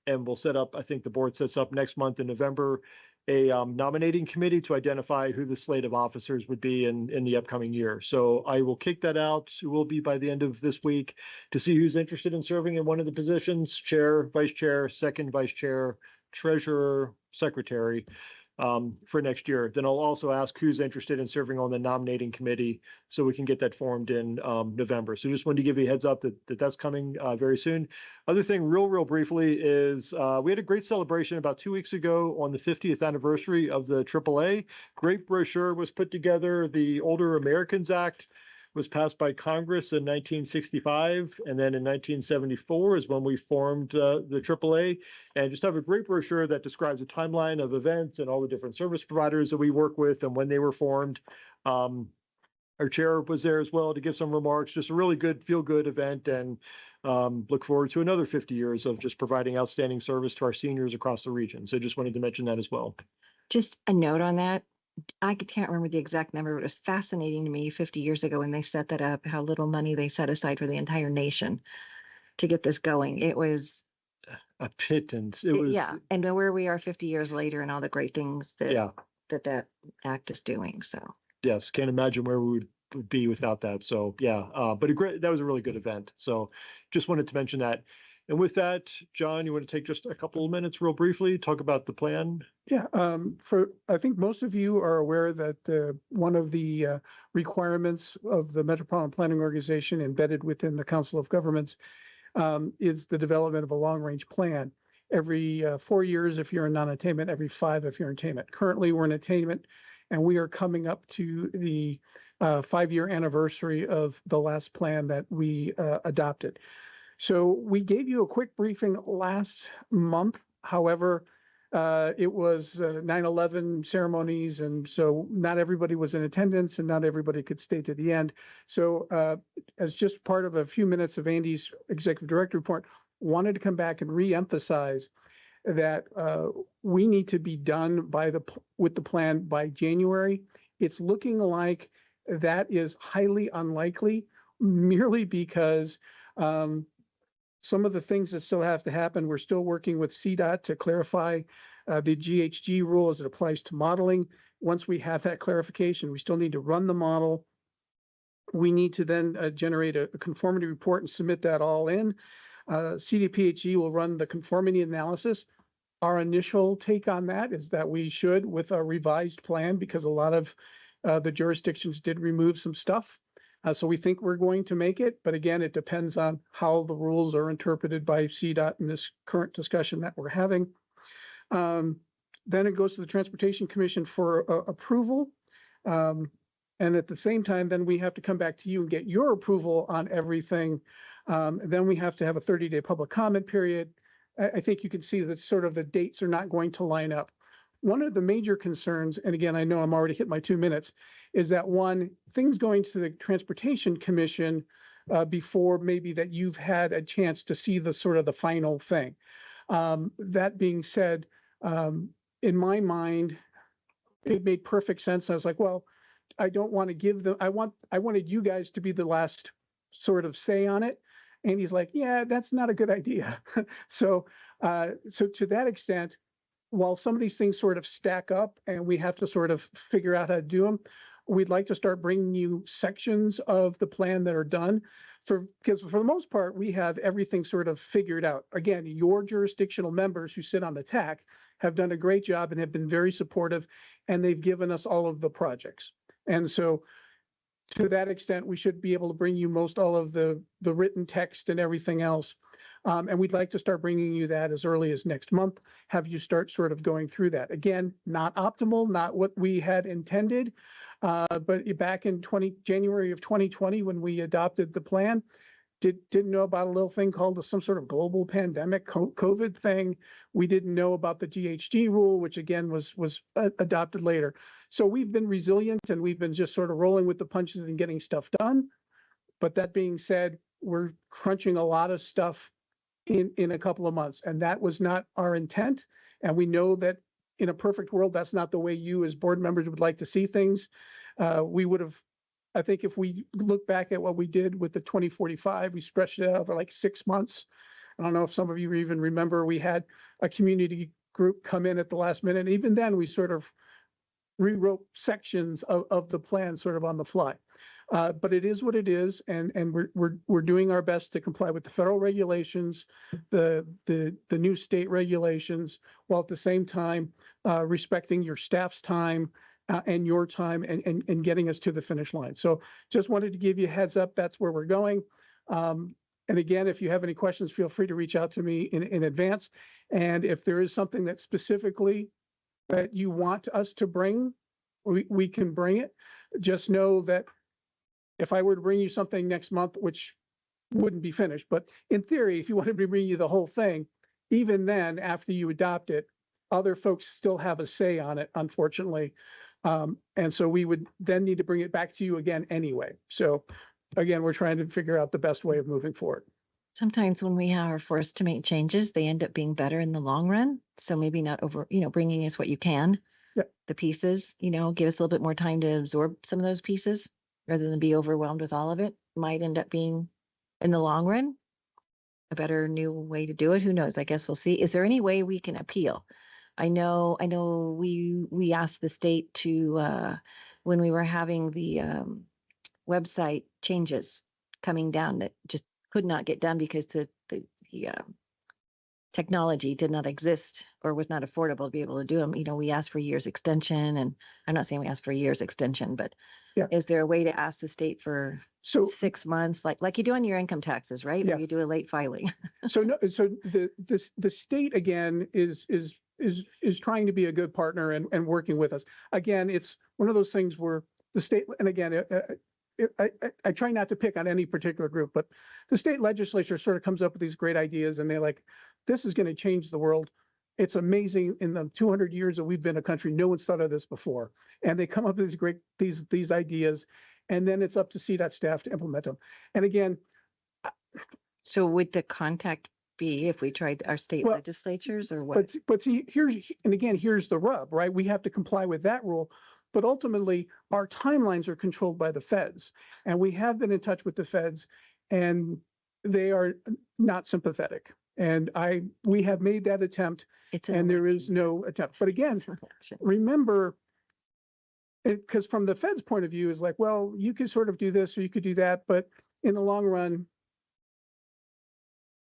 S3: and we'll set up, I think the board sets up next month in November, a nominating committee to identify who the slate of officers would be in the upcoming year. So I will kick that out. It will be by the end of this week to see who's interested in serving in one of the positions: chair, vice chair, second vice chair, treasurer, secretary. For next year. Then I'll also ask who's interested in serving on the nominating committee so we can get that formed in November. So just wanted to give you a heads up that that's coming very soon. Other thing real briefly is we had a great celebration about 2 weeks ago on the 50th anniversary of the AAA. Great brochure was put together. The Older Americans Act was passed by Congress in 1965, and then in 1974 is when we formed the AAA, and just have a great brochure that describes a timeline of events and all the different service providers that we work with and when they were formed. Our chair was there as well to give some remarks. Just a really good, feel-good event, and look forward to another 50 years of just providing outstanding service to our seniors across the region. So just wanted to mention that as well.
S1: Just a note on that. I can't remember the exact number, but it was fascinating to me 50 years ago when they set that up, how little money they set aside for the entire nation to get this going. It was
S3: a pittance. It was,
S1: yeah. And where we are 50 years later and all the great things that
S3: yeah,
S1: that act is doing. So
S3: yes, can't imagine where we would be without that. So yeah, but that was a really good event. So just wanted to mention that. And with that, John, you want to take just a couple of minutes real briefly, talk about the plan?
S21: Yeah, I think most of you are aware that one of the requirements of the Metropolitan Planning Organization embedded within the Council of Governments is the development of a long-range plan. Every 4 years if you're in non-attainment, every 5 if you're in attainment. Currently, we're in attainment, and we are coming up to the 5-year anniversary of the last plan that we adopted. So we gave you a quick briefing last month. However, it was 9/11 ceremonies, and so not everybody was in attendance and not everybody could stay to the end. So as just part of a few minutes of Andy's executive director report, wanted to come back and re-emphasize that we need to be done with the plan by January. It's looking like that is highly unlikely, merely because some of the things that still have to happen, we're still working with CDOT to clarify the GHG rule as it applies to modeling. Once we have that clarification, we still need to run the model. We need to then generate a conformity report and submit that all in. PPACG will run the conformity analysis. Our initial take on that is that we should, with a revised plan, because a lot of the jurisdictions did remove some stuff. So we think we're going to make it, but again, it depends on how the rules are interpreted by CDOT in this current discussion that we're having. Then it goes to the Transportation Commission for approval. And at the same time, then we have to come back to you and get your approval on everything. Then we have to have a 30-day public comment period. I think you can see that sort of the dates are not going to line up. One of the major concerns, and again, I know I'm already hit my 2 minutes, is that one, things going to the Transportation Commission before maybe that you've had a chance to see the sort of the final thing. That being said, in my mind, it made perfect sense. I was like, well, I don't want to give them, I wanted you guys to be the last sort of say on it. And he's like, yeah, that's not a good idea. So to that extent, while some of these things sort of stack up and we have to sort of figure out how to do them, we'd like to start bringing you sections of the plan that are done because for the most part, we have everything sort of figured out. Again, your jurisdictional members who sit on the TAC have done a great job and have been very supportive, and they've given us all of the projects. And so to that extent, we should be able to bring you most all of the written text and everything else. And we'd like to start bringing you that as early as next month, have you start sort of going through that. Again, not optimal, not what we had intended, but back in January of 2020, when we adopted the plan, didn't know about a little thing called some sort of global pandemic COVID thing. We didn't know about the GHG rule, which again was adopted later. So we've been resilient and we've been just sort of rolling with the punches and getting stuff done. But that being said, we're crunching a lot of stuff in a couple of months, and that was not our intent. And we know that in a perfect world, that's not the way you as board members would like to see things. We would have, I think if we look back at what we did with the 2045, we stretched it out for like 6 months. I don't know if some of you even remember, we had a community group come in at the last minute. And even then we sort of rewrote sections of the plan sort of on the fly. But it is what it is, and we're doing our best to comply with the federal regulations, the new state regulations, while at the same time respecting your staff's time and your time and getting us to the finish line. So just wanted to give you a heads up. That's where we're going. And again, if you have any questions, feel free to reach out to me in advance. And if there is something that specifically that you want us to bring, we can bring it. Just know that if I were to bring you something next month, which wouldn't be finished, but in theory, if you wanted me to bring you the whole thing, even then, after you adopt it, other folks still have a say on it, unfortunately. And so we would then need to bring it back to you again anyway. So again, we're trying to figure out the best way of moving forward.
S1: Sometimes when we are forced to make changes, they end up being better in the long run. So maybe not over, bringing us what you can, the pieces, give us a little bit more time to absorb some of those pieces rather than be overwhelmed with all of it, might end up being in the long run a better new way to do it. Who knows? I guess we'll see. Is there any way we can appeal? I know we asked the state to, when we were having the website changes coming down that just could not get done because the technology did not exist or was not affordable to be able to do them. We asked for a year's extension, and I'm not saying we asked for a year's extension, but is there a way to ask the state for 6 months, like you do on your income taxes, right? Where you do a late filing.
S21: So the state again is trying to be a good partner and working with us. Again, it's one of those things where the state, and again, I try not to pick on any particular group, but the state legislature sort of comes up with these great ideas and they're like, this is going to change the world. It's amazing. In the 200 years that we've been a country, no one's thought of this before. And they come up with these ideas, and then it's up to CDOT staff to implement them. And again,
S1: so would the contact be if we tried our state legislatures or what?
S21: But see, here's the rub, right? We have to comply with that rule. But ultimately, our timelines are controlled by the feds, and we have been in touch with the feds, and they are not sympathetic. And we have made that attempt, and there is no attempt. But again, remember, because from the feds' point of view, is like, well, you could sort of do this or you could do that, but in the long run,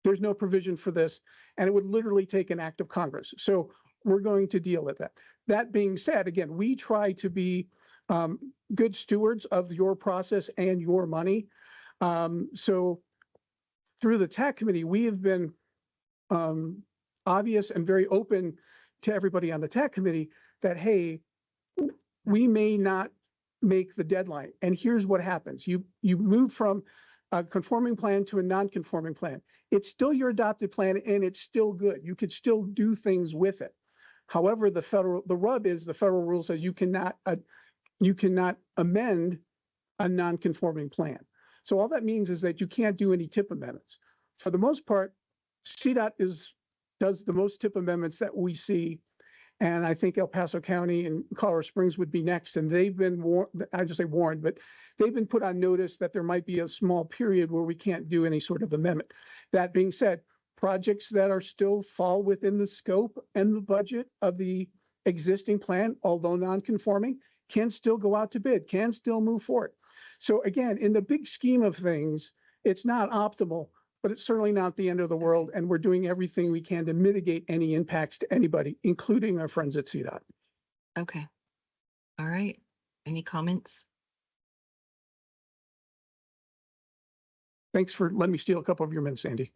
S21: there's no provision for this, and it would literally take an act of Congress. So we're going to deal with that. That being said, again, we try to be good stewards of your process and your money. So through the TAC committee, we have been obvious and very open to everybody on the TAC committee that, hey, we may not make the deadline. And here's what happens. You move from a conforming plan to a non-conforming plan. It's still your adopted plan and it's still good. You could still do things with it. However, the rub is the federal rule says you cannot amend a non-conforming plan. So all that means is that you can't do any tip amendments. For the most part, CDOT does the most tip amendments that we see. And I think El Paso County and Colorado Springs would be next. And they've been I just say warned, but they've been put on notice that there might be a small period where we can't do any sort of amendment. That being said, projects that are still fall within the scope and the budget of the existing plan, although non-conforming, can still go out to bid, can still move forward. So again, in the big scheme of things, it's not optimal, but it's certainly not the end of the world. And we're doing everything we can to mitigate any impacts to anybody, including our friends at CDOT.
S1: Okay. All right. Any comments?
S21: Thanks for letting me steal a couple of your minutes, Sandy.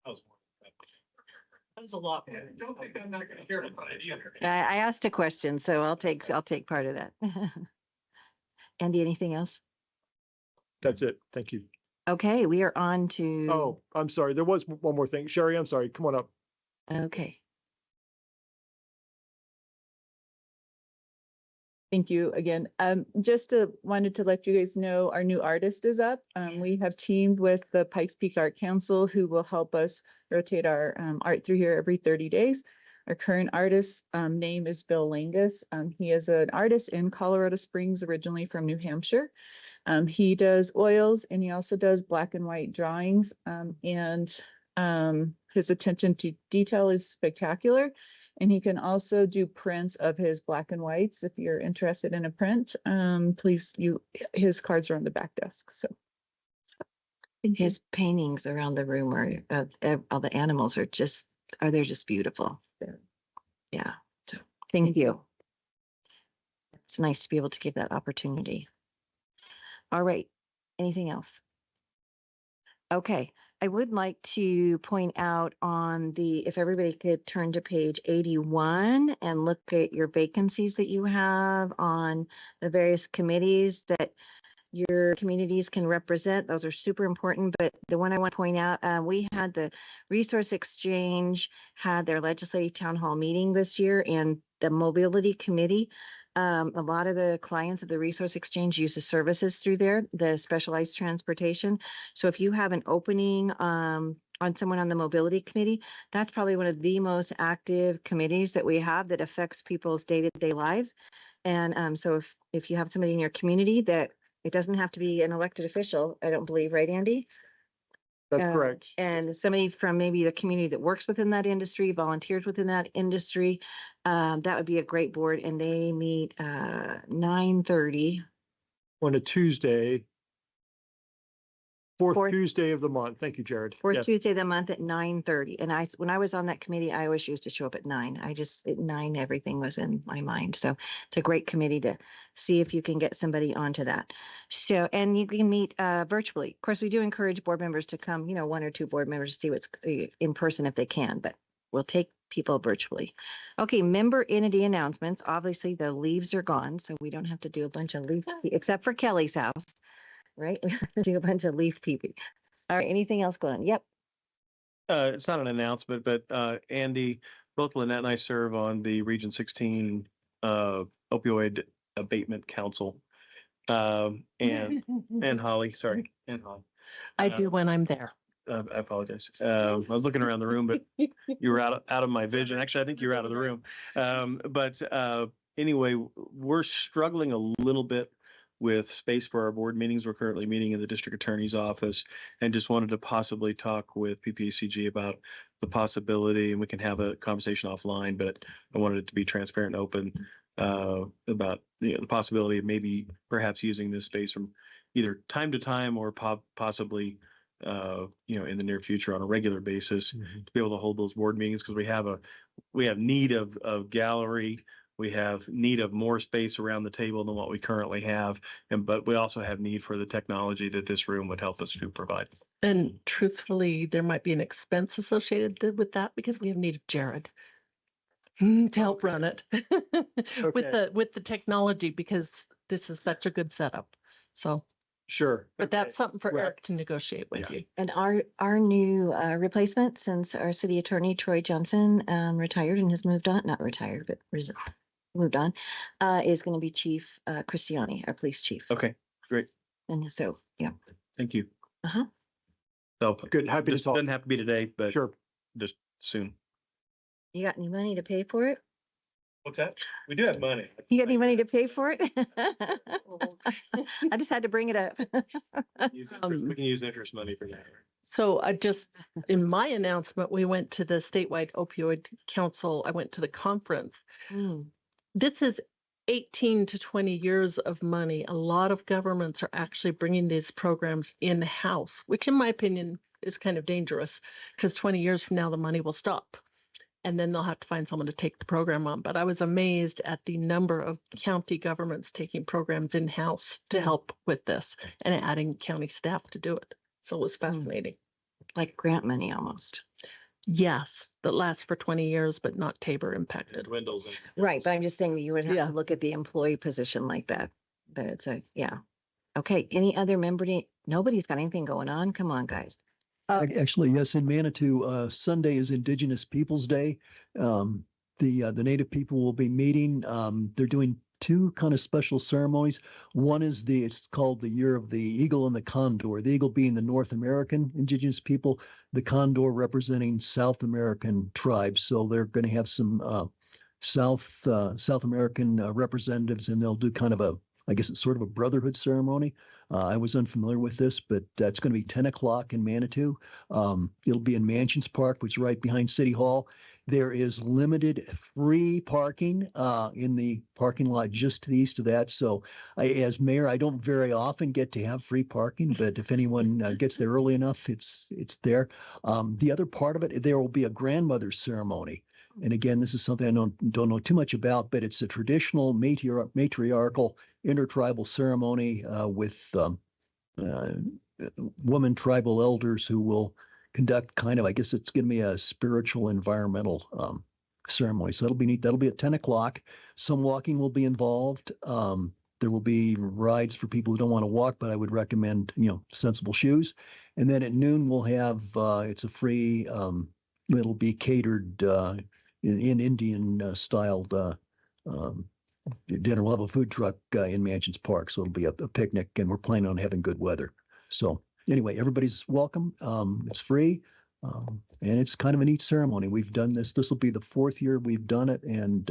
S14: That was a lot.
S21: Don't think I'm not going to hear about it either.
S1: I asked a question, so I'll take part of that. Andy, anything else?
S3: That's it. Thank you.
S1: Okay, we are on to.
S3: Oh, I'm sorry. There was one more thing. Sherry, I'm sorry. Come on up.
S1: Okay.
S18: Thank you again. Just wanted to let you guys know our new artist is up. We have teamed with the Pikes Peak Art Council, who will help us rotate our art through here every 30 days. Our current artist name is Bill Langus. He is an artist in Colorado Springs, originally from New Hampshire. He does oils and he also does black and white drawings. His attention to detail is spectacular. And he can also do prints of his black and whites. If you're interested in a print, please, his cards are on the back desk. So
S1: his paintings around the room are all the animals they're just beautiful. Yeah. So thank you. It's nice to be able to give that opportunity. All right. Anything else? Okay. I would like to point out if everybody could turn to page 81 and look at your vacancies that you have on the various committees that your communities can represent. Those are super important. But the one I want to point out, we had the Resource Exchange had their legislative town hall meeting this year, and the Mobility Committee. A lot of the clients of the Resource Exchange use the services through there, the specialized transportation. So if you have an opening on someone on the Mobility Committee, that's probably one of the most active committees that we have that affects people's day-to-day lives. And so if you have somebody in your community that it doesn't have to be an elected official, I don't believe, right, Andy?
S3: That's correct.
S1: And somebody from maybe the community that works within that industry, volunteers within that industry, that would be a great board. And they meet 9:30.
S3: On a Tuesday. Fourth
S1: Fourth-
S3: Tuesday of the month. Thank you, Jared.
S1: Fourth
S3: Yes.
S1: Tuesday of the month at 9:30. And when I was on that committee, I always used to show up at 9. At 9, everything was in my mind. So it's a great committee to see if you can get somebody onto that. So, and you can meet virtually. Of course, we do encourage board members to come, 1 or 2 board members to see what's in person if they can, but we'll take people virtually. Okay, member entity announcements. Obviously, the leaves are gone, so we don't have to do a bunch of leaves, except for Kelly's house. Right? We have to do a bunch of leaf peeping. All right, anything else going on? Yep.
S5: It's not an announcement, but Andy, both Lynette and I serve on the Region 16 Opioid Abatement Council. And Holly, sorry, and Holly.
S14: I do when I'm there.
S5: I apologize. I was looking around the room, but you were out of my vision. Actually, I think you were out of the room. But anyway, we're struggling a little bit with space for our board meetings. We're currently meeting in the district attorney's office and just wanted to possibly talk with PPACG about the possibility, and we can have a conversation offline, but I wanted it to be transparent and open about the possibility of maybe perhaps using this space from either time to time or possibly in the near future on a regular basis to be able to hold those board meetings, because we have need of gallery We have need of more space around the table than what we currently have. But we also have need for the technology that this room would help us to provide.
S14: And truthfully, there might be an expense associated with that because we have needed Jared to help run it with the technology, because this is such a good setup. So,
S19: Sure.
S14: but that's something for
S19: Right.
S14: Eric to negotiate with you.
S1: And our new replacement, since our city attorney, Troy Johnson, retired and has moved on, not retired, but moved on, is going to be Chief Christiani, our police chief.
S5: Okay, great.
S1: And so, yeah.
S5: Thank you.
S1: Uh-huh.
S5: So
S21: Good, happy to
S5: this
S21: talk.
S5: doesn't have to be today, but
S21: Sure.
S5: just soon.
S1: You got any money to pay for it?
S5: What's that? We do have money.
S1: You got any money to pay for it? I just had to bring it up.
S5: We can use interest money for that.
S14: So I just, in my announcement, we went to the statewide opioid council. I went to the conference. This is 18 to 20 years of money. A lot of governments are actually bringing these programs in-house, which in my opinion is kind of dangerous, because 20 years from now, the money will stop. And then they'll have to find someone to take the program on. But I was amazed at the number of county governments taking programs in-house to help with this and adding county staff to do it. So it was fascinating.
S1: Like grant money almost.
S14: Yes, that lasts for 20 years, but not Tabor impacted.
S5: Dwindles.
S1: Right, but I'm just saying that you would have to look at the employee position like that. But it's a, yeah. Okay, any other member? Nobody's got anything going on? Come on, guys.
S13: Actually, yes, in Manitou, Sunday is Indigenous Peoples Day. The Native people will be meeting. They're doing two kind of special ceremonies. One is it's called the Year of the Eagle and the Condor. The eagle being the North American Indigenous people, the condor representing South American tribes. So they're going to have some South American representatives, and they'll do kind of I guess it's sort of a brotherhood ceremony. I was unfamiliar with this, but it's going to be 10 o'clock in Manitou. It'll be in Mansions Park, which is right behind City Hall. There is limited free parking in the parking lot just to the east of that. So as mayor, I don't very often get to have free parking, but if anyone gets there early enough, it's there. The other part of it, there will be a grandmother's ceremony. And again, this is something I don't know too much about, but it's a traditional matriarchal intertribal ceremony with women tribal elders who will conduct kind of, I guess it's going to be a spiritual environmental ceremony. So that'll be neat. That'll be at 10 o'clock. Some walking will be involved. There will be rides for people who don't want to walk, but I would recommend, sensible shoes. And then at noon, we'll have, it's a free, it'll be catered in Indian styled dinner. We'll have a food truck in Mansions Park, so it'll be a picnic, and we're planning on having good weather. So anyway, everybody's welcome. It's free, and it's kind of a neat ceremony. We've done this. This will be the fourth year we've done it, and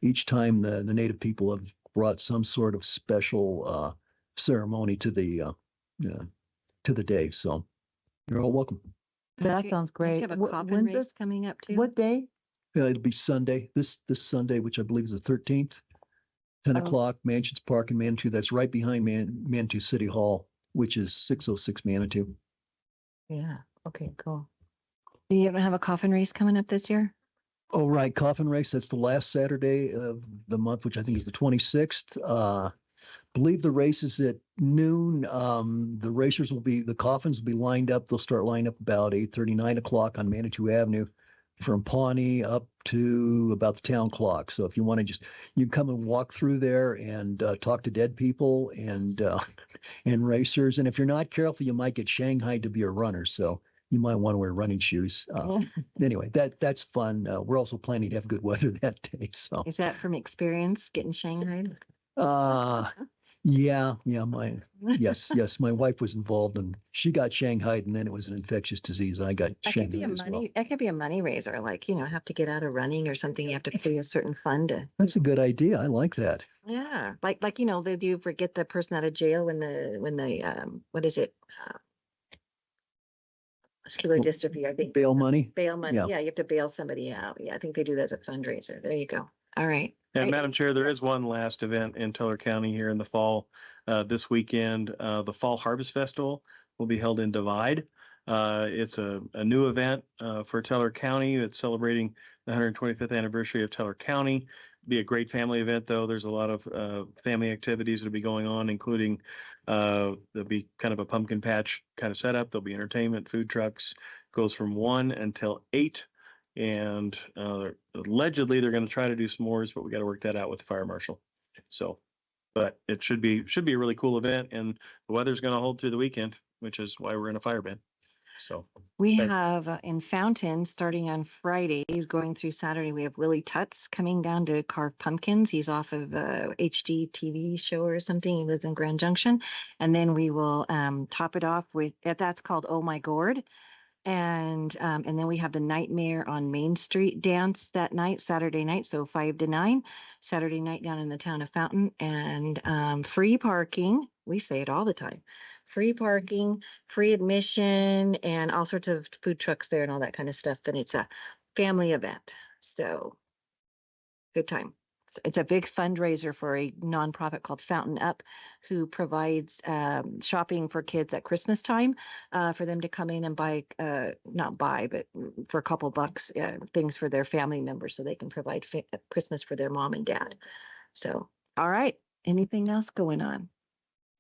S13: each time the Native people have brought some sort of special ceremony to the day. So you're all welcome.
S12: That sounds great.
S1: You have a coffin
S12: When's
S1: race
S12: it?
S1: coming up too?
S12: What day?
S13: It'll be Sunday, this Sunday, which I believe is the 13th, 10 o'clock, Mansions Park in Manitou. That's right behind Manitou City Hall, which is 606 Manitou.
S12: Yeah. Okay, cool.
S1: Do you ever have a coffin race coming up this year?
S13: Oh, right. Coffin race. That's the last Saturday of the month, which I think is the 26th. Believe the race is at noon. The coffins will be lined up. They'll start lining up about 8:30, 9 o'clock on Manitou Avenue from Pawnee up to about the town clock. So if you want to you can come and walk through there and talk to dead people and racers. And if you're not careful, you might get shanghaied to be a runner. So you might want to wear running shoes. Anyway, that's fun. We're also planning to have good weather that day. So
S1: Is that from experience getting shanghaied?
S13: yeah. Yes. My wife was involved, and she got shanghaied, and then it was an infectious disease. I got shanghaied as well.
S1: That could be a money raiser, like, have to get out of running or something. You have to pay a certain fund to.
S13: That's a good idea. I like that.
S1: Yeah, like they do for get the person out of jail when the what is it? Muscular dystrophy, I think.
S13: Bail money.
S1: Bail money.
S13: Yeah.
S1: Yeah, you have to bail somebody out. Yeah, I think they do that as a fundraiser. There you go. All right.
S5: And Madam Chair, there is one last event in Teller County here in the fall. This weekend, the Fall Harvest Festival will be held in Divide. It's a new event for Teller County. It's celebrating the 125th anniversary of Teller County. be a great family event, though. There's a lot of family activities that'll be going on, including there'll be kind of a pumpkin patch kind of setup. There'll be entertainment, food trucks, goes from 1 until 8. And allegedly they're going to try to do s'mores, but we got to work that out with the fire marshal. So, but it should be a really cool event, and the weather's going to hold through the weekend, which is why we're in a fire ban. So
S1: We
S5: thank-
S1: have in Fountain, starting on Friday, going through Saturday, we have Willie Tutts coming down to carve pumpkins. He's off of a HD TV show or something. He lives in Grand Junction. And then we will top it off with, that's called Oh My Gourd. And then we have the Nightmare on Main Street dance that night, Saturday night, so 5 to 9, Saturday night down in the town of Fountain, and free parking. We say it all the time. Free parking, free admission, and all sorts of food trucks there and all that kind of stuff. And it's a family event. So good time. It's a big fundraiser for a nonprofit called Fountain Up, who provides shopping for kids at Christmas time for them to come in and buy, not buy, but for a couple bucks, things for their family members so they can provide Christmas for their mom and dad. So, all right. Anything else going on?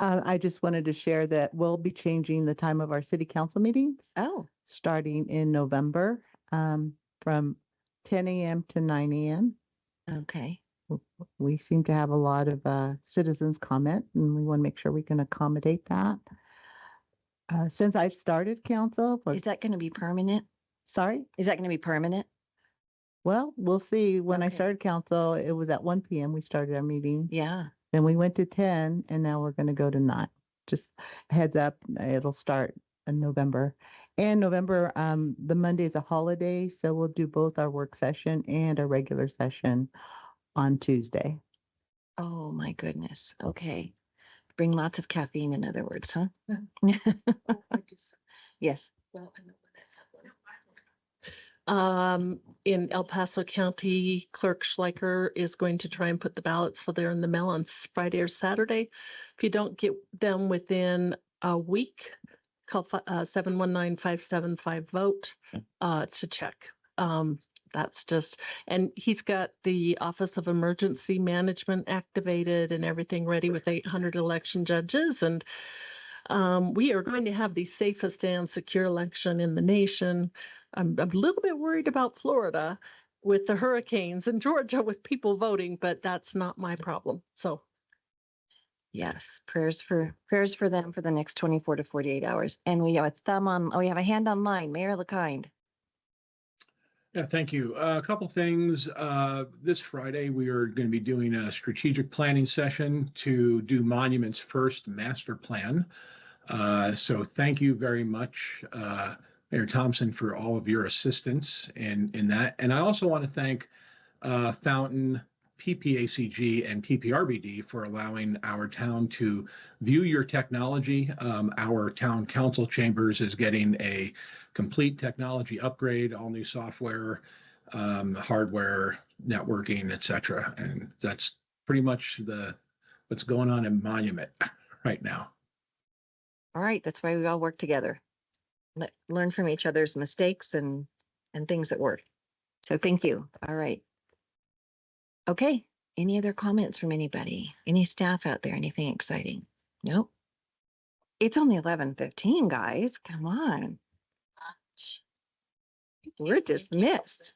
S12: I just wanted to share that we'll be changing the time of our city council meetings.
S1: Oh.
S12: Starting in November, from 10 a.m. to 9 a.m.
S1: Okay.
S12: We seem to have a lot of citizens comment, and we want to make sure we can accommodate that. Since I've started council,
S1: Is that going to be permanent?
S12: Sorry?
S1: Is that going to be permanent?
S12: Well, we'll see. When I
S1: Okay.
S12: started council, it was at 1 p.m. We started our meeting.
S1: Yeah.
S12: Then we went to 10, and now we're going to go to 9. Just heads up, it'll start in November. And November, the Monday is a holiday, so we'll do both our work session and our regular session on Tuesday.
S1: Oh my goodness. Okay. Bring lots of caffeine, in other words, huh? Yes.
S14: Well, I know that I have one. In El Paso County, Clerk Schleicher is going to try and put the ballots so they're in the mail on Friday or Saturday. If you don't get them within a week, call 719-575-VOTE to check. That's just, and he's got the Office of Emergency Management activated and everything ready with 800 election judges. And we are going to have the safest and secure election in the nation. I'm a little bit worried about Florida with the hurricanes and Georgia with people voting, but that's not my problem. So
S1: Yes, prayers for them for the next 24 to 48 hours. And we have we have a hand online, Mayor LeKind.
S17: Yeah, thank you. A couple things. This Friday, we are going to be doing a strategic planning session to do Monuments First master plan. So thank you very much, Mayor Thompson, for all of your assistance in that. And I also want to thank Fountain, PPACG, and PPRBD for allowing our town to view your technology. Our town council chambers is getting a complete technology upgrade, all new software, hardware, networking, etc. And that's pretty much what's going on in Monument right now.
S1: All right, that's why we all work together. Learn from each other's mistakes and things that work. So thank you. All right. Okay, any other comments from anybody? Any staff out there? Anything exciting? Nope. It's only 11:15, guys. Come on. We're dismissed.